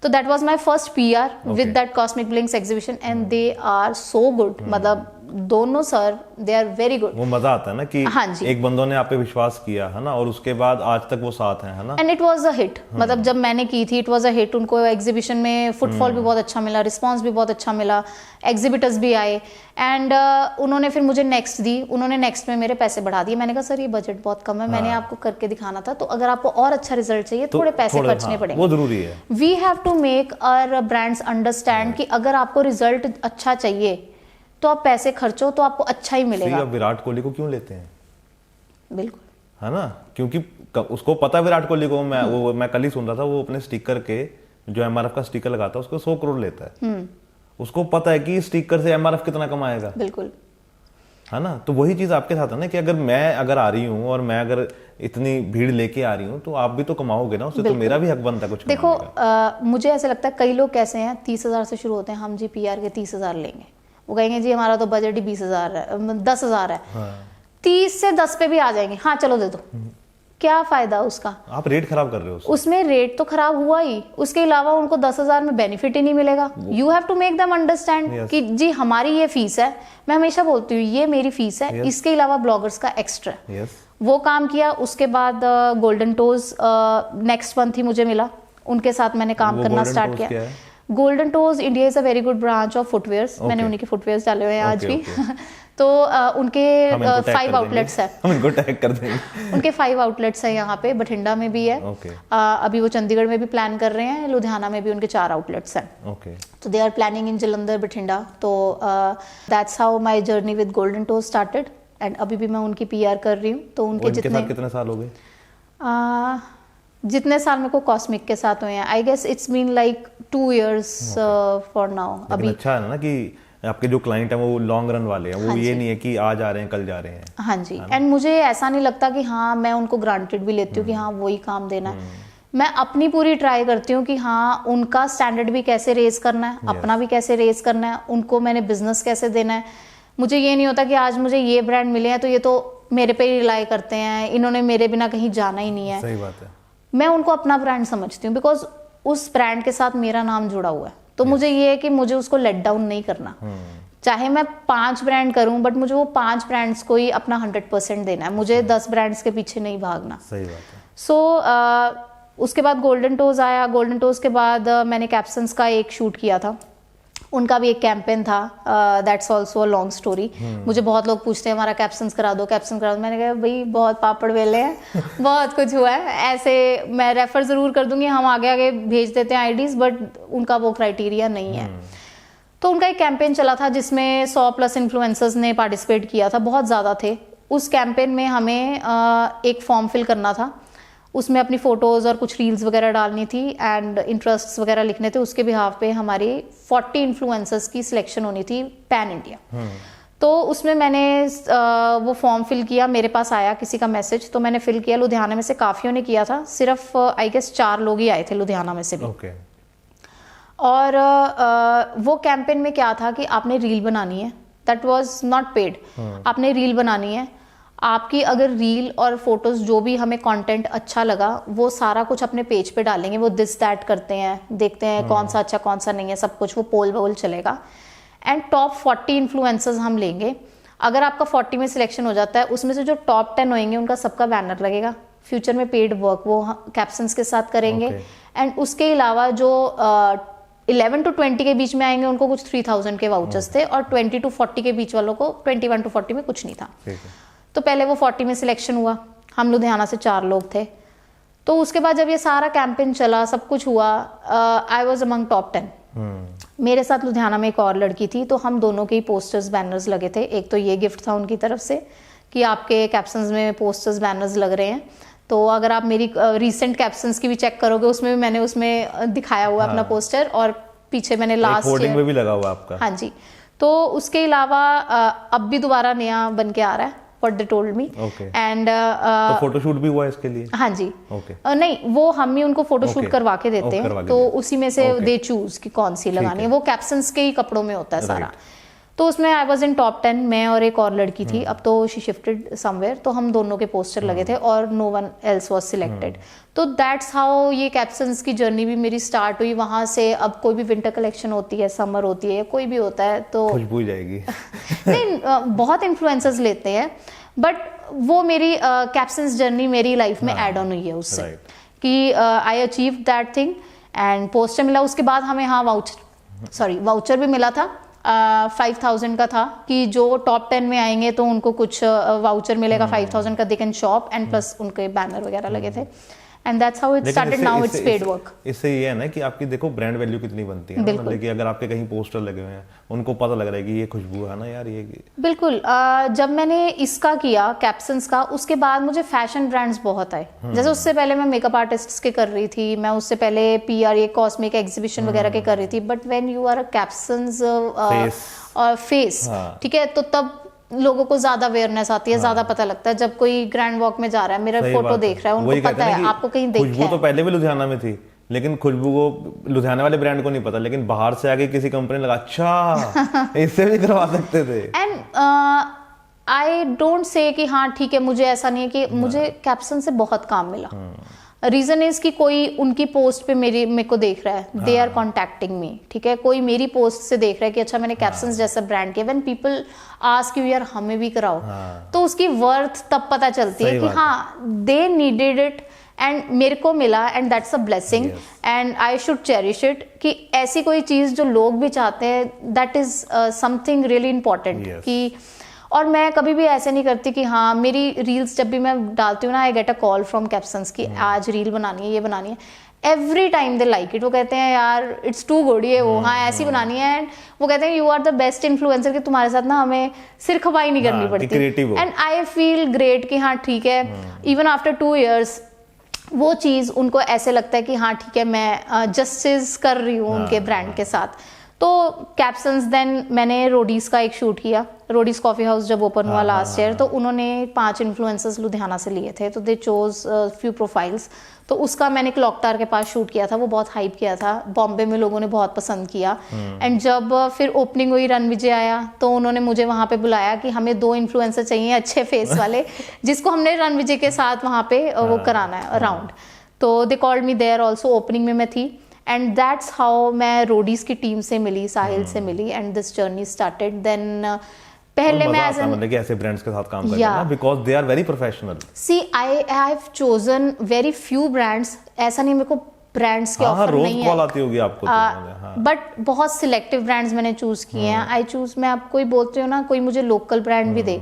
So that was my first PR with that Cosmic Blinks exhibition and they are so good. मतलब दोनों sir they are very good. वो मजा आता है ना कि हाँ जी। एक बंदों ने आप पे विश्वास किया है ना, और उसके बाद आज तक वो साथ हैं, है ना। And it was a hit, मतलब जब मैंने की थी इट वाज अ हिट। उनको एग्जीबिशन में फुटफॉल भी बहुत अच्छा मिला, रिस्पांस भी बहुत अच्छा मिला, एग्जिबिटर्स भी आए। एंड उन्होंने फिर मुझे नेक्स्ट दी, उन्होंने नेक्स्ट में मेरे पैसे बढ़ा दिए। मैंने कहा सर ये बजट बहुत कम है, मैंने आपको करके दिखाना था, तो अगर आपको और अच्छा रिजल्ट चाहिए थोड़े पैसे खर्चने पड़ेंगे, वो जरूरी है। We have to make our brands understand कि अगर आपको रिजल्ट अच्छा चाहिए तो आप पैसे खर्चो तो आपको अच्छा ही मिलेगा। अब विराट कोहली को क्यों लेते हैं? बिल्कुल, है ना, क्योंकि उसको पता है विराट कोहली को, मैं कल ही सुन रहा था, वो अपने स्टिकर के जो एमआरएफ का स्टिकर लगाता है उसको 100 करोड़ लेता है। उसको पता है कि स्टिकर से एमआरएफ कितना कमाएगा। बिल्कुल, है ना। तो वही चीज आपके साथ है ना कि अगर मैं आ रही हूँ और मैं अगर इतनी भीड़ लेके आ रही हूँ तो आप भी तो कमाओगे ना उससे, तो मेरा भी हक बनता है कुछ। देखो मुझे ऐसा लगता है कई लोग कैसे हैं, 30,000 से शुरू होते हैं, हम जी पीआर के 30,000 लेंगे, वो कहेंगे जी हमारा तो बजट ही 20,000 है, 10,000 है। हाँ। 30 से 10 पे भी आ जाएंगे, हाँ चलो दे दो, क्या फायदा उसका? आप रेट खराब कर रहे हो उसमें रेट तो खराब हुआ ही, उसके अलावा उनको 10,000 में बेनिफिट ही नहीं मिलेगा। You have to make them understand कि जी हमारी ये फीस है, मैं हमेशा बोलती हूँ ये मेरी फीस है, इसके अलावा ब्लॉगर्स का एक्स्ट्रा। वो काम किया। उसके बाद गोल्डन टोज नेक्स्ट मंथ ही मुझे मिला, उनके साथ मैंने काम करना स्टार्ट किया। Golden toes India is a very good branch of footwears. मैंने उन्हीं के फुटवेयर्स डाले हुए हैं आज भी। तो उनके 5 आउटलेट्स है, हम इनको टैग कर देंगे। उनके 5 आउटलेट्स है, यहाँ पे बठिंडा में भी है, अभी वो चंडीगढ़ में भी प्लान कर रहे हैं, लुधियाना में भी उनके 4 आउटलेट्स हैं। तो they are planning in Jalandhar, Bathinda. तो that's how my journey with Golden Toes started. And अभी भी मैं उनकी पीआर कर रही हूँ। तो उनके कितने साल हो गए? जितने साल मेरे को कॉस्मिक के साथ हुए हैं, I guess it's been like 2 years for now. अभी अच्छा है ना कि आपके जो क्लाइंट हैं वो लॉन्ग रन वाले हैं, वो हाँ ये नहीं है कि आज आ रहे हैं कल जा रहे हैं। हाँ जी। एंड मुझे ऐसा नहीं लगता कि हाँ मैं उनको ग्रांटेड भी लेती हूँ कि हाँ वही काम देना है। मैं अपनी पूरी ट्राई करती हूँ कि हाँ उनका स्टैंडर्ड भी कैसे रेज करना है, अपना भी कैसे रेज करना है, उनको मैंने बिजनेस कैसे देना है। मुझे ये नहीं होता कि आज मुझे ये ब्रांड मिले हैं तो ये तो मेरे पे ही रिलाई करते हैं, इन्होंने मेरे बिना कहीं जाना ही नहीं है। सही बात है। मैं उनको अपना ब्रांड समझती हूँ, बिकॉज उस ब्रांड के साथ मेरा नाम जुड़ा हुआ है। तो मुझे ये है कि मुझे उसको लेट डाउन नहीं करना। चाहे मैं 5 ब्रांड करूं, बट मुझे वो 5 ब्रांड्स को ही अपना 100% देना है, मुझे 10 ब्रांड्स के पीछे नहीं भागना। सही बात है। सो उसके बाद गोल्डन टोज आया। गोल्डन टोज के बाद मैंने कैप्सन्स का एक शूट किया था, उनका भी एक कैंपेन था। That's also a long story. मुझे बहुत लोग पूछते हैं हमारा कैप्शंस करा दो, कैप्शन करा दो। मैंने कहा भाई बहुत पापड़ बेले हैं बहुत कुछ हुआ है, ऐसे मैं रेफर ज़रूर कर दूंगी, हम आगे आगे भेज देते हैं आईडीज़, बट उनका वो क्राइटेरिया नहीं है। तो उनका एक कैंपेन चला था जिसमें 100+ इन्फ्लुएंसर्स ने पार्टिसिपेट किया था, बहुत ज़्यादा थे। उस कैंपेन में हमें एक फॉर्म फिल करना था, उसमें अपनी फ़ोटोज़ और कुछ रील्स वगैरह डालनी थी एंड इंटरेस्ट्स वगैरह लिखने थे। उसके बिहाफ पे हमारी 40 इन्फ्लुएंसर्स की सिलेक्शन होनी थी पैन इंडिया। तो उसमें मैंने वो फॉर्म फिल किया, मेरे पास आया किसी का मैसेज, तो मैंने फिल किया। लुधियाना में से काफ़ियों ने किया था, सिर्फ आई गेस 4 लोग ही आए थे लुधियाना में से भी। और वो कैंपेन में क्या था कि आपने रील बनानी है, दैट वाज नॉट पेड। आपने रील बनानी है, आपकी अगर रील और फोटोज जो भी हमें कंटेंट अच्छा लगा वो सारा कुछ अपने पेज पे डालेंगे। वो दिस दैट करते हैं, देखते हैं कौन सा अच्छा कौन सा नहीं है, सब कुछ वो पोल वोल चलेगा। एंड टॉप 40 इन्फ्लुएंसर्स हम लेंगे। अगर आपका 40 में सिलेक्शन हो जाता है, उसमें से जो टॉप 10 होंगे उनका सबका बैनर लगेगा। फ्यूचर में पेड वर्क वो कैप्शंस के साथ करेंगे। एंड उसके अलावा जो 11 to 20 के बीच में आएंगे उनको कुछ 3,000 के वाउचर्स थे, और 20 to 40 के बीच वालों को 21 to 40 में कुछ नहीं था। तो पहले वो 40 में सिलेक्शन हुआ, हम लुधियाना से 4 लोग थे। तो उसके बाद जब ये सारा कैंपेन चला, सब कुछ हुआ, आई वॉज अमंग टॉप 10। मेरे साथ लुधियाना में एक और लड़की थी, तो हम दोनों के ही पोस्टर्स बैनर्स लगे थे। एक तो ये गिफ्ट था उनकी तरफ से कि आपके कैप्शंस में पोस्टर्स बैनर्स लग रहे हैं। तो अगर आप मेरी रिसेंट कैप्शंस की भी चेक करोगे, उसमें भी मैंने उसमें दिखाया हुआ अपना पोस्टर, और पीछे मैंने लास्ट होर्डिंग में भी लगा हुआ आपका। हाँ जी। तो उसके अलावा अब भी दोबारा नया बन के आ रहा है, what they told me। And तो फोटोशूट भी हुआ इसके लिए? हाँ जी। नहीं, वो हम ही उनको फोटोशूट करवा के देते हैं, तो उसी में से दे चूज कि कौन सी लगानी है। वो कैप्शंस के ही कपड़ों में होता है सारा। तो उसमें आई वॉज इन टॉप 10, मैं और एक और लड़की थी, अब तो शी शिफ्टेड समवेयर, तो हम दोनों के पोस्टर लगे थे और no one else was selected. तो दैट्स हाउ ये कैप्सन्स की जर्नी भी मेरी स्टार्ट हुई वहाँ से। अब कोई भी विंटर कलेक्शन होती है, समर होती है, या कोई भी होता है तो खुशबू जाएगी। नहीं, बहुत इन्फ्लुएंसर्स लेते हैं, बट वो मेरी कैप्सन्स जर्नी मेरी लाइफ में ऐड ऑन हुई है उससे, कि I achieve that thing and poster मिला। उसके बाद हमें हाँ वाउचर भी मिला था, 5000 का था, कि जो टॉप 10 में आएंगे तो उनको कुछ वाउचर मिलेगा 5000 का, they can shop, and plus उनके बैनर वगैरह लगे थे, and that's how it started. Now it's paid work. इससे ये है ना कि आपकी देखो ब्रांड वैल्यू कितनी बनती है, मतलब कि अगर आपके कहीं पोस्टर लगे हुए हैं, उनको पता लग रहा है कि ये खुशबू है ना यार, ये बिल्कुल। जब मैंने इसका किया कैप्सन्स का, उसके बाद मुझे फैशन ब्रांड्स बहुत आए। जैसे उससे पहले मैं मेकअप आर्टिस्ट के कर रही थी, मैं उससे पहले PR ये कॉस्मेटिक एग्जीबिशन वगैरह के कर रही थी, but when you are a captions face, ठीक है, तो तब लोगों को ज्यादा अवेयरनेस आती है, ज्यादा पता लगता है। जब कोई ग्रैंड वॉक में जा रहा है, मेरा फोटो देख रहा है, उनको पता है आपको कहीं देखा है। खुशबू तो पहले भी लुधियाना में थी, लेकिन खुशबू को लुधियाना वाले ब्रांड को नहीं पता, लेकिन बाहर से आके किसी कंपनी लगा, अच्छा इससे भी करवा सकते थे। एंड आई डोंट से कि हाँ ठीक है, मुझे ऐसा नहीं है कि मुझे कैप्सन से बहुत काम मिला। रीजन इज कि कोई उनकी पोस्ट पे मेरे को देख रहा है, दे आर कॉन्टेक्टिंग मी, ठीक है, कोई मेरी पोस्ट से देख रहा है कि अच्छा मैंने कैप्शंस जैसा ब्रांड किया। व्हेन पीपल आस्क यू यार हमें भी कराओ, तो उसकी वर्थ तब पता चलती है कि हाँ दे नीडेड इट एंड मेरे को मिला, and that's a blessing and I should cherish it. कि ऐसी कोई चीज जो लोग भी चाहते हैं, that is something really important. कि और मैं कभी भी ऐसे नहीं करती कि हाँ, मेरी रील्स जब भी मैं डालती हूँ ना, I get a call from captions की आज रील बनानी है, ये बनानी है। Every time they like it. वो कहते हैं यार इट्स टू गुड, ये वो हाँ ऐसी बनानी है। एंड वो कहते हैं you are the best influencer, कि तुम्हारे साथ ना हमें सिर खपाई नहीं करनी पड़ती। एंड आई फील ग्रेट कि हाँ ठीक है, इवन आफ्टर 2 years वो चीज उनको ऐसे लगता है कि हाँ ठीक है, मैं जस्टिस कर रही हूँ उनके ब्रांड के साथ। तो कैप्शंस देन मैंने रोडीज का एक शूट किया, रोडीज कॉफी हाउस जब ओपन हुआ लास्ट ईयर, तो उन्होंने 5 इन्फ्लुएंसर्स लुधियाना से लिए थे, तो दे चोज फ्यू प्रोफाइल्स। तो उसका मैंने क्लॉक टावर के पास शूट किया था, वो बहुत हाइप किया था, बॉम्बे में लोगों ने बहुत पसंद किया। एंड जब फिर ओपनिंग हुई, रणविजय आया, तो उन्होंने मुझे वहां पे बुलाया कि हमें 2 इन्फ्लुएंसर चाहिए अच्छे फेस वाले, जिसको हमने रणविजय के साथ वहां पे वो कराना है राउंड। तो they called me there also, opening में मैं थी। एंड दैट्स हाउ मैं रोडीज की टीम से मिली, साहिल से मिली, and this journey started. Then पहले मैं एज मतलब कि ऐसे ब्रांड्स के साथ काम करना ना, because they are very professional. See I have chosen very few brands, ऐसा नहीं मेरे को ब्रांड्स के ऑफर नहीं है, कॉल आती होगी आपको, बट बहुत सिलेक्टिव ब्रांड्स मैंने चूज किए हैं। आई चूज, मैं आपको कोई बोलती हूँ ना, कोई मुझे लोकल ब्रांड भी दे,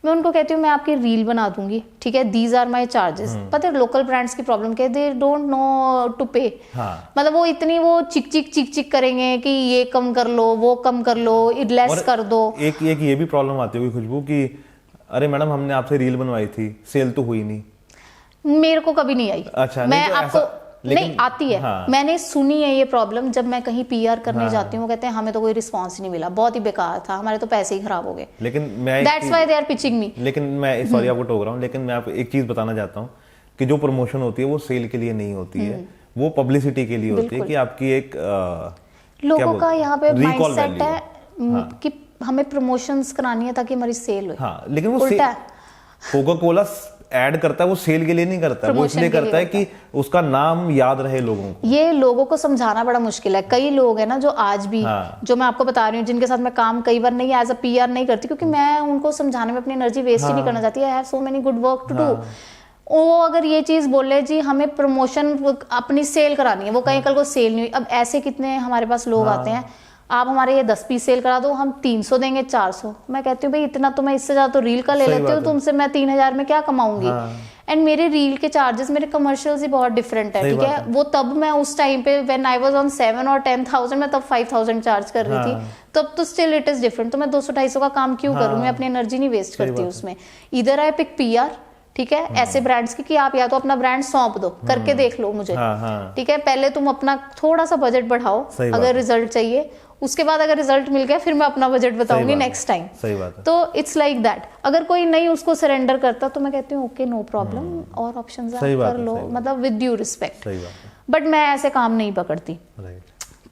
मैं उनको कहती हूँ मैं आपकी रील बना दूंगी, ठीक है, दीज आर माई चार्जेस। पता है लोकल ब्रांड्स की प्रॉब्लम क्या है, दे डोंट नो टू पे। मतलब वो इतनी वो चिक चिक करेंगे कि ये कम कर लो, वो कम कर लो, लेस कर दो। एक ये भी प्रॉब्लम आती होगी खुशबू कि अरे मैडम हमने आपसे रील बनवाई थी, सेल तो हुई नहीं। मेरे को कभी नहीं आई। अच्छा, मैं आपको नहीं आती है। हाँ। मैंने सुनी है ये प्रॉब्लम, जब मैं कहीं PR करने जाती हूँ, वो कहते हैं हमें तो कोई रिस्पांस ही नहीं मिला, बहुत ही बेकार था, हमारे तो पैसे ही खराब हो गए। लेकिन मैं that's why they are pitching me. लेकिन मैं सॉरी आपको टोक रहा हूँ, लेकिन मैं आपको एक चीज बताना चाहता हूँ कि जो प्रमोशन होती है वो सेल के लिए नहीं होती है, वो पब्लिसिटी के लिए होती है, कि आपकी एक लोगों का यहाँ पे माइंडसेट है कि हमें प्रमोशंस करानी है ताकि हमारी सेल हो। हाँ, लेकिन वो कोका कोला ऐड करता है, वो सेल के लिए नहीं करता है, वो इसलिए करता है कि उसका नाम याद रहे लोगों को। ये लोगों को समझाना बड़ा मुश्किल है। कई लोग हैं ना जो आज भी, जो मैं आपको बता रही हूँ, जिनके साथ मैं काम कई बार नहीं एज अ PR नहीं करती, क्योंकि मैं उनको समझाने में अपनी एनर्जी वेस्ट ही नहीं करना चाहती। I have so many good work to do. वो अगर ये चीज बोले जी हमें प्रमोशन अपनी सेल करानी है, वो कहीं कल को सेल नहीं हुई। अब ऐसे कितने हमारे पास लोग आते हैं, आप हमारे ये 10 पीस सेल करा दो, हम 300 देंगे, 400। मैं कहती हूँ भाई इतना तो मैं इससे ज्यादा तो रील का ले लेती हूँ, तुमसे मैं 3000 में क्या कमाऊंगी। एंड मेरे रील के चार्जेस, मेरे कमर्शियल्स ही बहुत डिफरेंट है, ठीक है। वो तब मैं उस टाइम पे व्हेन आई वाज ऑन 7 और 10,000, मैं तब 5,000 चार्ज कर रही थी, तब तो स्टिल इट इज डिफरेंट। तो मैं 200-250 का काम क्यों करूँ, मैं अपनी एनर्जी नहीं वेस्ट करती उसमें। इधर आई पिक PR, ठीक है, ऐसे ब्रांड्स की कि आप या तो अपना ब्रांड सौंप दो, करके देख लो मुझे, ठीक है। पहले तुम अपना थोड़ा सा बजट बढ़ाओ, अगर रिजल्ट चाहिए, उसके बाद अगर रिजल्ट मिल गया फिर मैं अपना बजट बताऊंगी नेक्स्ट टाइम। सही बात है। तो इट्स लाइक दैट। अगर कोई नहीं उसको सरेंडर करता तो मैं कहती हूँ ओके नो प्रॉब्लम, और ऑप्शंस कर लो, मतलब विद ड्यू रिस्पेक्ट। बट मैं ऐसे काम नहीं पकड़ती।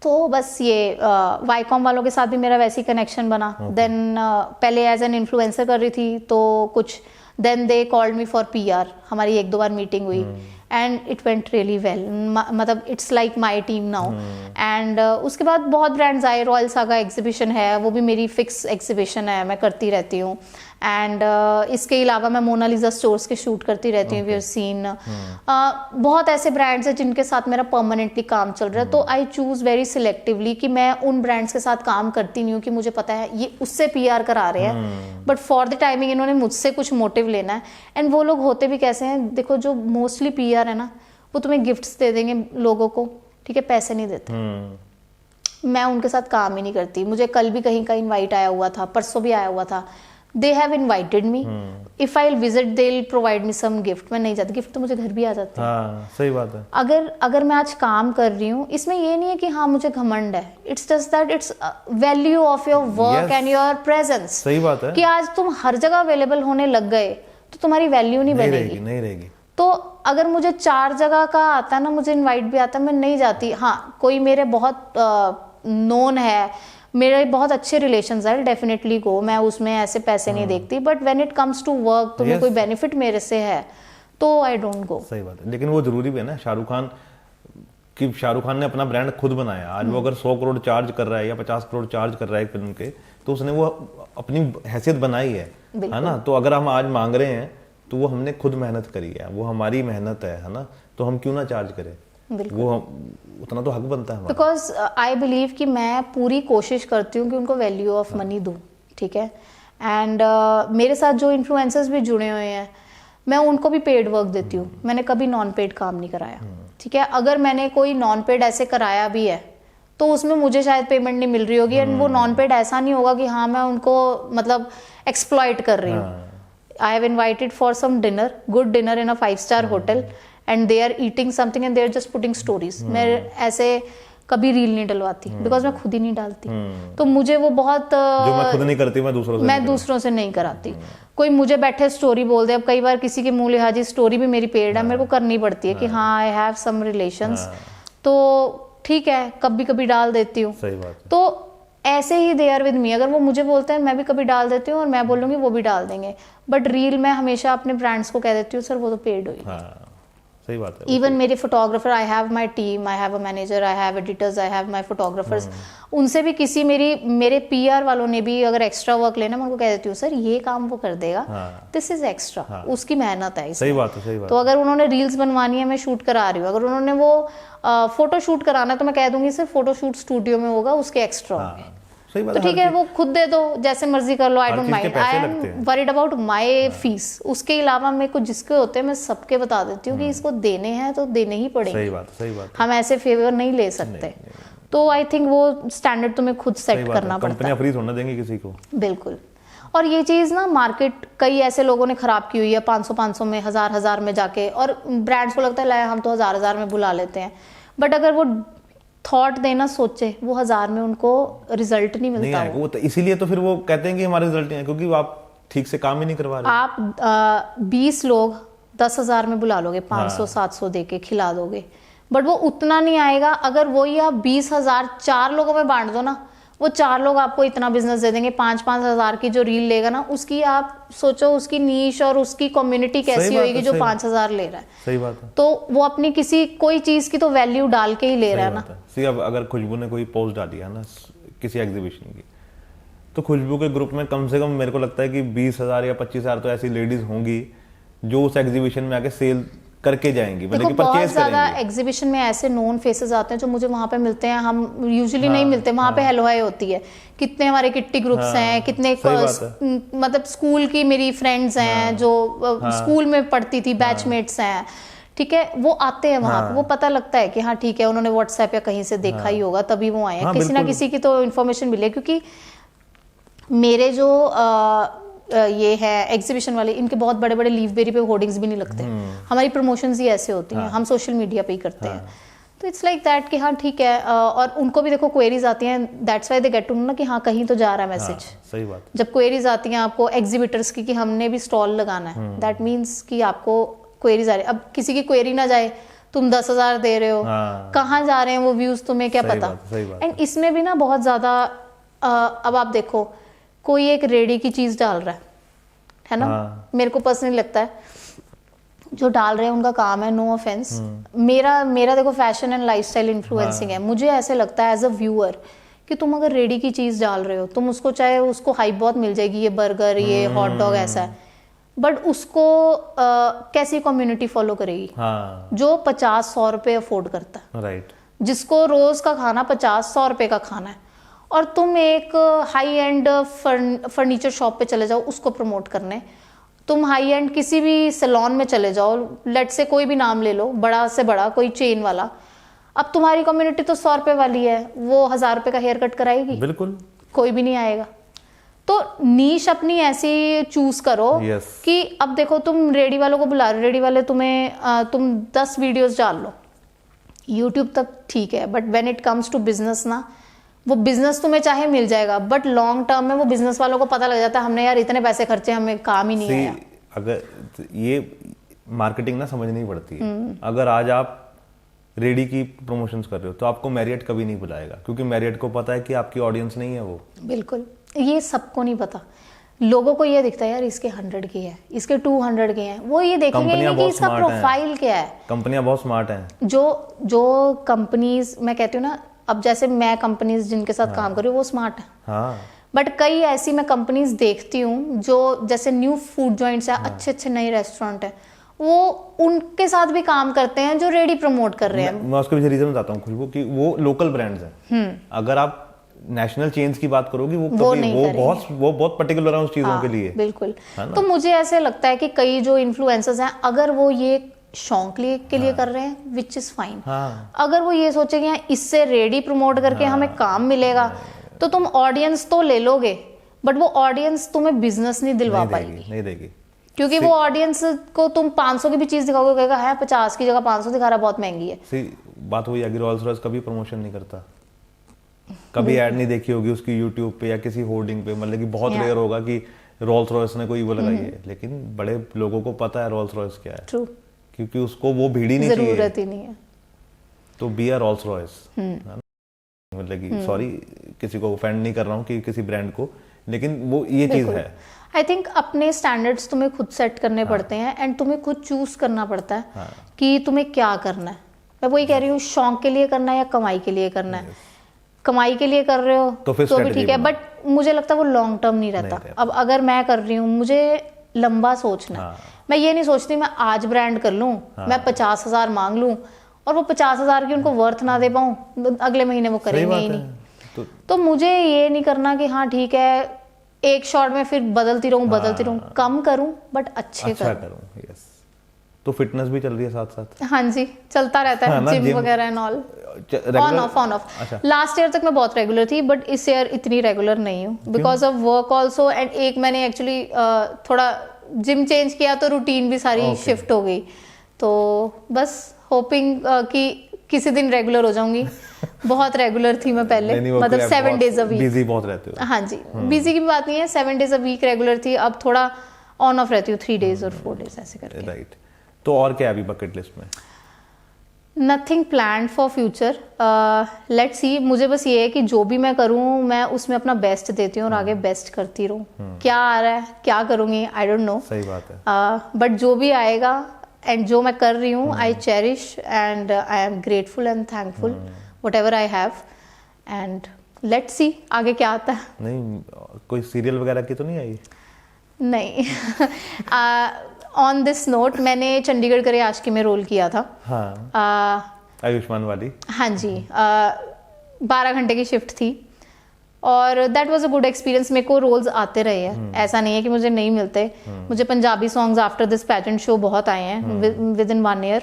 तो बस ये वाईकॉम वालों के साथ भी मेरा वैसे ही कनेक्शन बना। देन पहले एज एन इन्फ्लुएंसर कर रही थी तो कुछ, then they called me for PR, हमारी 1-2 बार मीटिंग हुई and it went really well, मतलब it's like my team now. And उसके बाद बहुत ब्रांड्स आए, रॉयल सागा एग्जीबिशन है, वो भी मेरी फिक्स एग्जीबिशन है, मैं करती रहती हूँ। एंड इसके अलावा मैं मोनालिसा स्टोर्स के शूट करती रहती हूँ, वी हैव सीन बहुत ऐसे ब्रांड्स हैं जिनके साथ मेरा परमानेंटली काम चल रहा है। तो आई चूज वेरी सिलेक्टिवली कि मैं उन ब्रांड्स के साथ काम करती नहीं हूँ कि मुझे पता है ये उससे PR करा रहे हैं, बट फॉर द टाइमिंग इन्होंने मुझसे कुछ मोटिव लेना है। एंड वो लोग होते भी कैसे हैं, देखो जो मोस्टली PR है ना, वो तुम्हें गिफ्ट्स दे देंगे लोगों को, ठीक है, पैसे नहीं देते। मैं उनके साथ काम ही नहीं करती। मुझे कल भी कहीं का इनवाइट आया हुआ था, परसों भी आया हुआ था, they have invited me, if I visit they will provide me some gift. मैं नहीं जाती, गिफ्ट तो मुझे घर भी आ जाते हैं। हाँ, सही बात है। अगर मैं आज काम कर रही हूँ, इसमें ये नहीं है कि हाँ मुझे घमंड है, it's just that it's value of your work and your presence. सही बात है कि आज तुम हर जगह अवेलेबल होने लग गए तो तुम्हारी वैल्यू नहीं बनेगी, नहीं रहेगी। तो अगर मुझे 4 जगह का आता है ना, मुझे इनवाइट भी आता है, मैं नहीं जाती। हाँ, कोई मेरे बहुत नोन है, मेरे बहुत अच्छे रिलेशंस हैं, डेफिनेटली गो, मैं उसमें ऐसे पैसे नहीं देखती, but when it comes to work, तुम्हें कोई बेनिफिट मेरे से है तो आई डोंट गो। सही बात है, लेकिन वो जरूरी भी है ना। शाहरुख खान ने अपना ब्रांड खुद बनाया। आज वो अगर 100 करोड़ चार्ज कर रहा है या 50 करोड़ चार्ज कर रहा है एक फिल्म के, तो उसने वो अपनी हैसियत बनाई है ना। तो अगर हम आज मांग रहे हैं तो वो हमने खुद मेहनत करी है, वो हमारी मेहनत है ना, तो हम क्यों ना चार्ज करें, वो उतना तो हक बनता है। बिकॉज आई बिलीव कि मैं पूरी कोशिश करती हूँ कि उनको वैल्यू ऑफ मनी दूँ, ठीक है। एंड मेरे साथ जो इन्फ्लुएंसर्स भी जुड़े हुए हैं, मैं उनको भी पेड वर्क देती हूँ, मैंने कभी नॉन पेड काम नहीं कराया, ठीक है। अगर मैंने कोई नॉन पेड ऐसे कराया भी है तो उसमें मुझे शायद पेमेंट नहीं मिल रही होगी, एंड वो नॉन पेड ऐसा नहीं होगा कि हाँ मैं उनको मतलब एक्सप्लॉइट कर रही हूँ। I have invited for some dinner, good dinner in a 5-star hotel, and they are eating something and they are just putting stories. मैं ऐसे कभी रील नहीं डलवाती, बिकॉज मैं खुद ही नहीं डालती। तो मुझे वो बहुत जो मैं खुद नहीं करती, मैं दूसरों से नहीं कराती। कोई मुझे बैठे स्टोरी बोल दे, अब कई बार किसी के मुंह लिहाजी स्टोरी भी मेरी पेड है, मेरे को करनी पड़ती है कि हाँ आई हैव सम रिलेशंस, तो ठीक है कभी कभी डाल देती हूँ। सही बात है। तो ऐसे ही दे आर विद मी, अगर वो मुझे बोलते हैं मैं भी कभी डाल देती हूँ, और मैं बोलूँगी वो भी डाल देंगे, बट रील मैं हमेशा अपने ब्रांड्स को कह देती हूँ सर वो तो पेड हुई। हाँ, सही बात है। इवन मेरे photographer, I have my team, I have a manager, I have editors, I have my photographers, उनसे भी किसी मेरे PR वालों ने भी अगर एक्स्ट्रा वर्क लेना, मैं उनको कह देती हूँ सर ये काम वो कर देगा, दिस इज एक्स्ट्रा, उसकी मेहनत है। सही बात है, सही बात। तो अगर उन्होंने रील्स बनवानी है, मैं शूट करा रही हूँ, अगर उन्होंने वो फोटो शूट कराना है तो मैं कह दूंगी सिर्फ फोटो शूट स्टूडियो में होगा, उसके एक्स्ट्रा होंगे। तो ठीक है वो खुद दे दो, जैसे मर्जी कर लो, I don't mind, I am worried about my fees. उसके अलावा मेरे को जिसके होते हैं मैं सबके बता देती हूँ कि इसको देने हैं तो देने ही पड़ेंगे। सही बात, सही बात। हम ऐसे फेवर नहीं ले सकते। तो आई थिंक वो स्टैंडर्ड तुम्हें खुद सेट करना पड़ता है, कंपनियां फ्री थोड़ा देंगी किसी को। बिल्कुल। और ये चीज़ ना मार्केट कई ऐसे लोगों ने खराब की हुई है, 500 में, 1000 में जाके, और ब्रांड्स को लगता है लाए हम तो 1000 में बुला लेते हैं, बट अगर वो थॉट देना सोचे, वो 1000 में उनको रिजल्ट नहीं मिलता। वो तो इसीलिए तो फिर वो कहते हैं कि हमारे रिजल्ट नहीं है, क्योंकि आप ठीक से काम ही नहीं करवा रहे। आप 20 लोग 10,000 में बुला लोगे, 500-700 दे के खिला दोगे, बट वो उतना नहीं आएगा। अगर वही आप 20,000 4 लोगों में बांट दो ना, वो 4 लोग आपको इतना बिजनेस दे देंगे। 5-5 हज़ार की जो रील लेगा ना, उसकी आप सोचो उसकी नीश और उसकी कम्युनिटी कैसी होगी जो 5,000 ले रहा है। सही बात है। तो वो अपनी कोई चीज की तो वैल्यू डाल के ही ले रहा है ना। सी अब अगर खुशबू ने कोई पोस्ट डाली है ना किसी एग्जीबिशन की, तो खुशबू के ग्रुप में कम से कम मेरे को लगता है कि 20,000 या 25,000 तो ऐसी लेडीज होंगी जो उस एग्जीबिशन में आके सेल करके जाएंगी, मतलब कि परचेज ज्यादा एग्जीबिशन में ऐसे नोन फेसेस आते हैं जो मुझे वहां पे मिलते हैं, हम यूजुअली नहीं मिलते वहां पे। हेलो हाय होती है, कितने हमारे किट्टी ग्रुप्स हैं, कितने मतलब स्कूल की मेरी फ्रेंड्स हैं जो स्कूल में पढ़ती थी, बैचमेट्स हैं, ठीक है, वो आते हैं वहां पे। वो पता लगता है कि हाँ ठीक है, उन्होंने व्हाट्सएप या कहीं से देखा ही होगा तभी वो आए हैं, किसी ना किसी की तो इन्फॉर्मेशन मिले। क्योंकि मेरे जो ये है एग्जीबिशन वाले, इनके बहुत बड़े बड़े लीव बेरी पे होर्डिंग्स भी नहीं लगते। हमारी प्रमोशंस ही ऐसे होती हैं, हम सोशल मीडिया पे ही करते हैं। तो इट्स लाइक दैट कि हाँ ठीक है, और उनको भी देखो क्वेरीज आती हैं, that's why they get to know ना कि हाँ कहीं तो जा रहा है मैसेज। सही बात। जब क्वेरीज आती हैं आपको एग्जीबिटर्स की कि हमने भी स्टॉल लगाना है, दैट मीन्स कि आपको क्वेरीज आ रही है। अब किसी की क्वेरी ना जाए तुम 10,000 दे रहे हो, हाँ। कहाँ जा रहे हैं वो व्यूज, तुम्हें क्या सही पता। बात, सही बात एंड इसमें भी ना बहुत ज्यादा अब आप देखो, कोई एक रेडी की चीज डाल रहा है ना, हाँ। मेरे को पर्सनली लगता है जो डाल रहे हैं उनका काम है, नो ऑफेंस, मेरा देखो फैशन एंड लाइफस्टाइल इन्फ्लुएंसिंग है, मुझे ऐसे लगता है एज अ व्यूअर कि तुम अगर रेडी की चीज डाल रहे हो, तुम उसको चाहे उसको हाइप बहुत मिल जाएगी, ये बर्गर, ये हॉट डॉग ऐसा है, बट उसको कैसी कम्युनिटी फॉलो करेगी? हाँ, जो 50-100 रुपए अफोर्ड करता है, राइट, जिसको रोज का खाना 50-100 रुपए का खाना है, और तुम एक हाई एंड फर्नीचर शॉप पे चले जाओ उसको प्रमोट करने, तुम हाई एंड किसी भी सैलून में चले जाओ, लेट से कोई भी नाम ले लो, बड़ा से बड़ा कोई चेन वाला, अब तुम्हारी कम्युनिटी तो 100 रुपए वाली है, वो 1000 रुपए का हेयर कट कराएगी? बिल्कुल, कोई भी नहीं आएगा। तो नीश अपनी ऐसी चूज करो Yes. कि अब देखो तुम रेडी वालों को बुला रहे हो, रेडी वाले तुम 10 वीडियोस डाल लो, यूट्यूब तक ठीक है, but when it comes to business ना, वो बिजनेस तुम्हें चाहे मिल जाएगा, बट लॉन्ग टर्म में वो बिजनेस वालों को पता लग जाता है हमने यार इतने पैसे खर्चे, हमें काम ही नहीं आया। अगर ये मार्केटिंग ना समझनी पड़ती है। अगर आज आप रेडी की प्रमोशंस कर रहे हो तो आपको मैरियट कभी नहीं बुलाएगा, क्योंकि मैरियट को पता है कि आपकी ऑडियंस नहीं है वो। बिल्कुल, ये सबको नहीं पता, लोगों को ये दिखता है यार इसके 100 के हैं, इसके 200 के हैं, वो ये देखेंगे ही नहीं कि इसका प्रोफाइल क्या है। कंपनियां बहुत स्मार्ट हैं। जो कंपनीज, मैं कहती हूँ ना, अब जैसे मैं कंपनीज जिनके साथ काम कर रही हूँ वो स्मार्ट है, हाँ, बट कई ऐसी मैं कंपनीज देखती हूँ जो जैसे न्यू फूड जॉइंट्स है, अच्छे अच्छे नए रेस्टोरेंट है, वो उनके साथ भी काम करते हैं जो रेडी प्रमोट कर रहे हैं। मैं उसके पीछे रीजन बताता हूँ खुशबू, कि वो लोकल ब्रांड्स हैं। अगर आप नेशनल चेन्स की बात करोगी वो बहुत पर्टिकुलर है उस चीजों के लिए। बिल्कुल, तो मुझे ऐसे लगता है कि कई जो इन्फ्लुएंसर्स हैं, अगर वो ये शौक के लिए कर रहे हैं, विच इज फाइन। अगर वो ये सोचे कि इससे रेडी प्रमोट करके हमें काम मिलेगा, तो तुम ऑडियंस तो ले लोगे, बट वो ऑडियंस तुम्हें बिजनेस नहीं दिलवा पाएगी, नहीं देगी, क्योंकि वो ऑडियंस को तुम 500 की भी चीज दिखाओगे, कहेगा है 50 की जगह 500 दिखा रहा, बहुत महंगी है। बात हुई अगर रोल्स रॉयस कभी प्रमोशन नहीं करता, कभी ऐड नहीं देखी होगी उसकी यूट्यूब पे या किसी होर्डिंग पे, मतलब कि बहुत रेयर होगा कि रोल्स रॉयस ने कोई वो लगाई है, लेकिन बड़े लोगों को पता है रोल्स रॉयस क्या है। ट्रू, क्योंकि उसको वो भीड़ ही नहीं चाहिए, जरूरत ही नहीं है। तो बी आर रोल्स रॉयस, मतलब कि सॉरी किसी को ऑफेंड नहीं कर रहा हूँ कि किसी ब्रांड को, लेकिन वो ये चीज है। आई थिंक अपने स्टैंडर्ड्स तुम्हें खुद सेट करने पड़ते हैं, एंड तुम्हें खुद चूज करना पड़ता है कि तुम्हें क्या करना है। मैं वही कह रही हूँ, शौक के लिए करना है या कमाई के लिए करना है। कमाई के लिए कर रहे हो तो भी ठीक है, बट मुझे लगता है वो लॉन्ग टर्म नहीं रहता। अब अगर मैं कर रही हूँ, मुझे लंबा सोचना है। मैं ये नहीं सोचती मैं आज ब्रांड कर लूँ, मैं 50,000 मांग लूँ और वो 50,000 की उनको वर्थ ना दे पाऊँ, अगले महीने वो करेंगे ही नहीं। तो मुझे ये नहीं करना कि हाँ ठीक है एक शॉट में फिर बदलती रहूं, कम करूं बट अच्छे करूं। यस, तो फिटनेस भी चल रही है साथ साथ? हाँ जी, चलता रहता है, जिम वगैरह and all, on off. Last year तक मैं बहुत रेगुलर थी, बट इस ईयर इतनी रेगुलर नहीं हूँ, because of work also, and एक मैंने एक्चुअली थोड़ा जिम चेंज किया तो रूटीन भी सारी शिफ्ट हो गई, तो बस होपिंग कि किसी दिन रेगुलर हो जाऊंगी। बहुत रेगुलर थी मैं पहले, मतलब 7 डेज अ वीक। बिजी बहुत रहते हो? हाँ जी, बिजी की बात नहीं है, 7 डेज अ वीक रेगुलर थी, अब थोड़ा ऑन ऑफ रहती हूँ, 3 डेज और 4 डेज ऐसे करके। राइट, तो और क्या है अभी बकेट लिस्ट में? Nothing plan for future, let's see. मुझे बस ये है कि जो भी मैं करूँ मैं उसमें अपना बेस्ट देती हूँ और आगे बेस्ट करती रहूँ। क्या आ रहा है, क्या करूँगी, आई डोंट नो। सही बात है, बट जो भी आएगा एंड जो मैं कर रही हूँ, I cherish and I am grateful and thankful whatever I have, and let's see आगे क्या आता है। नहीं, कोई सीरियल वगैरह की तो नहीं आई? नहीं। ऑन दिस नोट, मैंने चंडीगढ़ करे आशिकी में रोल किया था। हाँ, आयुष्मान वाली? हाँ जी, 12 घंटे की शिफ्ट थी और that was a good experience. मेरे को रोल्स आते रहे हैं, ऐसा नहीं है कि मुझे नहीं मिलते। मुझे Punjabi songs after this pageant show बहुत आए हैं विद इन 1 ईयर,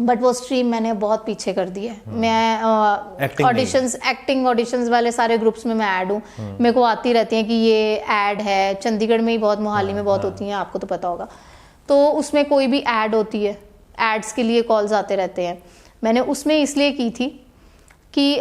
बट वो स्ट्रीम मैंने बहुत पीछे कर दी है। मैं एक्टिंग ऑडिशंस वाले सारे ग्रुप्स में मैं ऐड हूँ, मेरे को आती रहती हैं कि ये ऐड है। चंडीगढ़ में ही बहुत, मोहाली में बहुत होती हैं, आपको तो पता होगा। तो उसमें कोई भी ऐड होती है, एड्स के लिए कॉल्स आते रहते हैं। मैंने उसमें इसलिए की थी कि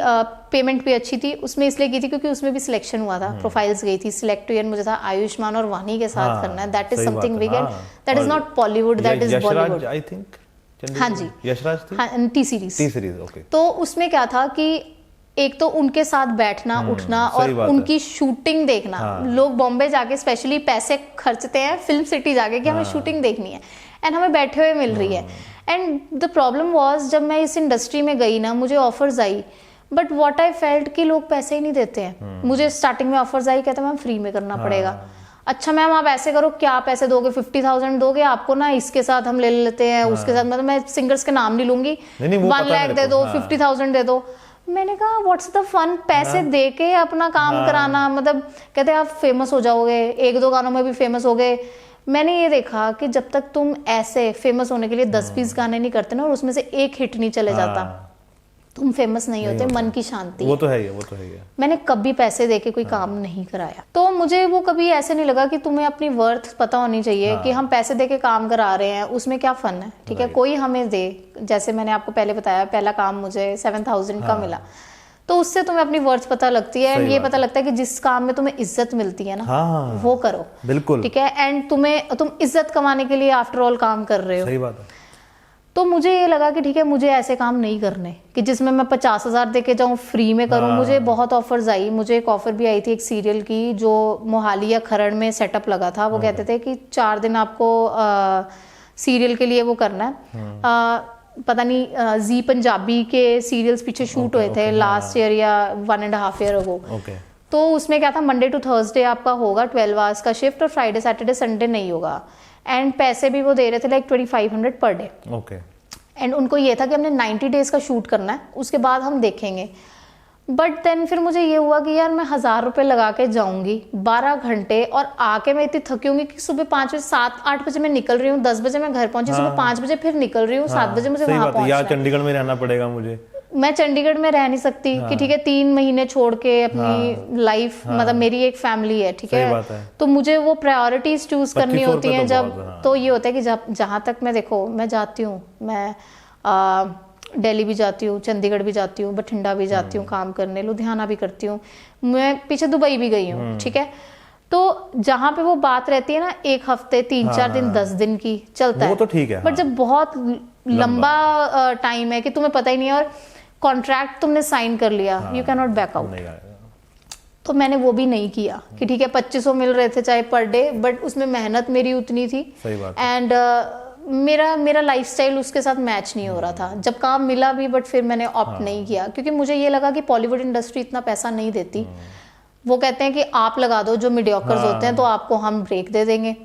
पेमेंट भी अच्छी थी, उसमें इसलिए की थी क्योंकि उसमें भी सिलेक्शन हुआ था, प्रोफाइल्स गई थी, सिलेक्ट हुई, मुझे था आयुष्मान और वानी के साथ करना है। That is something big and that is not Bollywood, that is Bollywood. I think हाँ जी, यशराज थी, हाँ, टी सीरीज। ओके। तो उसमें क्या था कि एक तो उनके साथ बैठना उठना और उनकी शूटिंग देखना, लोग बॉम्बे जाके स्पेशली पैसे खर्चते हैं फिल्म सिटी जाके कि हमें शूटिंग देखनी है, एंड हमें बैठे हुए मिल रही है। एंड द प्रॉब्लम वाज जब मैं इस इंडस्ट्री में गई ना, मुझे offers I, but what I felt कि लोग पैसे ही नहीं देते हैं। मुझे स्टार्टिंग में ऑफर्स आई, कहते मैम फ्री में करना पड़ेगा। अच्छा मैम आप ऐसे करो, क्या पैसे दोगे, 50,000 दोगे, आपको ना इसके साथ हम ले लेते हैं, उसके साथ, मतलब मैं सिंगर्स के नाम नहीं लूंगी, 1 लाख दे दो, 50,000 दे दो। मैंने कहा व्हाट्स द फन, पैसे दे के अपना काम कराना, मतलब कहते आप फेमस हो जाओगे, 1-2 गानों में भी फेमस हो गए। मैंने ये देखा कि जब तक तुम ऐसे फेमस होने के लिए 10-20 गाने नहीं करते ना, और उसमें से एक हिट नहीं चले जाता, तुम फेमस नहीं होते। मन की शांति, वो तो है ही, वो तो है ही। मैंने कभी पैसे देके कोई काम नहीं कराया, तो मुझे वो कभी ऐसे नहीं लगा कि तुम्हें अपनी वर्थ पता होनी चाहिए कि हम पैसे देके काम करा रहे हैं, उसमें क्या फन है। ठीक है, कोई हमें दे, जैसे मैंने आपको पहले बताया, पहला काम मुझे 7,000 का मिला, तो उससे तुम्हें अपनी वर्थ पता लगती है, एंड ये पता लगता है कि जिस काम में तुम्हें इज्जत मिलती है ना, वो करो। बिल्कुल, ठीक है, एंड तुम इज्जत कमाने के लिए आफ्टर ऑल काम कर रहे हो। सही बात है। तो मुझे ये लगा कि ठीक है, मुझे ऐसे काम नहीं करने कि जिसमें मैं 50,000 दे के जाऊँ, फ्री में करूँ। मुझे बहुत ऑफर्स आई, मुझे एक ऑफर भी आई थी एक सीरियल की जो मोहाली या खरड़ में सेटअप लगा था। वो कहते थे कि 4 दिन आपको सीरियल के लिए वो करना है। पता नहीं जी पंजाबी के सीरियल्स पीछे शूट हुए थे लास्ट ईयर या 1.5 ईयर अगो। तो उसमें क्या था, मंडे टू थर्सडे आपका होगा 12 आवर्स का शिफ्ट, और फ्राइडे सैटरडे संडे नहीं होगा। एंड पैसे भी वो दे रहे थे like 2500 per day. Okay. And उनको ये था कि हमने 90 डेज का शूट करना है, उसके बाद हम देखेंगे। बट देन फिर मुझे ये हुआ कि यार मैं 1000 रुपये लगा के जाऊंगी 12 घंटे, और आके मैं इतनी थकी होंगी कि सुबह 5 बजे 7-8 बजे मैं निकल रही हूँ, 10 बजे मैं घर पहुंची, सुबह 5 बजे फिर निकल रही हूँ, 7 बजे मुझे वहां पहुंचना है। चंडीगढ़ में रहना पड़ेगा मुझे, मैं चंडीगढ़ में रह नहीं सकती कि ठीक है 3 महीने छोड़ के अपनी लाइफ, मतलब मेरी एक फैमिली है, ठीक है, तो मुझे वो प्रायोरिटीज चूज करनी होती हैं जब, तो ये होता है कि जहां तक मैं, देखो मैं जाती हूँ, मैं दिल्ली भी जाती हूँ, चंडीगढ़ भी जाती हूँ, बठिंडा भी जाती हूँ काम करने, लुधियाना भी करती हूँ, मैं पीछे दुबई भी गई हूँ। ठीक है, तो जहां पे वो बात रहती है ना 1 हफ्ते 3-4 दिन 10 दिन की चलता है, वो तो ठीक है। बट जब बहुत लंबा टाइम है कि तुम्हें पता ही नहीं है, और कॉन्ट्रैक्ट तुमने साइन कर लिया, you can not back out, तो मैंने वो भी नहीं किया कि ठीक है 2500 मिल रहे थे चाहे पर डे, बट उसमें मेहनत मेरी उतनी थी, एंड मेरा लाइफस्टाइल उसके साथ मैच नहीं हो रहा था। जब काम मिला भी, बट फिर मैंने ऑप्ट नहीं किया, क्योंकि मुझे ये लगा कि बॉलीवुड इंडस्ट्री इतना पैसा नहीं देती। वो कहते हैं कि आप लगा दो जो मीडियोकर्स होते हैं, तो आपको हम ब्रेक दे देंगे।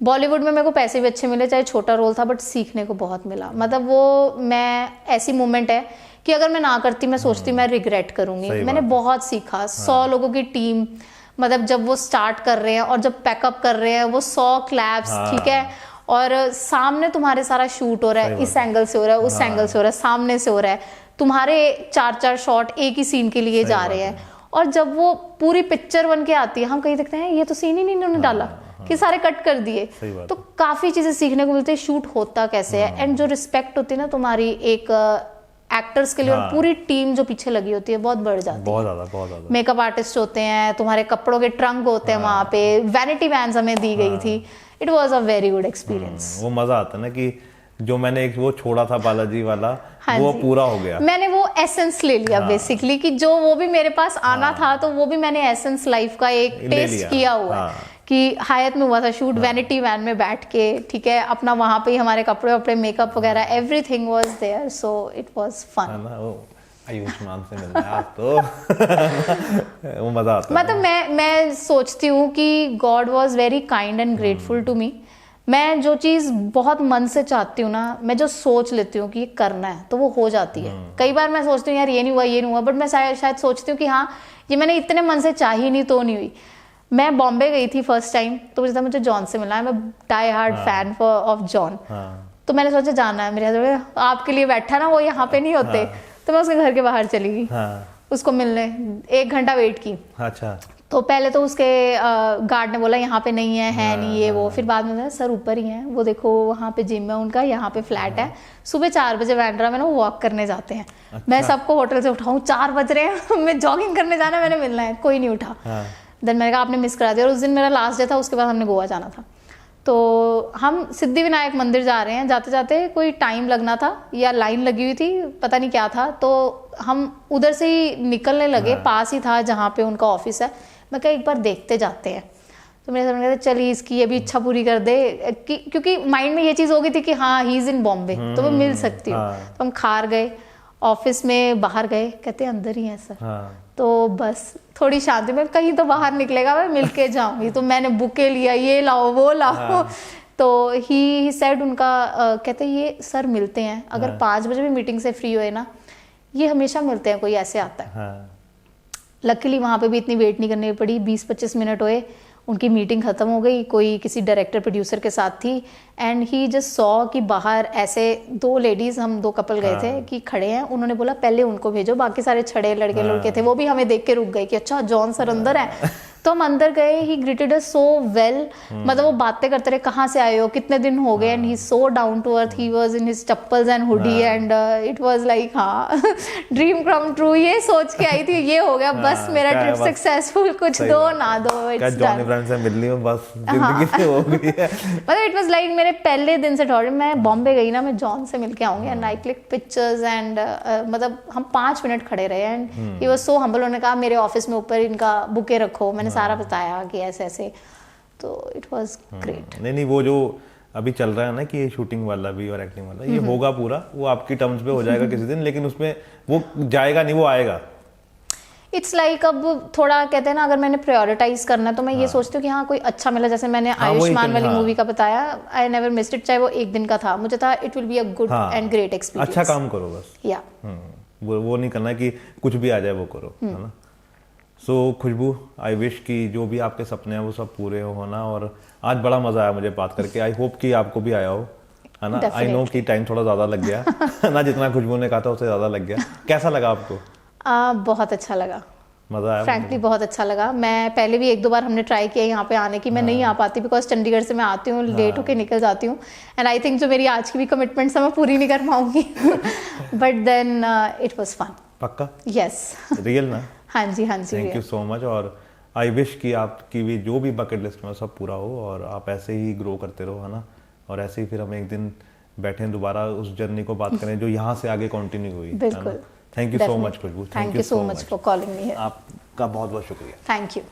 बॉलीवुड में मेरे को पैसे भी अच्छे मिले, चाहे छोटा रोल था, बट सीखने को बहुत मिला। मतलब वो मैं ऐसी मोमेंट है कि अगर मैं ना करती, मैं सोचती मैं रिग्रेट करूंगी। मैंने बहुत सीखा। 100 लोगों की टीम, मतलब जब वो स्टार्ट कर रहे हैं और जब पैकअप कर रहे हैं, वो 100 क्लैप्स, ठीक है, और सामने तुम्हारे सारा शूट हो रहा है, इस एंगल से हो रहा है, उस एंगल से हो रहा है, सामने से हो रहा है, तुम्हारे 4-4 शॉट एक ही सीन के लिए जा रहे हैं, और जब वो पूरी पिक्चर बन के आती है, हम कहीं देखते हैं ये तो सीन ही नहीं इन्होंने डाला, कि सारे कट कर दिए। तो काफी चीजें सीखने को मिलती है, शूट होता कैसे है, एंड जो रिस्पेक्ट होती है ना तुम्हारी एक एक्टर्स के लिए, और पूरी टीम जो पीछे लगी होती है, बहुत बढ़ जाती है। बहुत ज्यादा। मेकअप आर्टिस्ट होते हैं, तुम्हारे कपड़ों के ट्रंक होते हैं, वहां पे वैनिटी वैन्स हमें दी गई थी। It was a very good experience. वो मजा आता है ना कि जो मैंने एक वो छोड़ा था बालाजी वाला, वो पूरा हो गया। मैंने वो एसेंस ले लिया बेसिकली, कि जो वो भी मेरे पास आना था, तो वो भी मैंने एसेंस लाइफ का एक टेस्ट किया हुआ है। कि हयात में हुआ था शूट, वैनिटी वैन में बैठ के, ठीक है, अपना वहां पे ही हमारे कपड़े वपड़े, मेकअप वगैरह, everything was there, so it was fun. Ayushmann से मिलना है तो वो मजा आता है। मतलब मैं सोचती हूँ कि God was very kind and grateful to me. मैं जो चीज़ बहुत मन से चाहती हूँ ना, मैं जो सोच लेती हूँ कि ये करना है, तो वो हो जाती है। कई बार मैं सोचती हूँ यार ये नहीं हुआ, बट मैं शायद सोचती हूँ कि हाँ ये मैंने इतने मन से चाही नहीं तो नहीं हुई। मैं बॉम्बे गई थी फर्स्ट टाइम, तो मुझे जॉन से मिला है, मैं die hard fan of John. तो मैंने सोचा जाना है, मेरे हस्बैंड आपके लिए बैठा ना, वो यहाँ पे नहीं होते, तो मैं उसके घर के बाहर चली गई उसको मिलने, 1 घंटा वेट की। अच्छा। तो पहले तो उसके गार्ड ने बोला यहाँ पे नहीं है नहीं ये वो, फिर बाद में सर ऊपर ही है, वो देखो वहाँ पे जिम है उनका, यहाँ पे फ्लैट है। सुबह 4 बजे बैंड्रा में ना वॉक करने जाते हैं। अच्छा। मैं सबको होटल से उठाऊँ, 4 बज रहे हैं मैं जॉगिंग करने जाना है, मैंने मिलना है, कोई नहीं उठा। देन मैंने कहा आपने मिस करा दिया, और उस दिन मेरा लास्ट डे था, उसके बाद हमने गोवा जाना था। तो हम सिद्धिविनायक मंदिर जा रहे हैं, जाते जाते कोई टाइम लगना था या लाइन लगी हुई थी, पता नहीं क्या था, तो हम उधर से ही निकलने लगे। पास ही था जहाँ पे उनका ऑफिस है। मैं कहा एक बार देखते जाते हैं। तो मेरे समझ कहते चलिए इसकी अभी इच्छा पूरी कर दे, क्योंकि माइंड में ये चीज़ हो गई थी कि हाँ ही इज़ इन बॉम्बे, तो मैं मिल सकती हूँ। तो हम खार गए, ऑफिस में बाहर गए, कहते अंदर ही है सर। तो बस थोड़ी शांति में, कहीं तो बाहर निकलेगा, मैं मिल के जाऊंगी। तो मैंने बुके लिया, ये लाओ वो लाओ। तो ही सेड उनका कहते ये सर मिलते हैं, अगर 5 बजे भी मीटिंग से फ्री हुए ना, ये हमेशा मिलते हैं, कोई ऐसे आता है। लकीली वहाँ पे भी इतनी वेट नहीं करनी पड़ी, 20-25 मिनट हुए, उनकी मीटिंग ख़त्म हो गई, कोई किसी डायरेक्टर प्रोड्यूसर के साथ थी। एंड ही जस्ट सॉ कि बाहर ऐसे 2 लेडीज़, हम 2 कपल गए थे कि खड़े हैं। उन्होंने बोला पहले उनको भेजो, बाकी सारे छड़े लड़के थे, वो भी हमें देख के रुक गए कि अच्छा जॉन सर अंदर है। तो हम अंदर गए, ही ग्रीटेड अस सो वेल, मतलब वो बातें करते रहे, कहाँ से आए हो, कितने दिन हो गए, and he so down to earth, he was in his chappals and hoodie, and it was like हाँ ड्रीम कम ट्रू। ये सोच के आई थी ये हो गया, बस मेरा ट्रिप सक्सेसफुल, कुछ दो ना दो, इट्स डन। जॉनी से मिलनी हो बस, जिंदगी से हो गई है। मतलब इट वाज लाइक मेरे पहले दिन से थॉट, मैं बॉम्बे गई ना, मैं जॉन से मिलके आऊंगी, and I click pictures, and मतलब हम 5 मिनट खड़े रहे, and he was so humble. उन्होंने कहा मेरे ऑफिस में ऊपर इनका बुके रखो, मैंने सारा बताया कि ऐसे ऐसे, तो इट वाज ग्रेट। नहीं वो जो अभी चल रहा है ना कि ये शूटिंग वाला भी और एक्टिंग वाला, ये होगा पूरा, वो आपकी टर्म्स पे हो जाएगा किसी दिन, लेकिन उसमें वो जाएगा नहीं, वो आएगा। इट्स लाइक अब थोड़ा कहते हैं ना, अगर मैंने प्रायोरिटाइज करना है तो मैं ये सोचती हूँ कि हाँ कोई अच्छा मिला, जैसे मैंने आयुष्मान वाली मूवी का बताया, आई नेवर मिस्ड इट, चाहे वो 1 दिन का था, मुझे था it will be a good and great experience. अच्छा काम करो बस, या वो नहीं करना कि कुछ भी आ जाए वो करो, है ना। सो खुशबू, आई विश कि जो भी आपके सपने हैं वो सब पूरे हो ना, और आज बड़ा मजा आया मुझे बात करके, आई होप कि आपको भी आया हो, है ना। आई नो कि टाइम थोड़ा ज्यादा लग गया ना, जितना खुशबू ने कहा था उससे ज्यादा लग गया। कैसा लगा आपको? बहुत अच्छा लगा, मजा आया फ्रैंकली बहुत अच्छा लगा। मैं पहले भी 1-2 बार हमने ट्राई किया यहाँ पे आने की, मैं नहीं आ पाती बिकॉज चंडीगढ़ से मैं आती हूँ, लेट होके निकल जाती हूँ, एंड आई थिंक जो मेरी आज की भी कमिटमेंट्स है मैं पूरी नहीं कर पाऊंगी, but then it was fun. पक्का? यस रियल ना? हाँ जी थैंक यू सो मच, और आई विश कि आपकी भी जो भी बकेट लिस्ट में सब पूरा हो, और आप ऐसे ही ग्रो करते रहो, है ना, और ऐसे ही फिर हम एक दिन बैठे दोबारा उस जर्नी को बात करें जो यहाँ से आगे कंटिन्यू हुई। बिल्कुल। Thank you so much Khushboo, thank you so much for calling me. आपका बहुत बहुत शुक्रिया। Thank you.